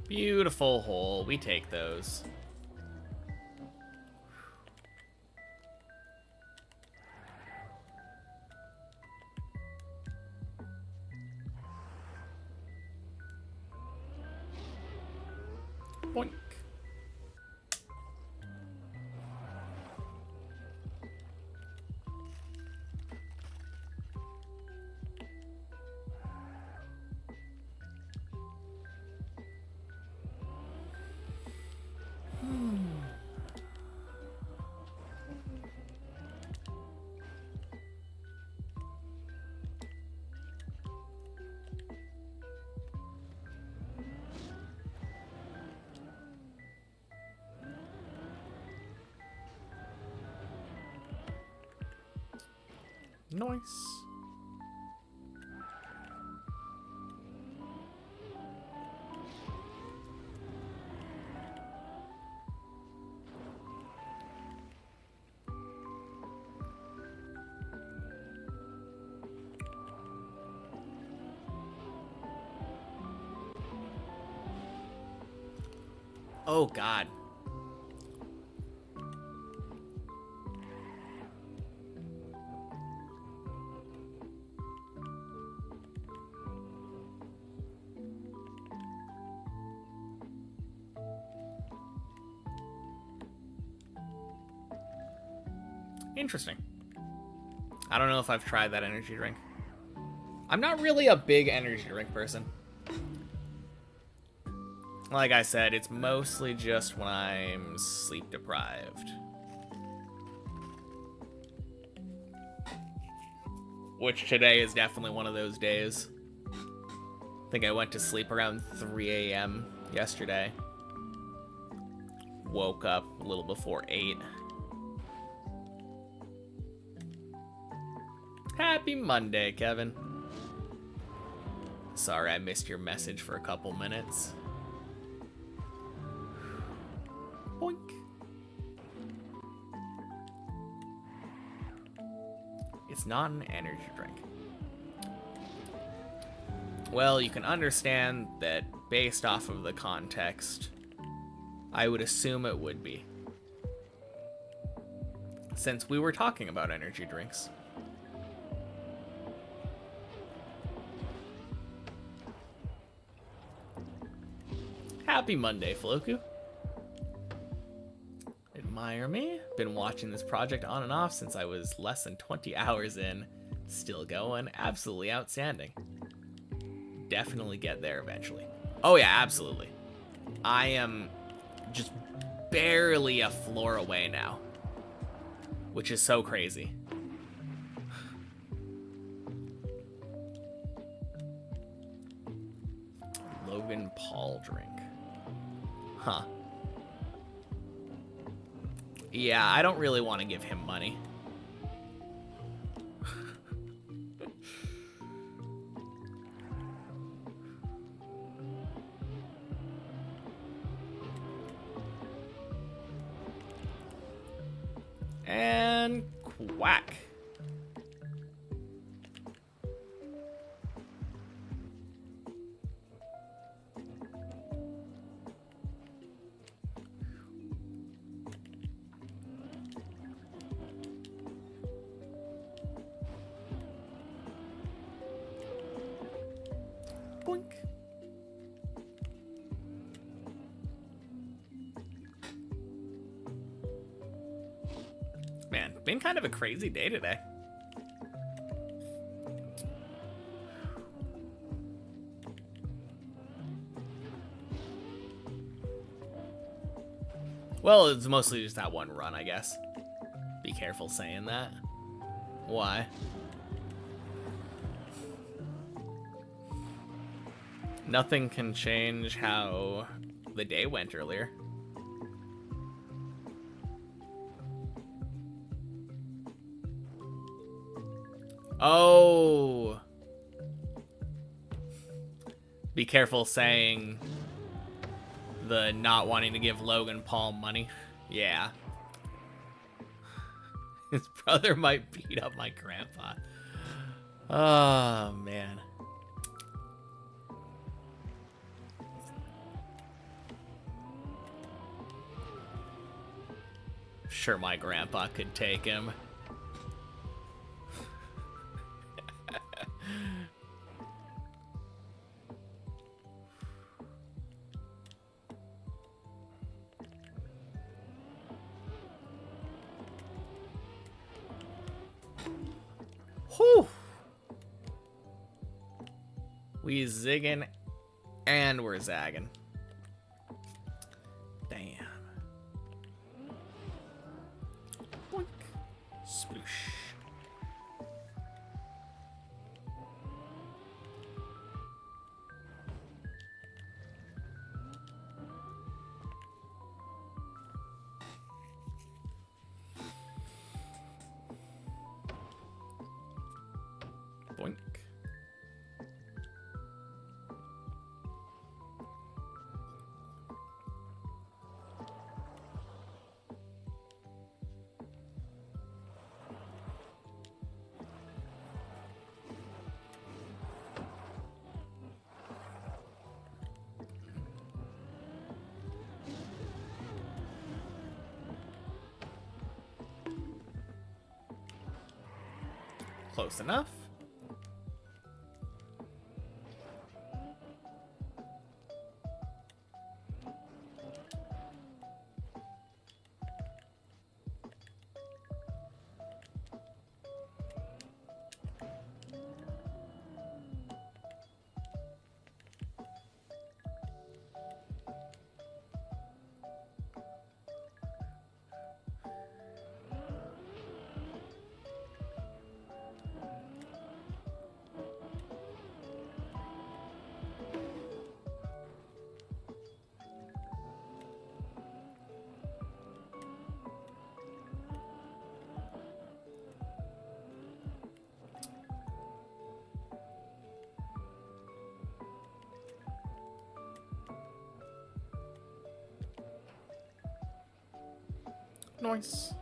Beautiful hole. We take those. Boink. Nice. Oh, God. Interesting. I don't know if I've tried that energy drink. I'm not really a big energy drink person. Like I said, it's mostly just when I'm sleep deprived. Which today is definitely one of those days. I think I went to sleep around 3 a.m. yesterday. Woke up a little before 8. Happy Monday, Kevin. Sorry I missed your message for a couple minutes. Boink. It's not an energy drink. Well, you can understand that based off of the context, I would assume it would be. Since we were talking about energy drinks. Happy Monday, Floku. Admire me. Been watching this project on and off since I was less than 20 hours in. Still going. Absolutely outstanding. Definitely get there eventually. Oh yeah, absolutely. I am just barely a floor away now. Which is so crazy. Logan Paul drink. Huh. Yeah, I don't really want to give him money. And quack. Boink. Man, been kind of a crazy day today. Well, it's mostly just that one run, I guess. Be careful saying that. Why? Nothing can change how the day went earlier. Oh. Be careful saying the not wanting to give Logan Paul money. Yeah. His brother might beat up my grandpa. Oh, man. Sure, my grandpa could take him. Whew. We zigging and we're zagging. Damn. Boink. Sploosh. Close enough. Nice.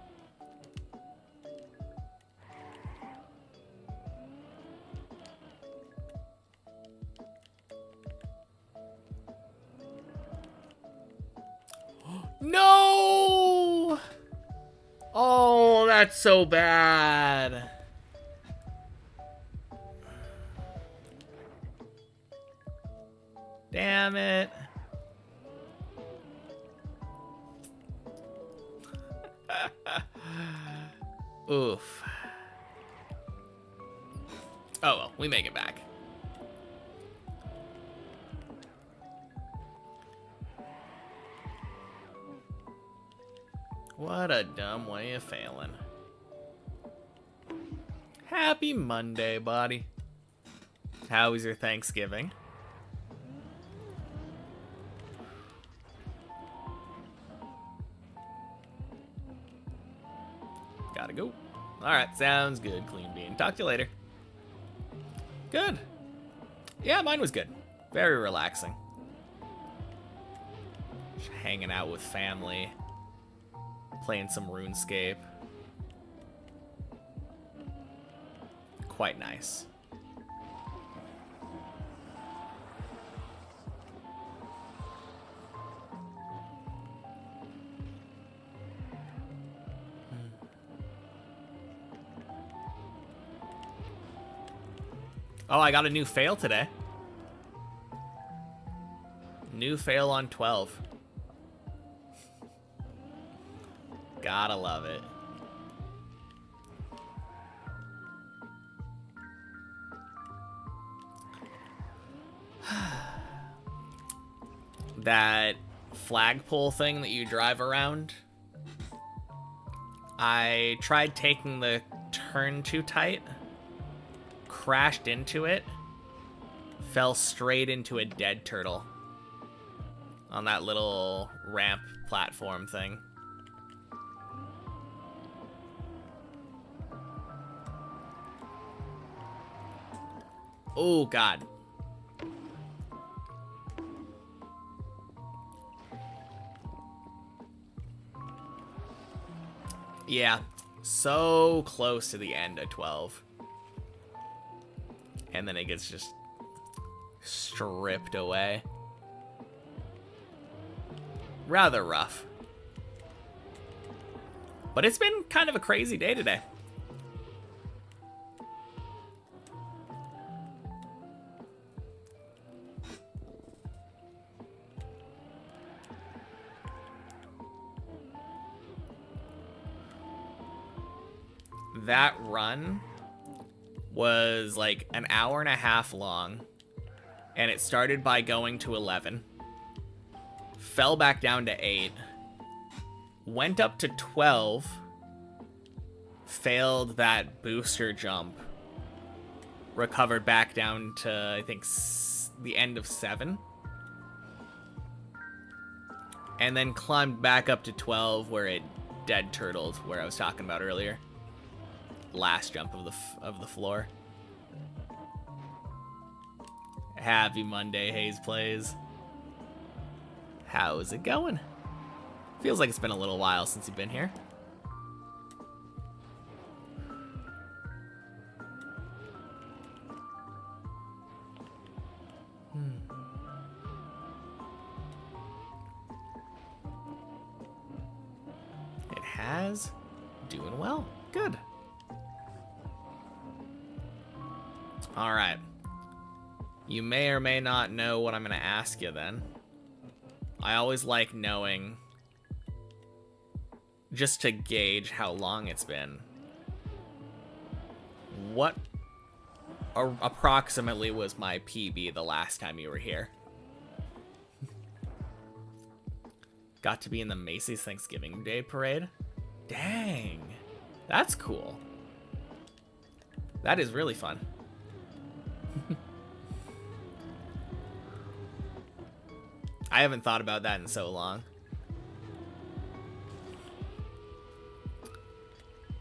No! Oh, that's so bad. Damn it. Oof. Oh well, we make it back. What a dumb way of failing. Happy Monday, buddy. How was your Thanksgiving? Gotta go. Alright, sounds good, Clean Bean. Talk to you later. Good. Yeah, mine was good. Very relaxing. Just hanging out with family. Playing some RuneScape. Quite nice. Oh, I got a new fail today. New fail on 12. Gotta love it. That flagpole thing that you drive around. I tried taking the turn too tight. Crashed into it. Fell straight into a dead turtle. On that little ramp platform thing. Oh, God. Yeah, so close to the end of 12. And then it gets just stripped away. Rather rough. But it's been kind of a crazy day today. That run was like an hour and a half long, and it started by going to 11, fell back down to 8, went up to 12, failed that booster jump, recovered back down to, I think, the end of 7, and then climbed back up to 12 where it dead turtled, where I was talking about earlier. Last jump of the floor. Happy Monday, Hayes Plays. How's it going? Feels like it's been a little while since you've been here. It has. Doing well. Good. All right. You may or may not know what I'm going to ask you then. I always like knowing, just to gauge how long it's been. What approximately was my PB the last time you were here? Got to be in the Macy's Thanksgiving Day Parade? Dang. That's cool. That is really fun. I haven't thought about that in so long.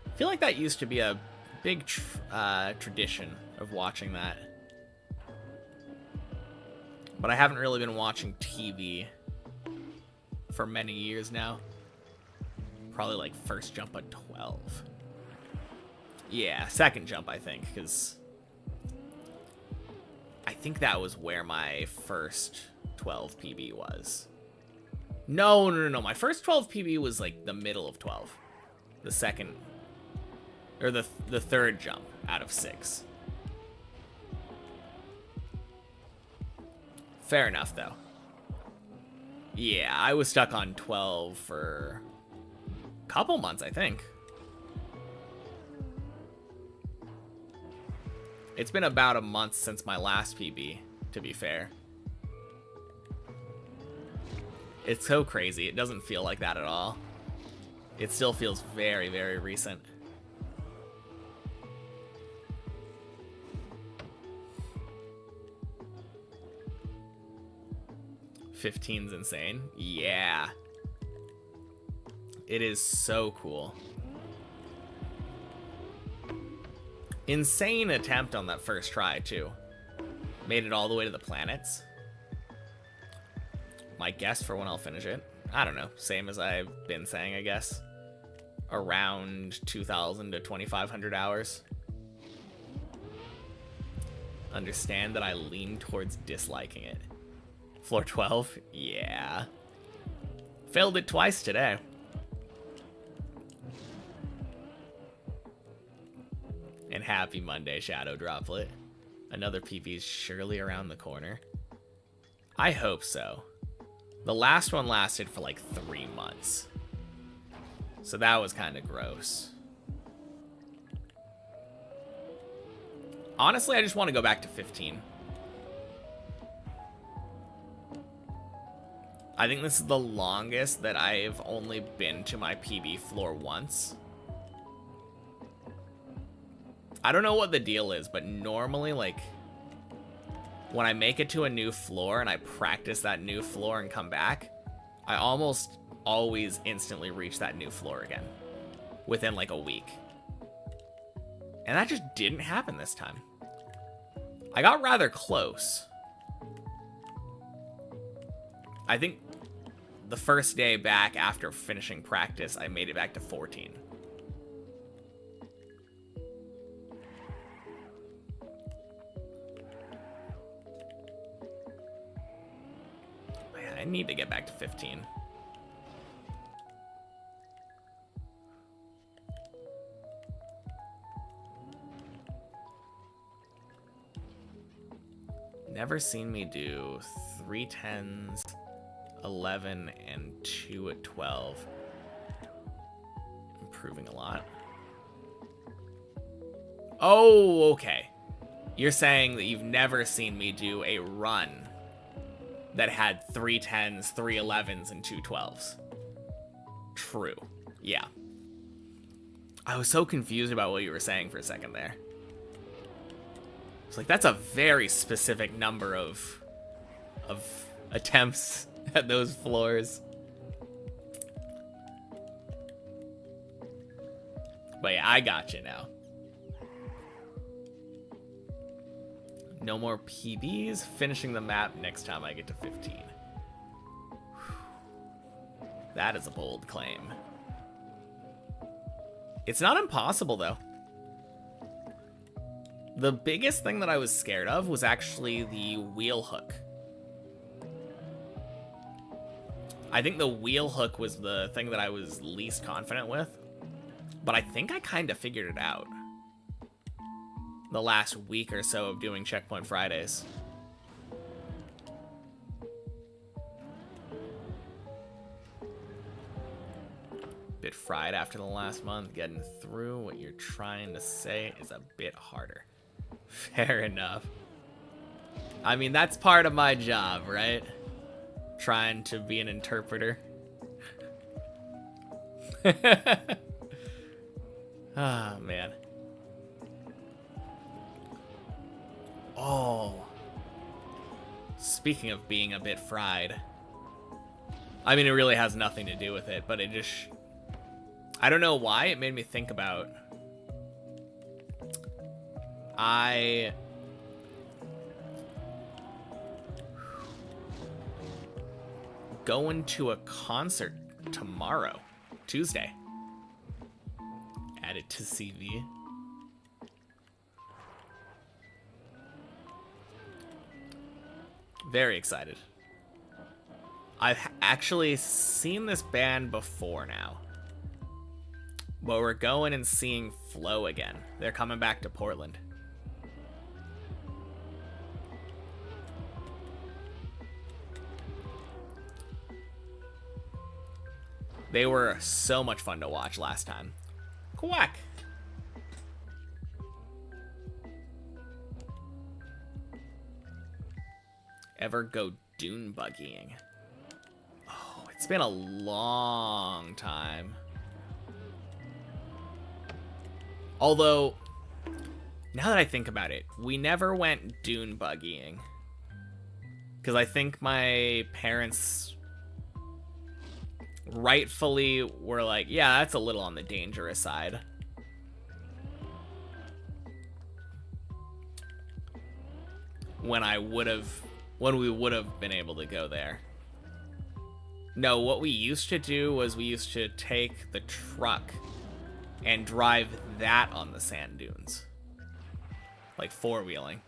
I feel like that used to be a big tradition of watching that. But I haven't really been watching TV for many years now. Probably like first jump at 12. Yeah, second jump, I think, because I think that was where my first 12 PB was. No. My first 12 PB was like the middle of 12. The second, or the third jump out of 6. Fair enough, though. Yeah, I was stuck on 12 for a couple months, I think. It's been about a month since my last PB, to be fair. It's so crazy. It doesn't feel like that at all. It still feels very, very recent. '15's insane. Yeah. It is so cool. Insane attempt on that first try, too. Made it all the way to the planets. My guess for when I'll finish it. I don't know. Same as I've been saying, I guess. Around 2,000 to 2,500 hours. Understand that I lean towards disliking it. Floor 12? Yeah. Failed it twice today. And happy Monday, Shadow Droplet. Another PV's surely around the corner. I hope so. The last one lasted for like 3 months. So that was kind of gross. Honestly, I just want to go back to 15. I think this is the longest that I've only been to my PB floor once. I don't know what the deal is, but normally, like, when I make it to a new floor and I practice that new floor and come back, I almost always instantly reach that new floor again within like a week. And that just didn't happen this time. I got rather close. I think the first day back after finishing practice, I made it back to 14. I need to get back to 15. Never seen me do 3 10s, 11, and 2 at 12. Improving a lot. Oh, okay. You're saying that you've never seen me do a run that had 3 10s, 3 11s, and 2 12s. True. Yeah. I was so confused about what you were saying for a second there. It's like, that's a very specific number of attempts at those floors. But yeah, I got you now. No more PBs. Finishing the map next time I get to 15. That is a bold claim. It's not impossible, though. The biggest thing that I was scared of was actually the wheel hook. I think the wheel hook was the thing that I was least confident with. But I think I kind of figured it out. the last week or so of doing Checkpoint Fridays. Bit fried after the last month. Getting through what you're trying to say is a bit harder. Fair enough. I mean, that's part of my job, right? Trying to be an interpreter. Ah, oh, man. Oh. Speaking of being a bit fried. I mean, it really has nothing to do with it, but it just... I don't know why it made me think about... Going to a concert tomorrow, Tuesday. Add it to CV. Very excited. I've actually seen this band before now. But we're going and seeing Flow again. They're coming back to Portland. They were so much fun to watch last time. Quack! Ever go dune buggying? Oh, it's been a long time. Although, now that I think about it, we never went dune buggying. Because I think my parents rightfully were like, yeah, that's a little on the dangerous side. When we would have been able to go there. No, what we used to do was we used to take the truck and drive that on the sand dunes. Like four-wheeling.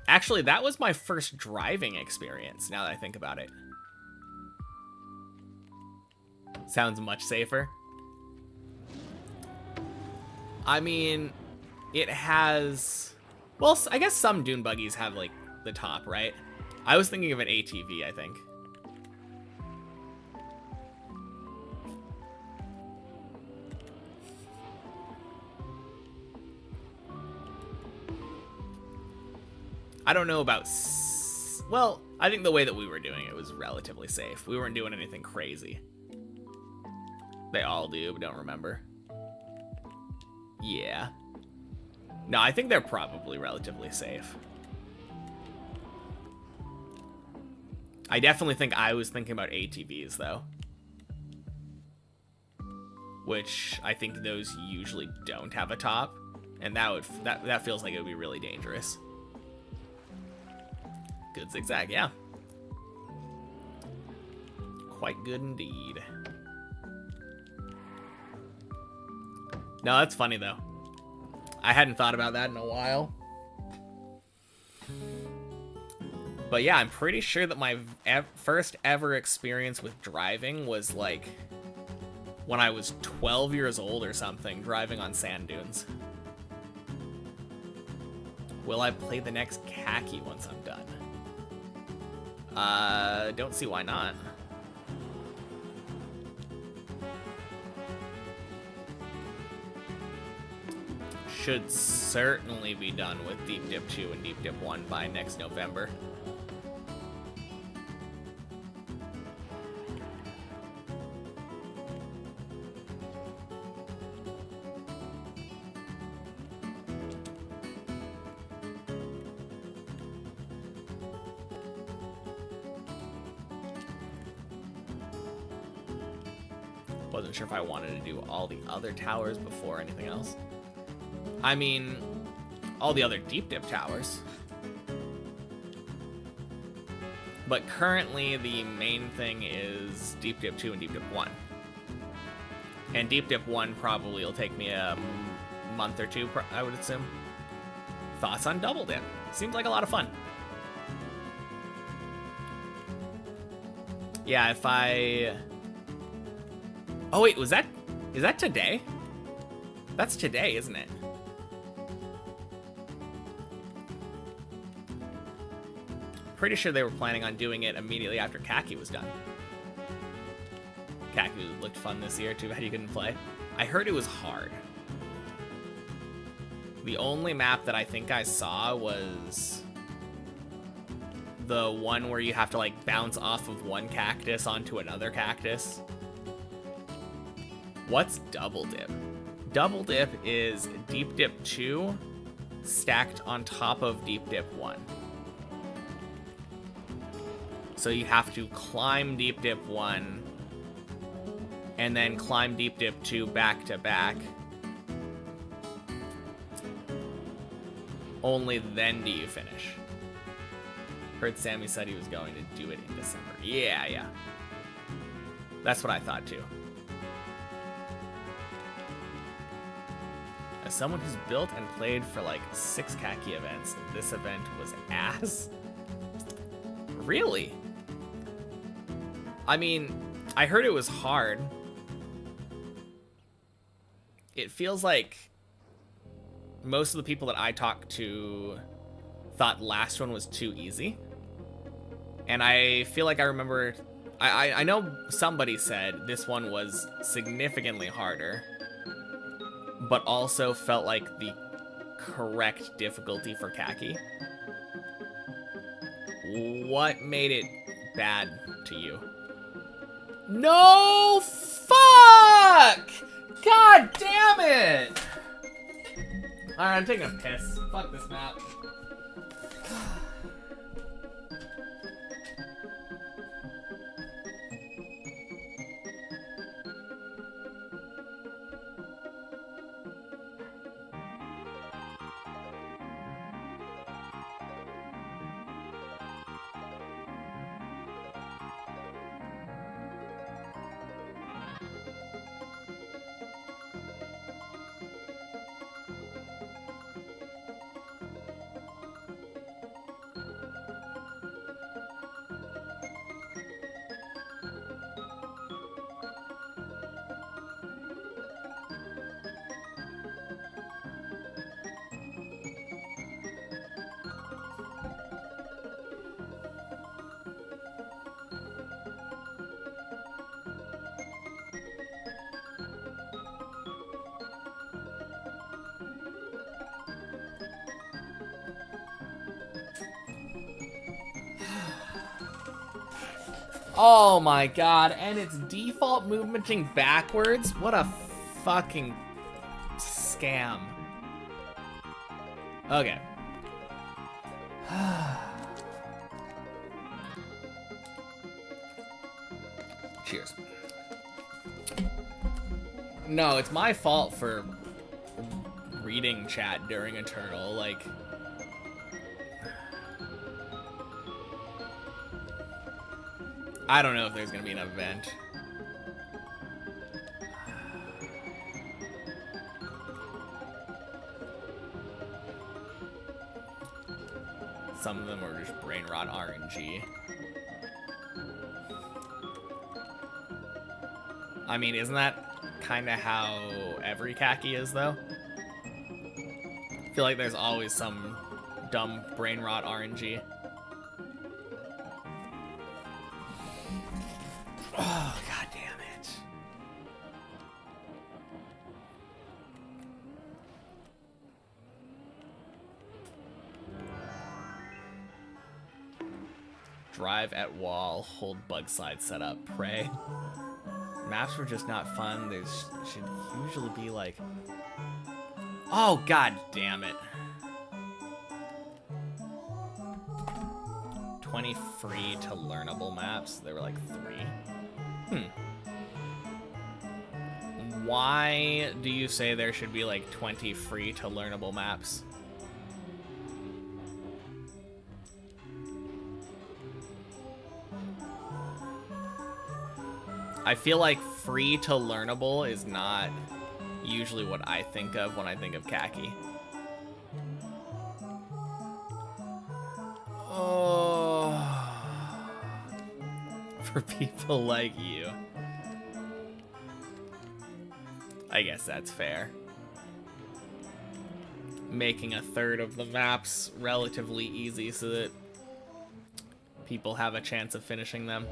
Actually, that was my first driving experience, now that I think about it. Sounds much safer. I mean, it has... Well, I guess some dune buggies have, like, the top, right? I was thinking of an ATV, I think. I don't know about... Well, I think the way that we were doing it was relatively safe. We weren't doing anything crazy. They all do, but don't remember. Yeah. No, I think they're probably relatively safe. I definitely think I was thinking about ATVs, though. Which I think those usually don't have a top. And that feels like it would be really dangerous. Good zigzag, yeah. Quite good indeed. No, that's funny, though. I hadn't thought about that in a while. But yeah, I'm pretty sure that my first ever experience with driving was, like, when I was 12 years old or something, driving on sand dunes. Will I play the next khaki once I'm done? Don't see why not. Should certainly be done with Deep Dip 2 and Deep Dip 1 by next November. Wasn't sure if I wanted to do all the other towers before anything else. I mean, all the other Deep Dip towers. But currently, the main thing is Deep Dip 2 and Deep Dip 1. And Deep Dip 1 probably will take me a month or two, I would assume. Thoughts on Double Dip? Seems like a lot of fun. Yeah, if I... Oh wait, was that Is that today? That's today, isn't it? Pretty sure they were planning on doing it immediately after Khaki was done. Khaki looked fun this year, too bad you couldn't play. I heard it was hard. The only map that I think I saw was the one where you have to like bounce off of one cactus onto another cactus. What's double dip? Double dip is deep dip 2 stacked on top of deep dip 1. So you have to climb deep dip 1 and then climb deep dip 2 back to back. Only then do you finish. Heard Sammy said he was going to do it in December. Yeah. That's what I thought too. As someone who's built and played for like 6 Khaki events, this event was ass. Really? I mean, I heard it was hard. It feels like most of the people that I talked to thought last one was too easy. And I feel like I remember, I know somebody said this one was significantly harder, but also felt like the correct difficulty for Khaki. What made it bad to you? No! Fuck! God damn it! Alright, I'm taking a piss. Fuck this map. Oh my god, and it's default movementing backwards? What a fucking scam. Okay. Cheers. No, it's my fault for reading chat during Eternal, like... I don't know if there's gonna be an event. Some of them are just brain rot RNG. I mean, isn't that kind of how every Khaki is, though? I feel like there's always some dumb brain rot RNG. Oh, god damn it. Drive at wall, hold bug slide setup, pray. Maps were just not fun. There should usually be like... Oh, god damn it. 20 free to learnable maps. There were like 3. Why do you say there should be like 20 free to learnable maps? I feel like free to learnable is not usually what I think of when I think of Khaki. Oh, for people like you. I guess that's fair. Making a third of the maps relatively easy so that people have a chance of finishing them.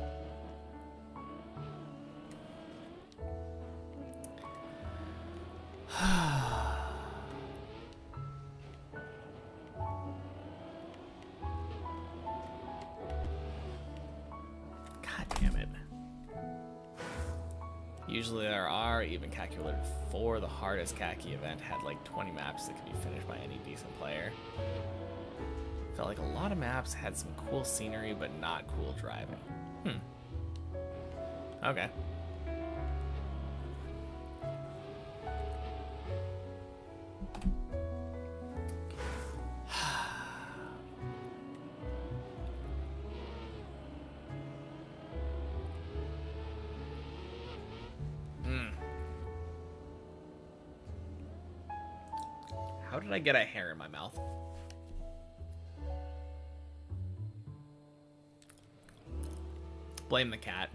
God damn it. Usually there are even calculated for the hardest khaki event had like 20 maps that could be finished by any decent player. Felt like a lot of maps had some cool scenery but not cool driving. Okay. How did I get a hair in my mouth? Blame the cat.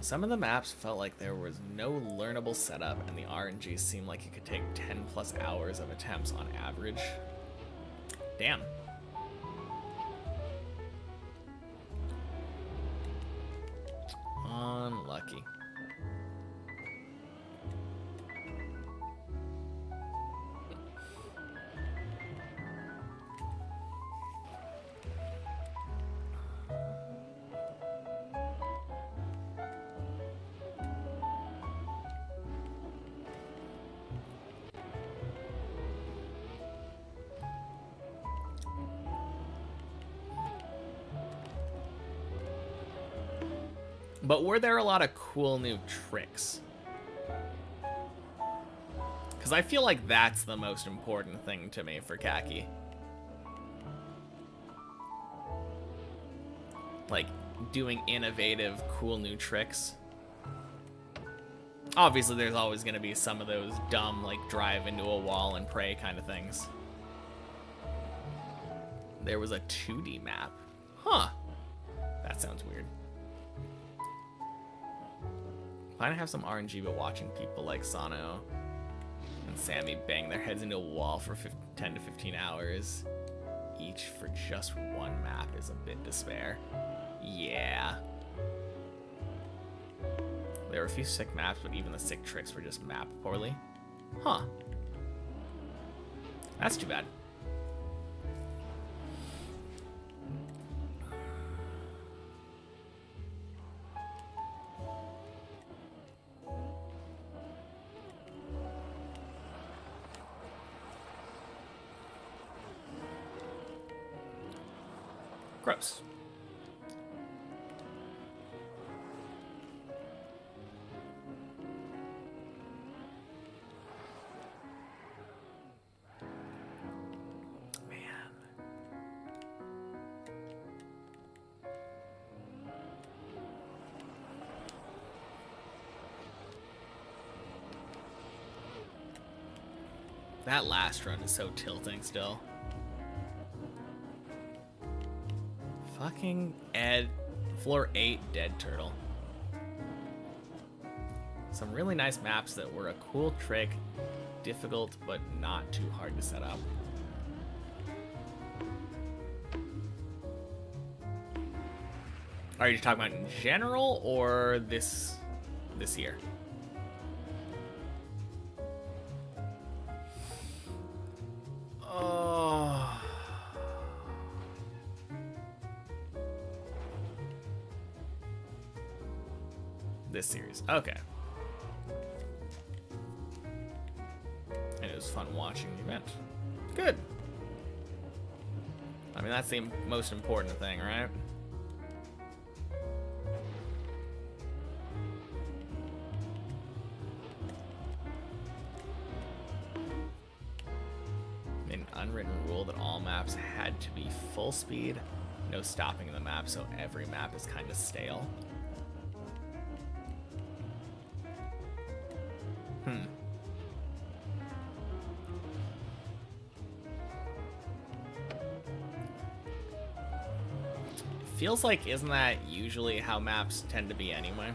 Some of the maps felt like there was no learnable setup, and the RNG seemed like it could take 10 plus hours of attempts on average. Damn. Unlucky. But were there a lot of cool new tricks? Because I feel like that's the most important thing to me for khaki. Like, doing innovative, cool new tricks. Obviously, there's always going to be some of those dumb, like, drive into a wall and pray kind of things. There was a 2D map. Huh. That sounds weird. Kind of have some RNG, but watching people like Sano and Sammy bang their heads into a wall for 10 to 15 hours each for just one map is a bit despair. Yeah. There were a few sick maps, but even the sick tricks were just mapped poorly. Huh. That's too bad. Gross. Man. That last run is so tilting still. Fucking Ed, floor 8, dead turtle. Some really nice maps that were a cool trick, difficult but not too hard to set up. Are you talking about in general or this year? This series. Okay. And it was fun watching the event. Good. I mean, that's the most important thing, right? An unwritten rule that all maps had to be full speed, no stopping in the map, so every map is kind of stale. Feels like, isn't that usually how maps tend to be anyway?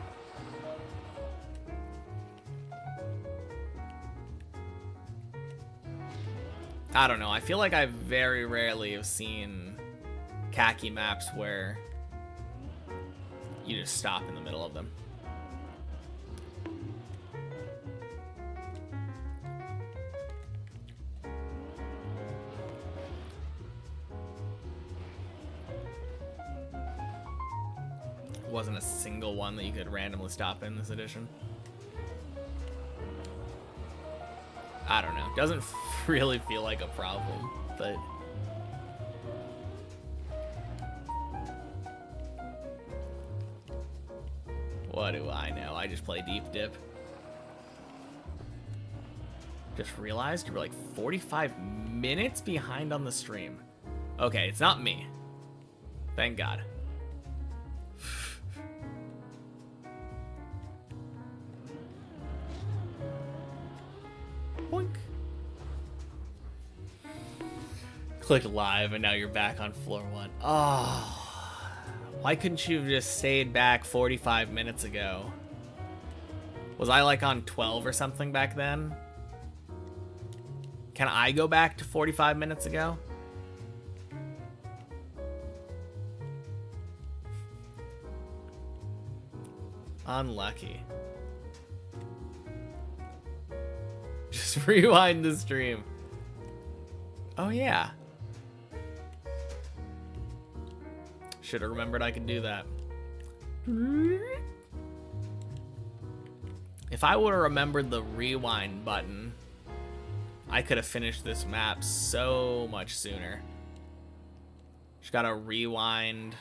I don't know. I feel like I very rarely have seen khaki maps where you just stop in the middle of them. Wasn't a single one that you could randomly stop in this edition. I don't know. Doesn't really feel like a problem, but what do I know? I just play deep dip. Just realized you were like 45 minutes behind on the stream. Okay, it's not me. Thank God. Boink. Click live and now you're back on floor 1. Oh, why couldn't you have just stayed back 45 minutes ago? Was I like on 12 or something back then? Can I go back to 45 minutes ago? Unlucky. Just rewind the stream. Oh yeah. Should have remembered I could do that. If I would have remembered the rewind button, I could have finished this map so much sooner. Just gotta rewind,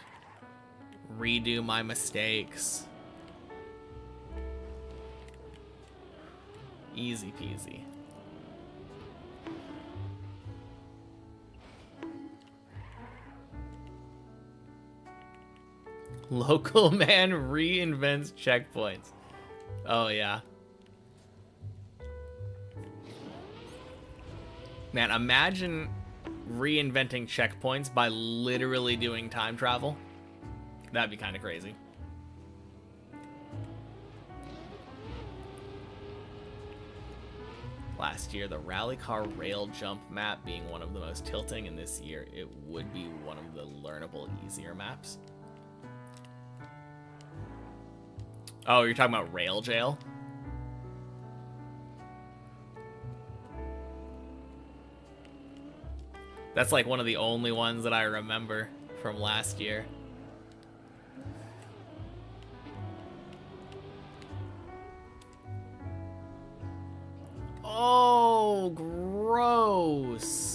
redo my mistakes. Easy peasy. Local man reinvents checkpoints. Oh yeah. Man, imagine reinventing checkpoints by literally doing time travel. That'd be kind of crazy. Last year, the rally car rail jump map being one of the most tilting, and this year it would be one of the learnable easier maps. Oh, you're talking about rail jail? That's like one of the only ones that I remember from last year. Oh, gross.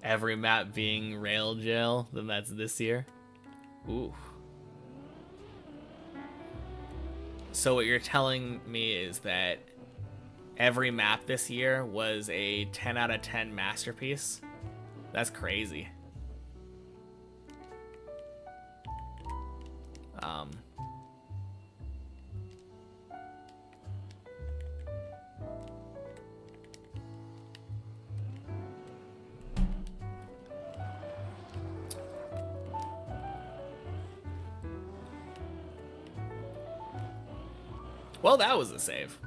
Every map being rail jail, then that's this year. Ooh. So what you're telling me is that every map this year was a 10 out of 10 masterpiece? That's crazy. Well, that was a save.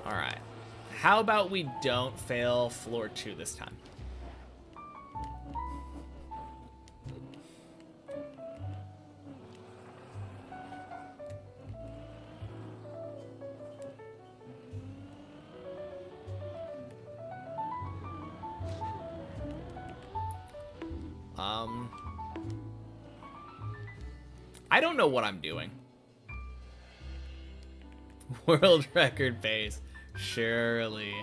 All right. How about we don't fail floor 2 this time? I don't know what I'm doing. World record pace. Surely.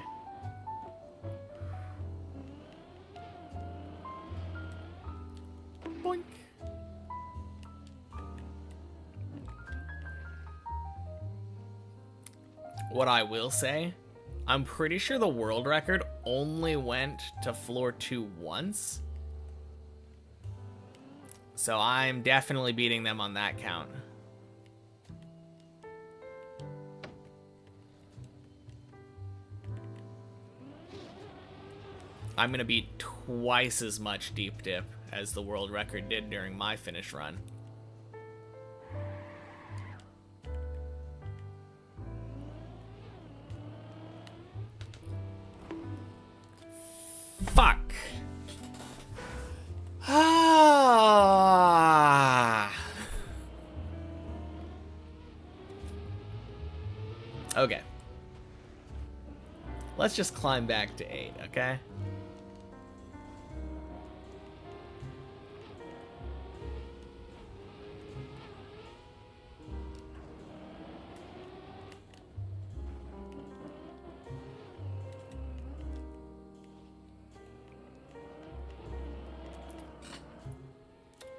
Boink. What I will say, I'm pretty sure the world record only went to floor 2 once. So I'm definitely beating them on that count. I'm going to beat twice as much deep dip as the world record did during my finish run. Fuck. Okay. Let's just climb back to 8, okay?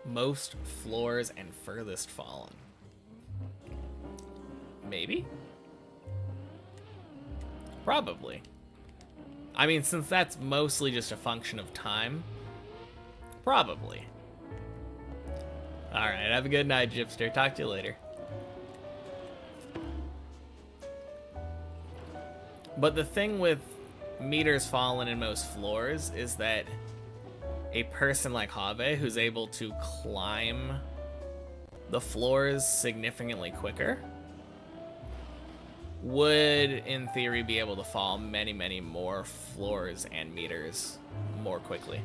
Most floors and furthest fallen. Maybe? Probably. I mean, since that's mostly just a function of time, probably. Alright, have a good night, Gypster. Talk to you later. But the thing with meters fallen in most floors is that a person like Have, who's able to climb the floors significantly quicker, would, in theory, be able to fall many, many more floors and meters more quickly.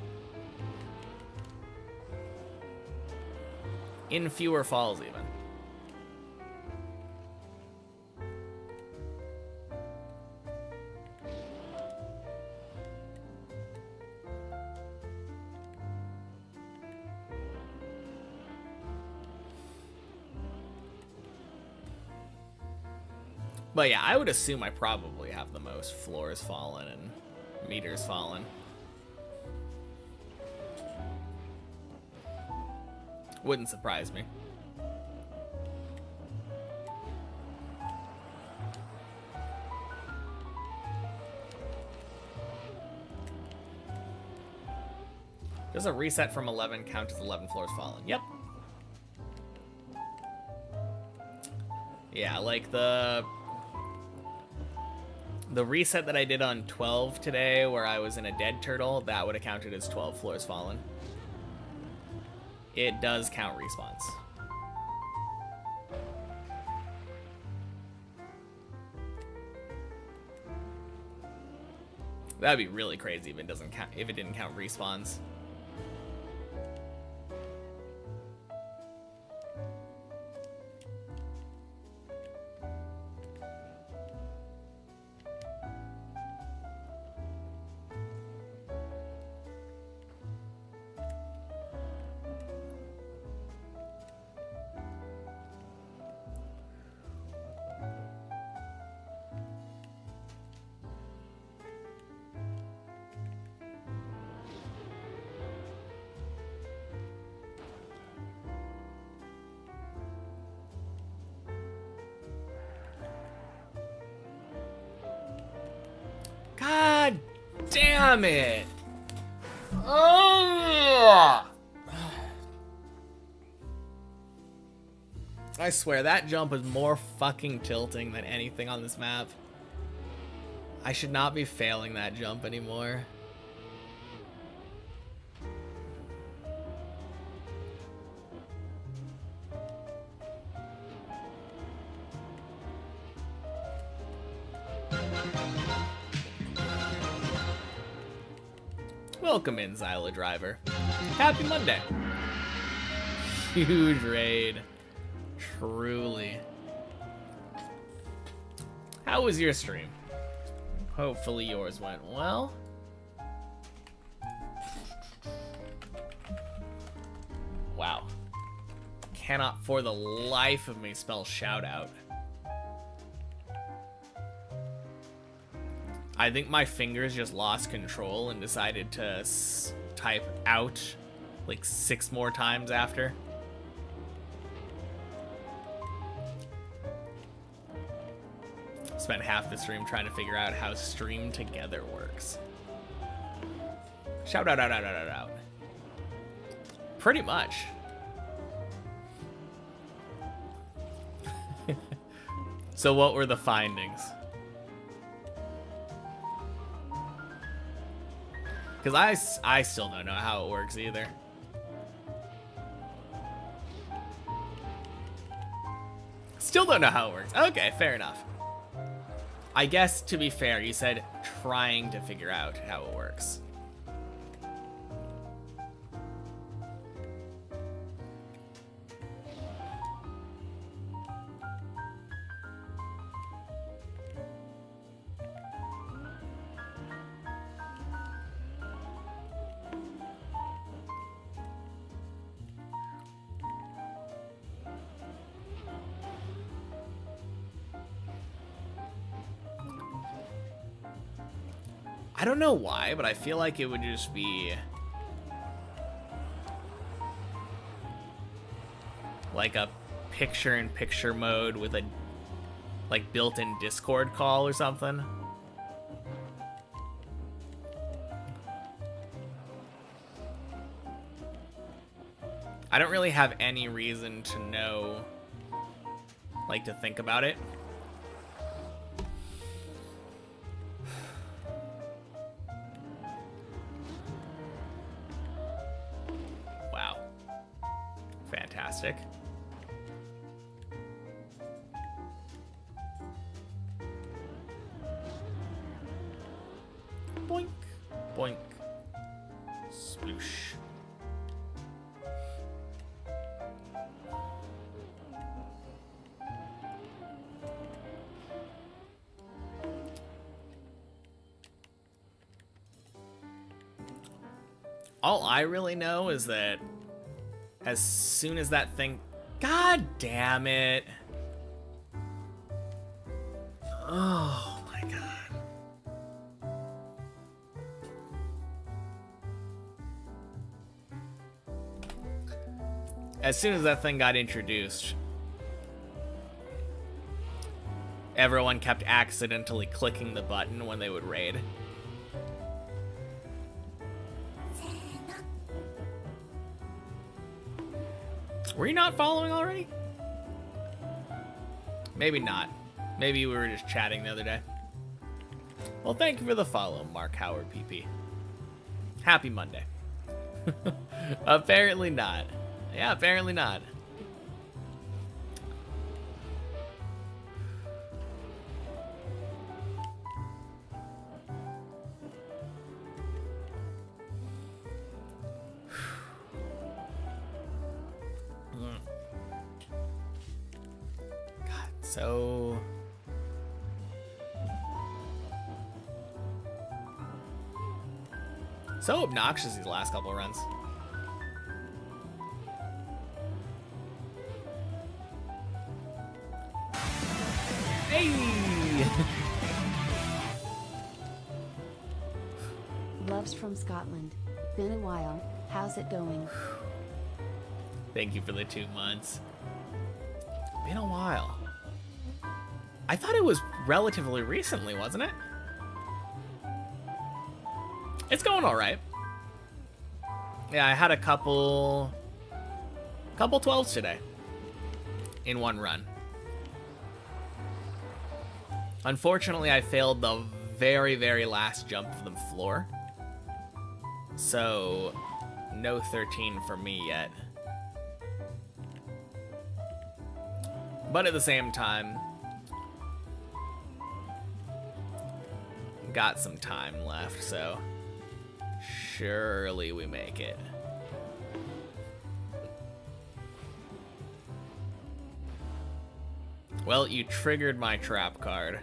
In fewer falls, even. But yeah, I would assume I probably have the most floors fallen and meters fallen. Wouldn't surprise me. Does a reset from 11 count as 11 floors fallen? Yep. Yeah, like the reset that I did on 12 today, where I was in a dead turtle, that would have counted as 12 floors fallen. It does count respawns. That'd be really crazy if it doesn't count, if it didn't count respawns. God damn it! Oh! I swear, that jump is more fucking tilting than anything on this map. I should not be failing that jump anymore. Welcome in, Zyla Driver. Happy Monday. Huge raid. Truly. How was your stream? Hopefully yours went well. Wow. Cannot for the life of me spell shout out. I think my fingers just lost control and decided to type out like 6 more times after. Spent half the stream trying to figure out how stream together works. Shout out. Pretty much. So what were the findings? Because I still don't know how it works either. Still don't know how it works. Okay, fair enough. I guess, to be fair, you said trying to figure out how it works. I don't know why, but I feel like it would just be like a picture-in-picture mode with a like built-in Discord call or something. I don't really have any reason to know, like, to think about it. Fantastic. Boink, boink, sploosh. All I really know is that as soon as that thing... God damn it. Oh my god. As soon as that thing got introduced, everyone kept accidentally clicking the button when they would raid. Were you not following already? Maybe not. Maybe we were just chatting the other day. Well, thank you for the follow, Mark Howard PP. Happy Monday. Apparently not. Yeah, apparently not. So obnoxious these last couple of runs. Hey! Loves from Scotland. Been a while. How's it going? Thank you for the 2 months. Been a while. I thought it was relatively recently, wasn't it? It's going all right. Yeah, I had a couple 12s today in one run. Unfortunately, I failed the very, very last jump from the floor. So, no 13 for me yet. But at the same time, got some time left, so surely we make it. Well, you triggered my trap card.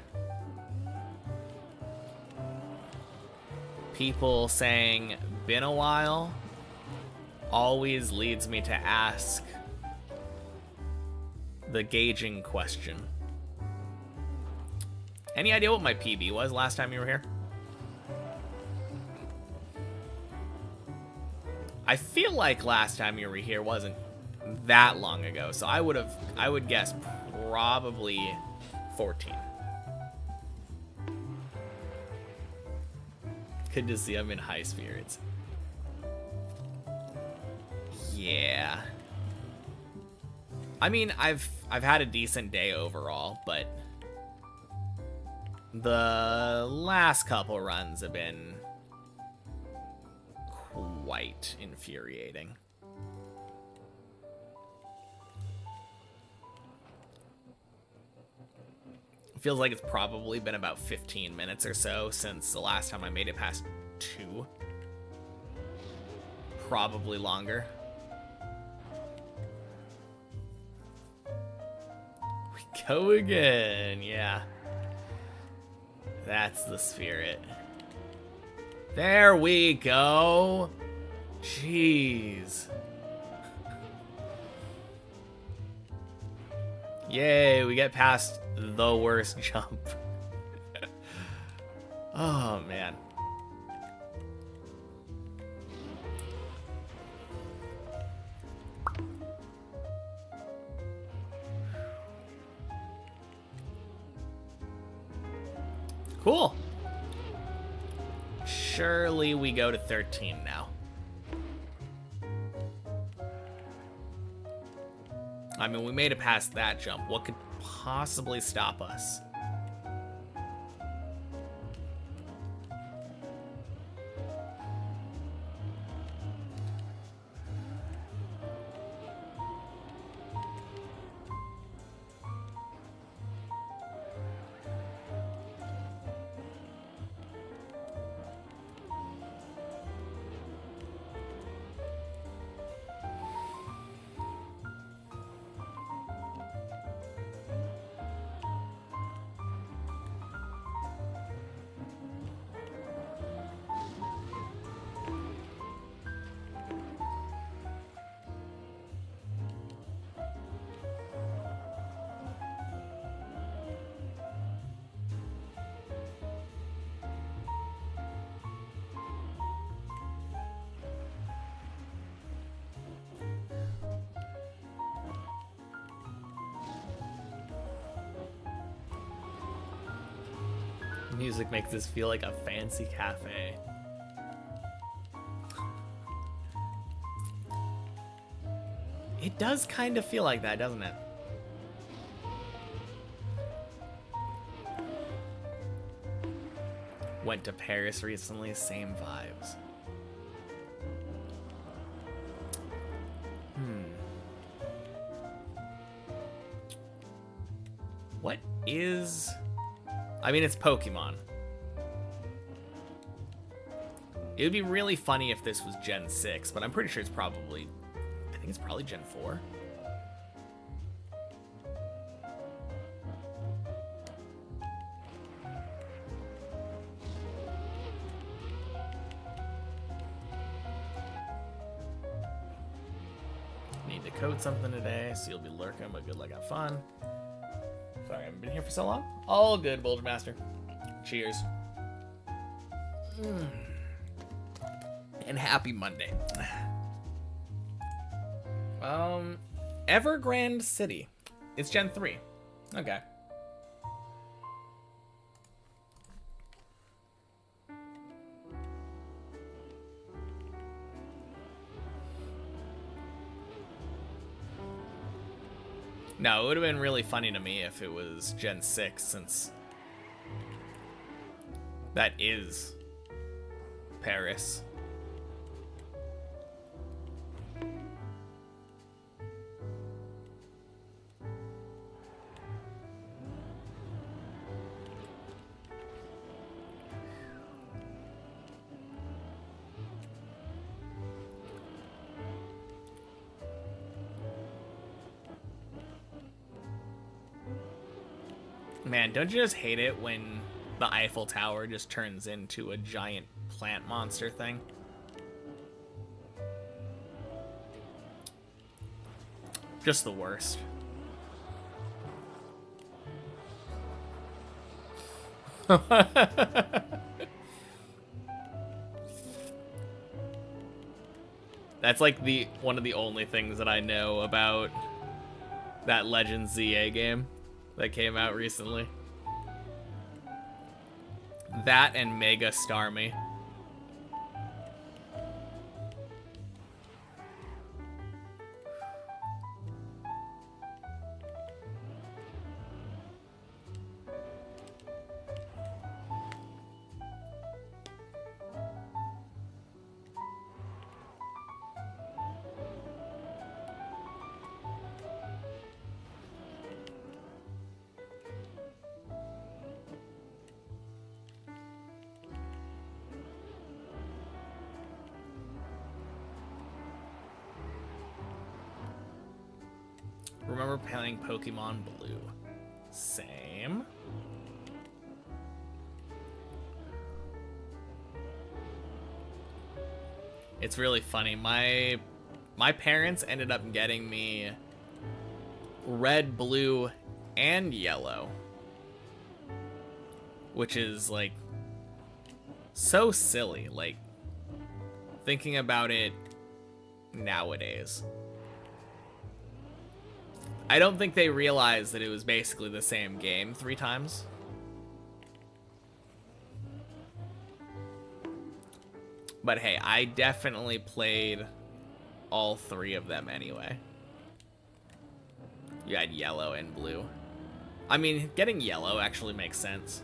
People saying, been a while, always leads me to ask the gauging question. Any idea what my PB was last time you were here? I feel like last time you were here wasn't that long ago, so I would guess probably 14. Good to see I'm in high spirits. Yeah. I mean, I've had a decent day overall, but the last couple runs have been quite infuriating. It feels like it's probably been about 15 minutes or so since the last time I made it past 2. Probably longer. We go again, yeah. That's the spirit. There we go. Jeez. Yay, we get past the worst jump. Oh, man. Cool. Surely we go to 13 now. I mean, we made it past that jump. What could possibly stop us? Music makes this feel like a fancy cafe. It does kind of feel like that, doesn't it? Went to Paris recently, same vibes. What is... I mean, it's Pokemon. It would be really funny if this was Gen 6, but I'm pretty sure it's probably... I think it's probably Gen 4. Need to code something today, so you'll be lurking, but good luck, have fun. Sorry, I haven't been here for so long. All good, Bulger Master. Cheers. And happy Monday. Evergrande City. It's Gen 3. Okay. No, it would have been really funny to me if it was Gen 6, since that is Paris. Man, don't you just hate it when the Eiffel Tower just turns into a giant plant monster thing? Just the worst. That's like one of the only things that I know about that Legends ZA game that came out recently. That and Mega Starmie. Remember playing Pokemon Blue? Same. It's really funny. My parents ended up getting me red, blue, and yellow, which is like so silly. Like thinking about it nowadays. I don't think they realized that it was basically the same game 3 times. But hey, I definitely played all 3 of them anyway. You had yellow and blue. I mean, getting yellow actually makes sense.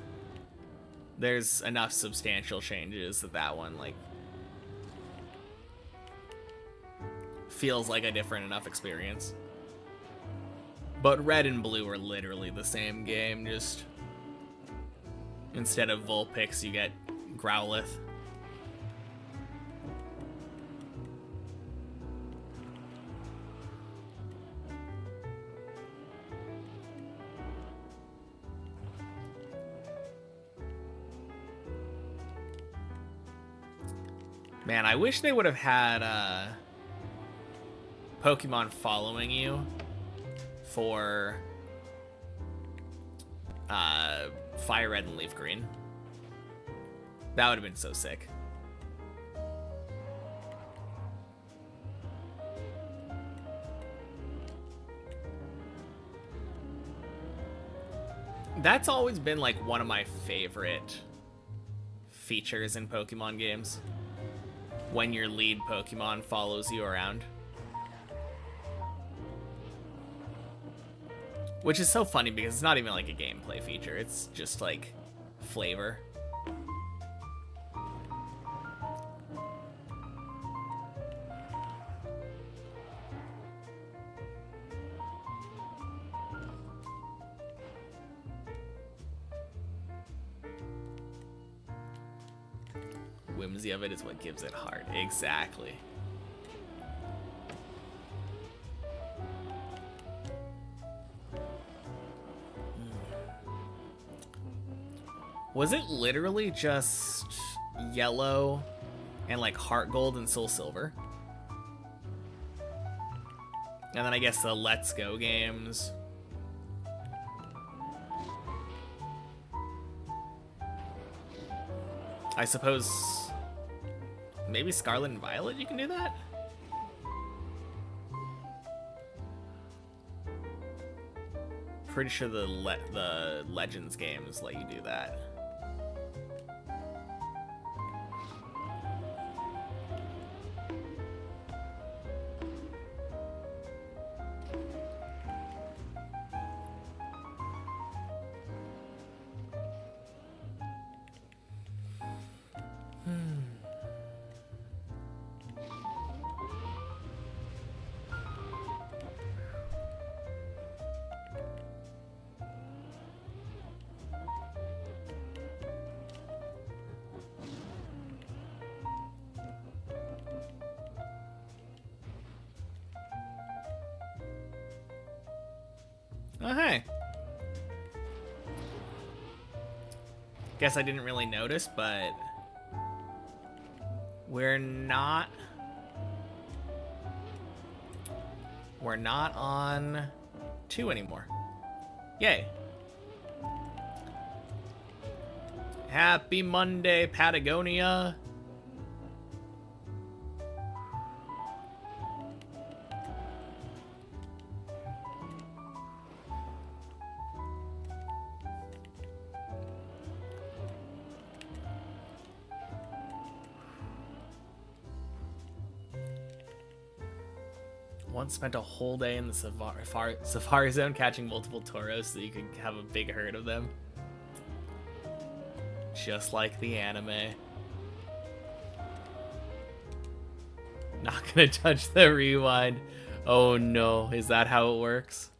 There's enough substantial changes that one, like, feels like a different enough experience. But red and blue are literally the same game, just instead of Vulpix, you get Growlithe. Man, I wish they would have had Pokemon following you for Fire Red and Leaf Green. That would have been so sick. That's always been like one of my favorite features in Pokemon games. When your lead Pokemon follows you around. Which is so funny because it's not even like a gameplay feature, it's just like flavor. Whimsy of it is what gives it heart. Exactly. Was it literally just yellow and like Heart Gold and Soul Silver? And then I guess the Let's Go games. I suppose maybe Scarlet and Violet you can do that? Pretty sure the Legends games let you do that. Oh, hey. Guess I didn't really notice, but we're not on 2 anymore. Yay. Happy Monday, Patagonia. once spent a whole day in the safari zone catching multiple toros so you could have a big herd of them. Just like the anime. Not gonna touch the rewind. Oh no, is that how it works?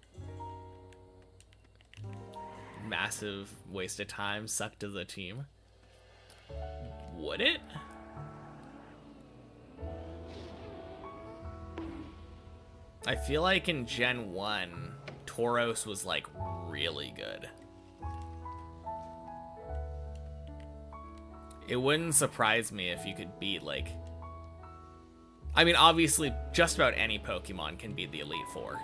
Massive waste of time, sucked as a team. Would it? I feel like in Gen 1, Tauros was like really good. It wouldn't surprise me if you could beat like... I mean, obviously, just about any Pokemon can beat the Elite Four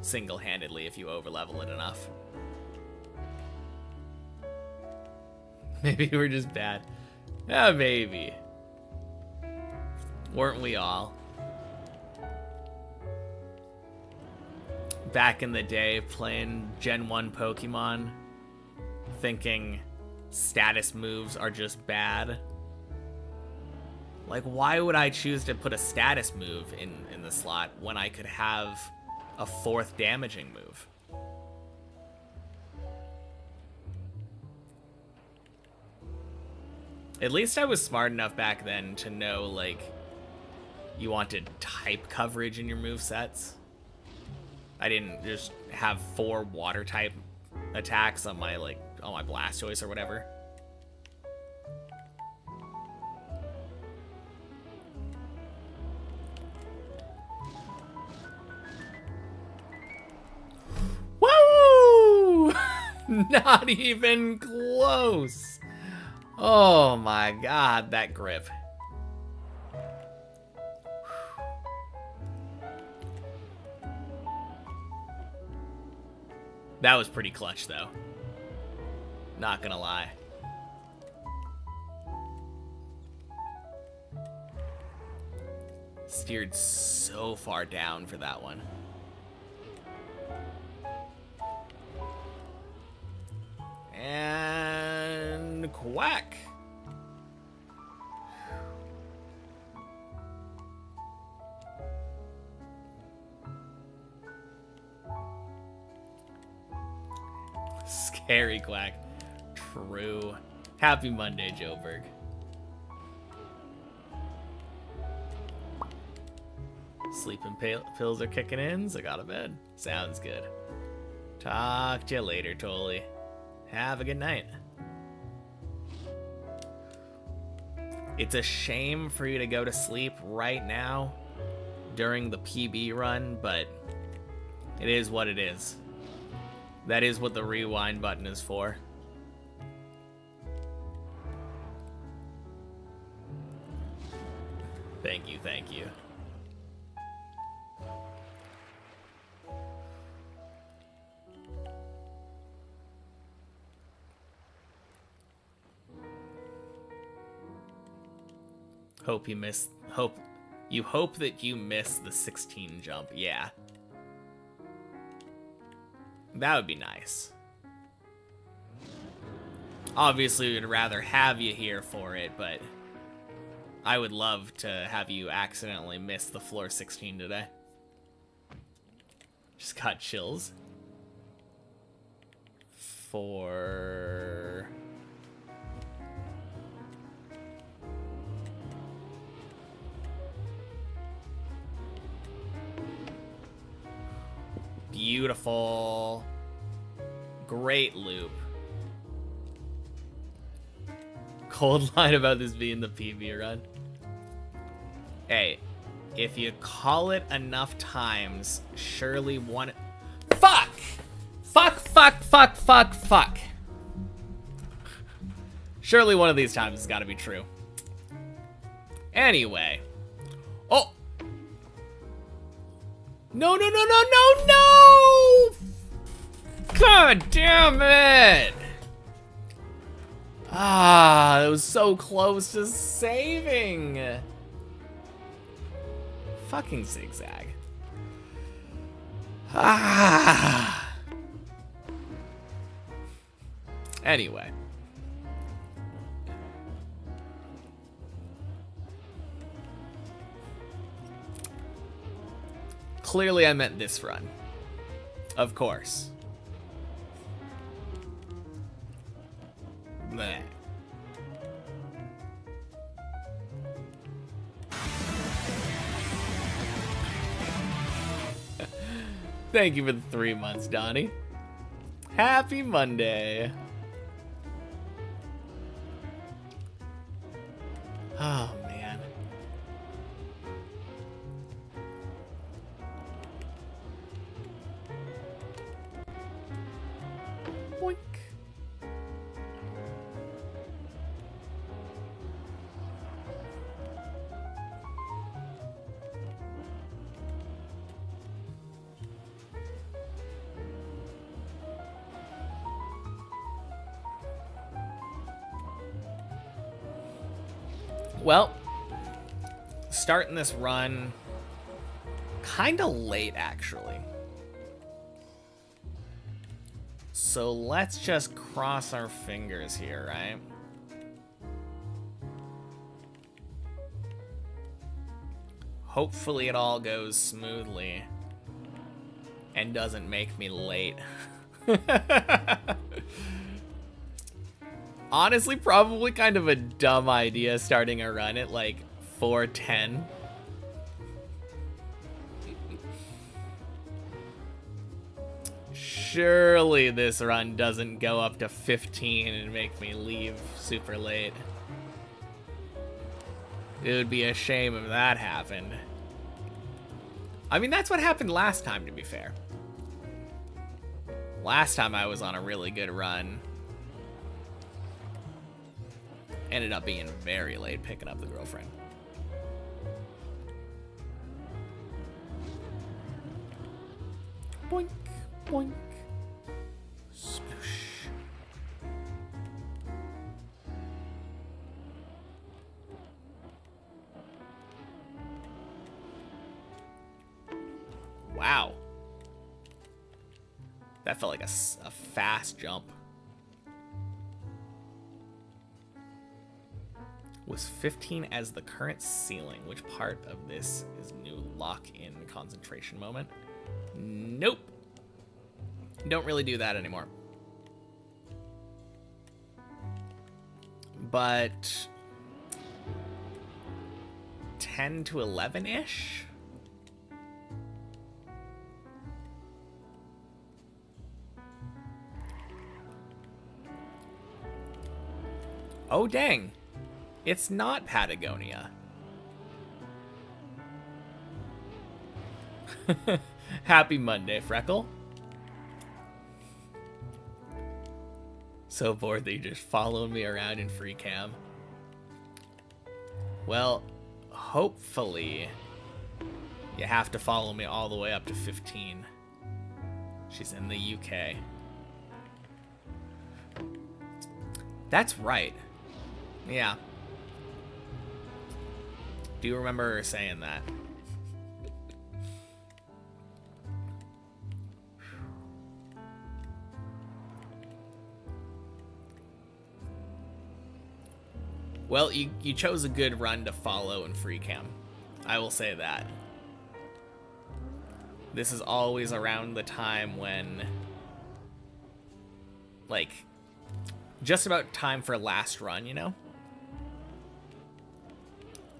single-handedly if you overlevel it enough. Maybe we're just bad. Yeah, maybe. Weren't we all? Back in the day, playing Gen 1 Pokemon, thinking status moves are just bad. Like, why would I choose to put a status move in the slot when I could have a 4th damaging move? At least I was smart enough back then to know, like, you wanted type coverage in your movesets. I didn't just have 4 water type attacks on my, like, on my Blastoise or whatever. Woo! Not even close. Oh my god, that grip. That was pretty clutch, though. Not gonna lie. Steered so far down for that one. And quack. Scary quack. True. Happy Monday, Joe Berg. Sleeping pills are kicking in, so got to bed. Sounds good. Talk to you later, Tolly. Have a good night. It's a shame for you to go to sleep right now during the PB run, but it is what it is. That is what the rewind button is for. Thank you, thank you. Hope that you miss the 16 jump. Yeah. That would be nice. Obviously, we'd rather have you here for it, but I would love to have you accidentally miss the floor 16 today. Just got chills. For... Beautiful. Great loop. Cold line about this being the PB run. Hey, if you call it enough times, surely one... Fuck! Fuck, fuck, fuck, fuck, fuck. Surely one of these times has got to be true. Anyway. Oh! No, no, no, no, no, no! God damn it! Ah, that was so close to saving. Fucking zigzag. Ah. Anyway. Clearly I meant this run. Of course. Bleh. Thank you for the 3 months, Donnie. Happy Monday. Oh, man. Boink. Well, starting this run kind of late, actually. So let's just cross our fingers here, right? Hopefully it all goes smoothly and doesn't make me late. Honestly, probably kind of a dumb idea starting a run at like 4:10. Surely this run doesn't go up to 15 and make me leave super late. It would be a shame if that happened. I mean, that's what happened last time, to be fair. Last time I was on a really good run. Ended up being very late picking up the girlfriend. Boink, boink. Sploosh. Wow. That felt like a fast jump. Was 15 as the current ceiling? Which part of this is new lock-in concentration moment? Nope. Don't really do that anymore. But 10 to 11-ish? Oh, dang. It's not Patagonia. Happy Monday, Freckle. So bored that you just followed me around in free cam. Well, hopefully you have to follow me all the way up to 15. She's in the UK. That's right. Yeah. Do you remember her saying that? Well, you chose a good run to follow in free cam. I will say that. This is always around the time when, like, just about time for last run, you know?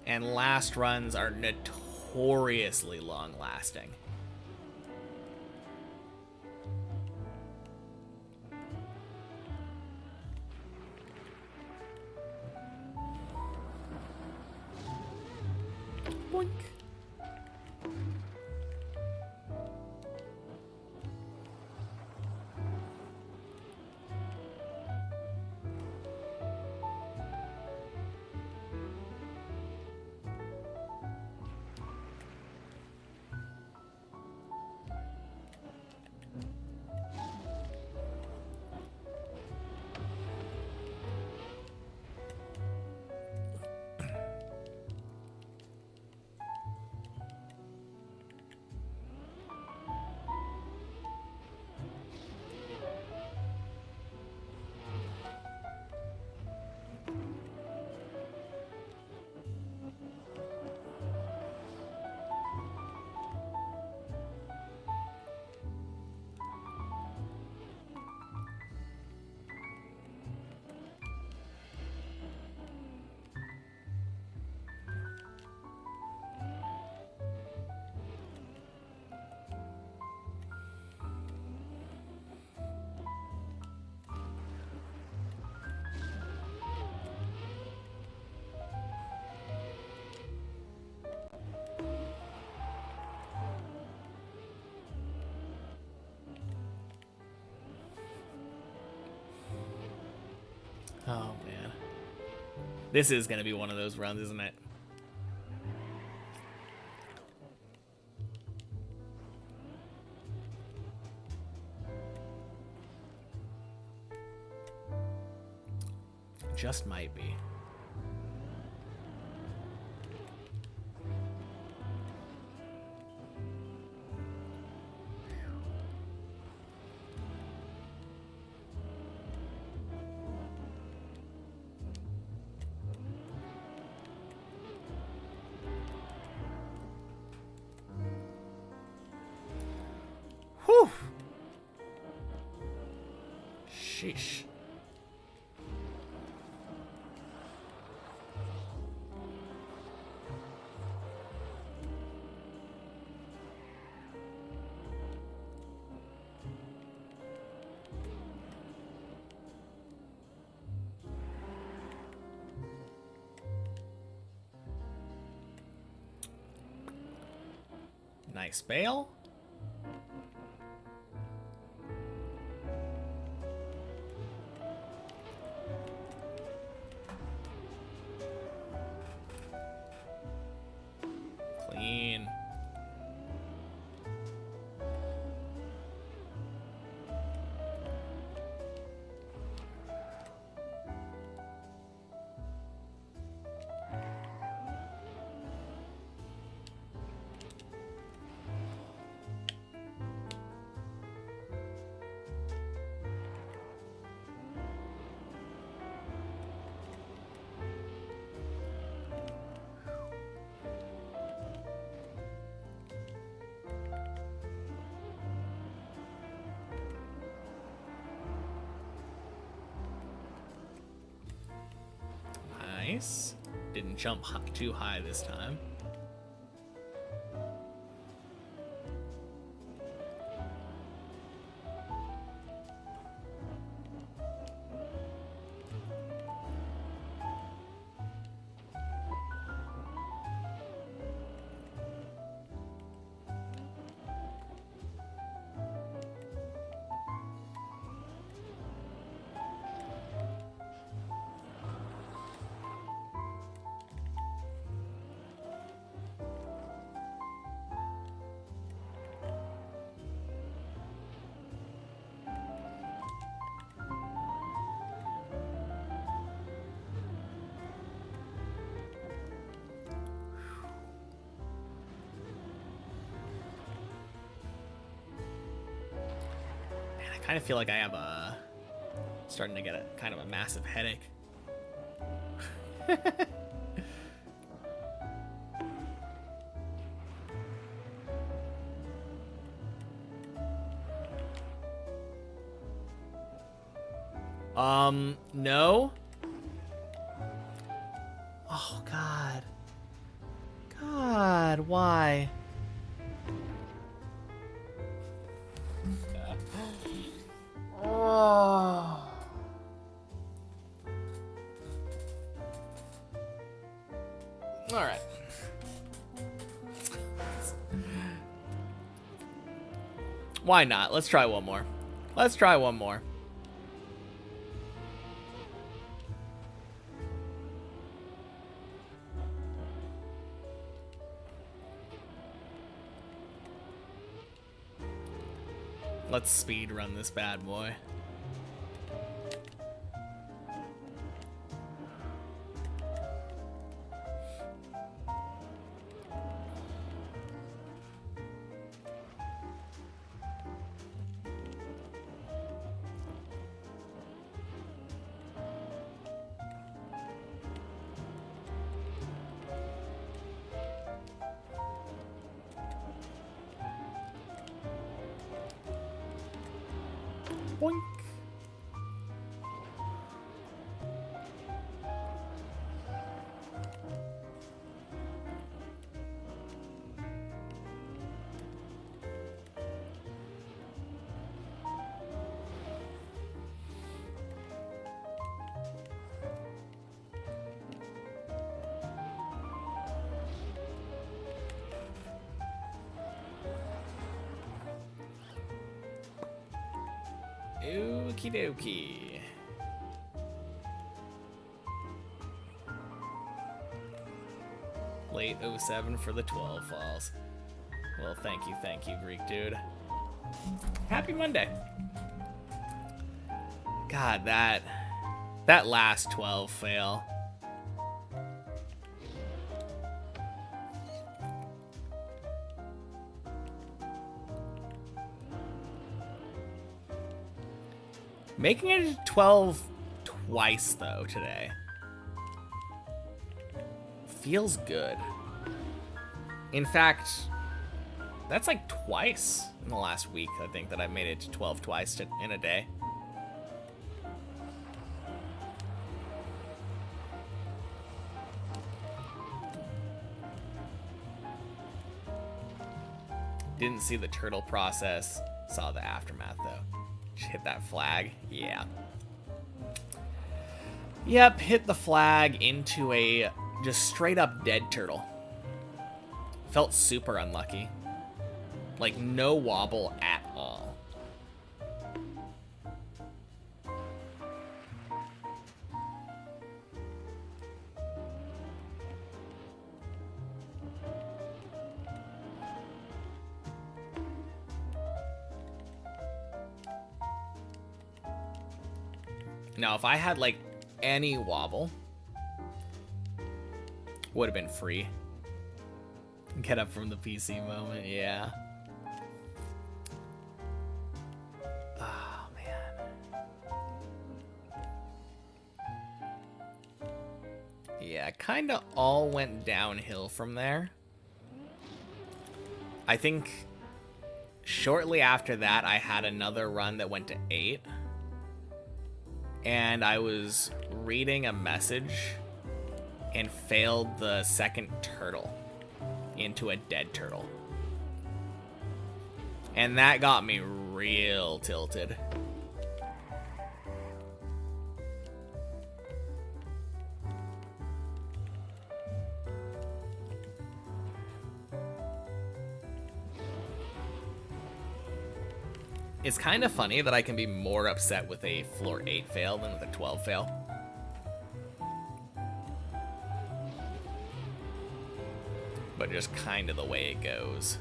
And last runs are notoriously long-lasting. Boink. Oh, man. This is going to be one of those runs, isn't it? Just might be. Whew. Sheesh. Nice bail. Clean. Nice. Didn't jump too high this time. I kind of feel like I have a starting to get a kind of a massive headache. No. Oh God. God, why? Oh. All right. Why not? Let's try one more. Let's try one more. Let's speed run this bad boy. Boink. Okie dokie. plate 07 for the 12 falls. Well, thank you, Greek dude. Happy Monday. God, that last 12 fail. Making it 12 twice, though, today. Feels good. In fact, that's like twice in the last week, I think, that I made it to 12 twice in a day. Didn't see the turtle process. Saw the aftermath, though. Just hit that flag. Yeah. Yep, hit the flag into a just straight up dead turtle. Felt super unlucky. Like, no wobble at all. Now, if I had, like, any wobble, would have been free. Get up from the PC moment, yeah. Oh, man. Yeah, kind of all went downhill from there. I think shortly after that, I had another run that went to 8. And I was reading a message and failed the second turtle into a dead turtle. And that got me real tilted. It's kind of funny that I can be more upset with a floor 8 fail than with a 12 fail. But just kind of the way it goes.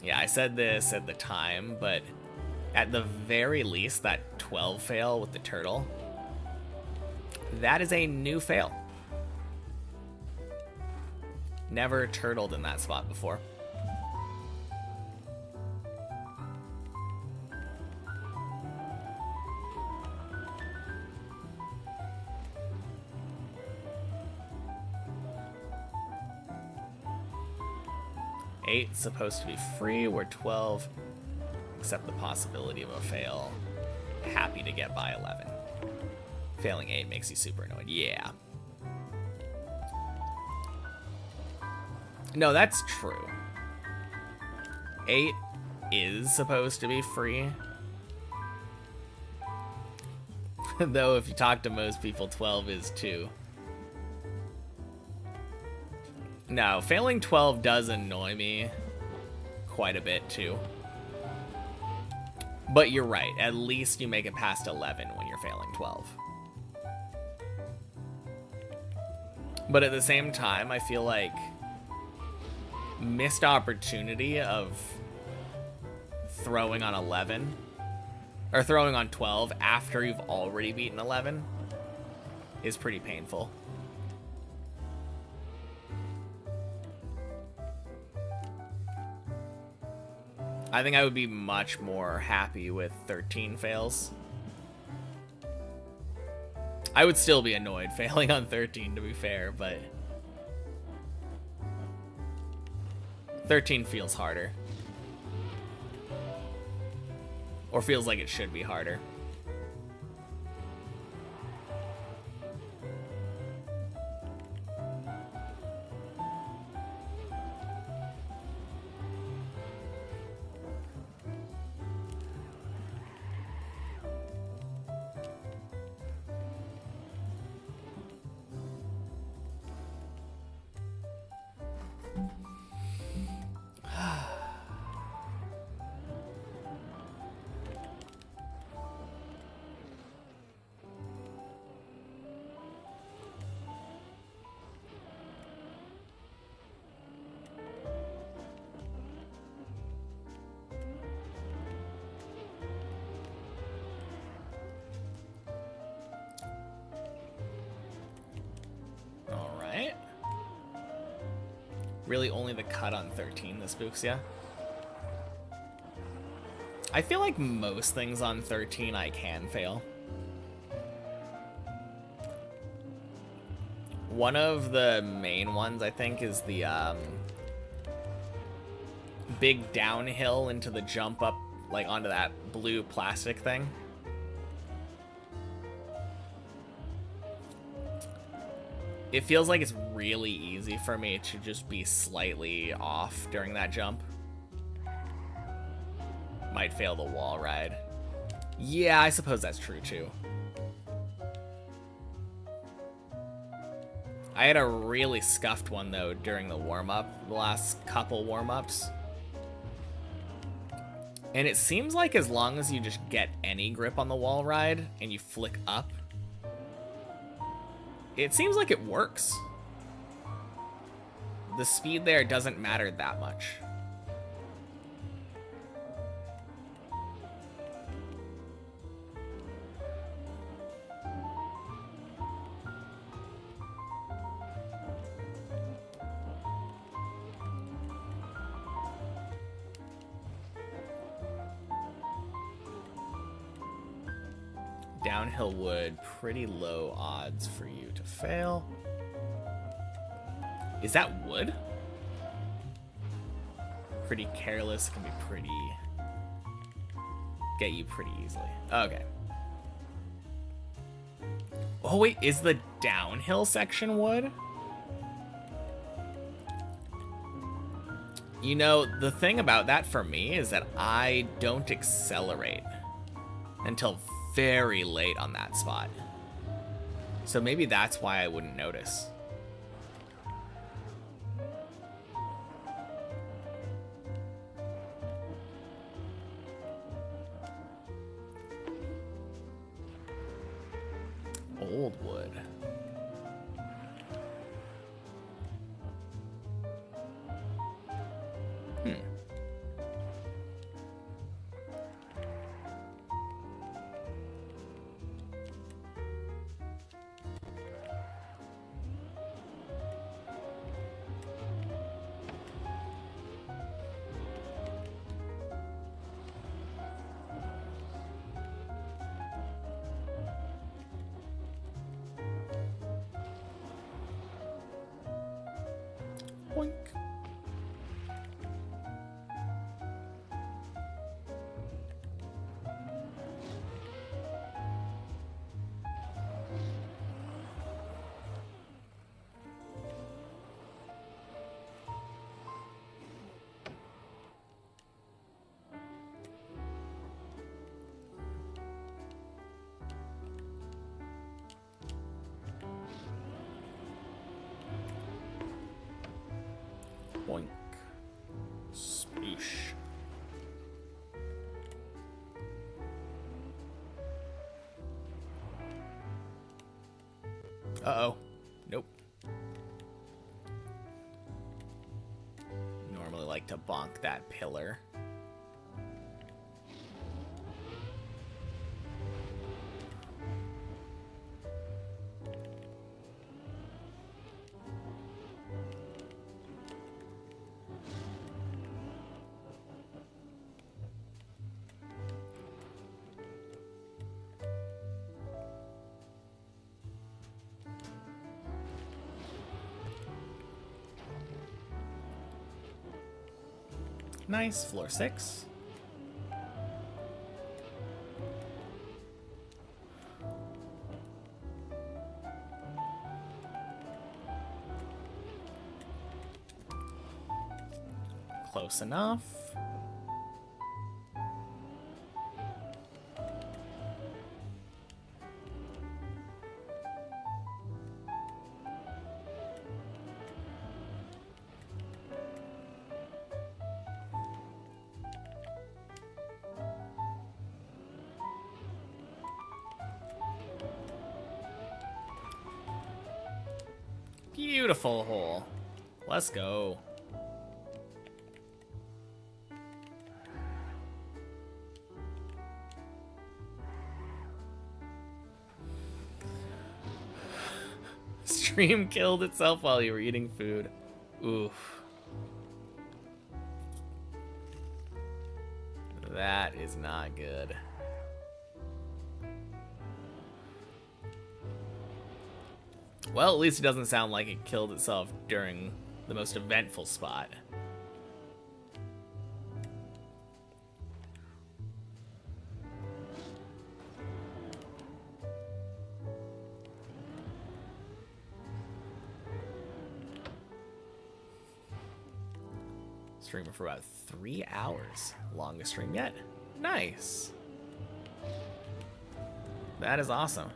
Yeah, I said this at the time, but at the very least, that 12 fail with the turtle, that is a new fail. Never turtled in that spot before. Eight's supposed to be free, where 12, accept the possibility of a fail. Happy to get by 11. Failing 8 makes you super annoyed. Yeah. No, that's true. 8 is supposed to be free. Though if you talk to most people, 12 is too. No, failing 12 does annoy me quite a bit too. But you're right, at least you make it past 11 when you're failing 12. But at the same time, I feel like missed opportunity of throwing on 11 or throwing on 12 after you've already beaten 11 is pretty painful. I think I would be much more happy with 13 fails. I would still be annoyed failing on 13, to be fair, but 13 feels harder. Or feels like it should be harder. Really only the cut on 13 that spooks ya? I feel like most things on 13 I can fail. One of the main ones, I think, is the big downhill into the jump up, like, onto that blue plastic thing. It feels like it's really easy for me to just be slightly off during that jump. Might fail the wall ride. Yeah, I suppose that's true too. I had a really scuffed one though during the warm-up, the last couple warm-ups. And it seems like as long as you just get any grip on the wall ride and you flick up, it seems like it works. The speed there doesn't matter that much. Downhill wood, pretty low odds for you to fail. Is that wood? Pretty careless, can be pretty... get you pretty easily. Okay. Oh wait, is the downhill section wood? You know, the thing about that for me is that I don't accelerate until very late on that spot. So maybe that's why I wouldn't notice. Old wood. Boink. Boink. Spoosh. Uh-oh. Nope. Normally like to bonk that pillar. Nice, floor 6. Close enough. Beautiful hole. Let's go. Stream killed itself while you were eating food. Oof. That is not good. Well, at least it doesn't sound like it killed itself during the most eventful spot. Streaming for about 3 hours. Longest stream yet. Nice. That is awesome.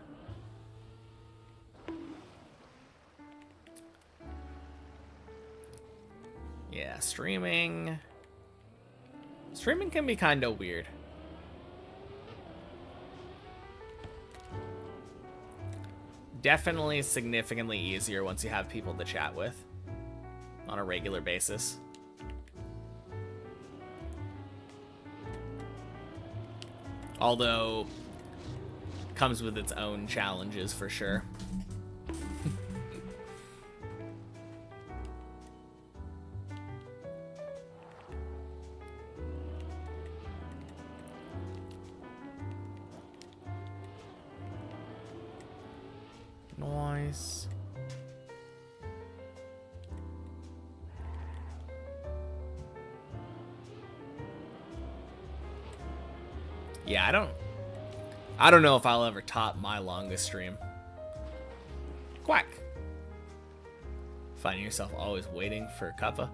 Yeah, streaming. Streaming can be kind of weird. Definitely significantly easier once you have people to chat with on a regular basis. Although, comes with its own challenges for sure. Nice. Yeah, I don't know if I'll ever top my longest stream. Quack. Finding yourself always waiting for Cuppa.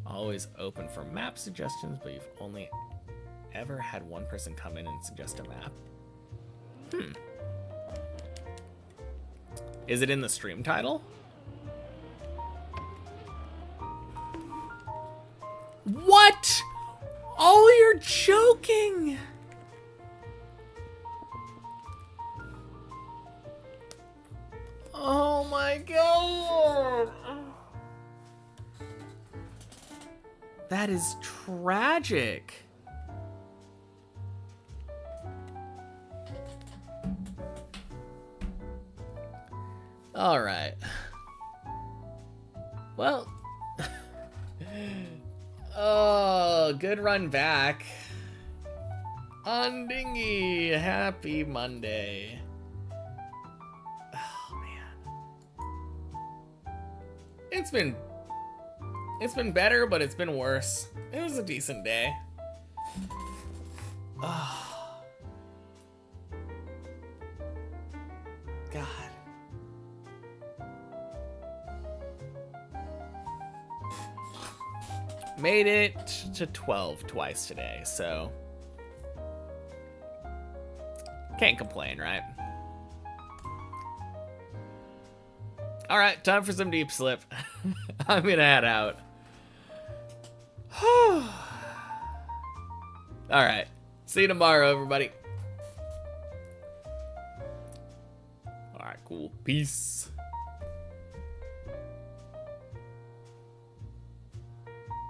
Always open for map suggestions, but you've only ever had one person come in and suggest a map. Is it in the stream title? What? Oh, you're joking. Oh my god. That is tragic. All right. Well, oh, good run back. On Dingy, happy Monday. Oh man. It's been better, but it's been worse. It was a decent day. Oh. God. Made it to 12 twice today, so can't complain, right? All right, time for some deep slip. I'm gonna head out. All right, see you tomorrow, everybody. All right, cool. Peace.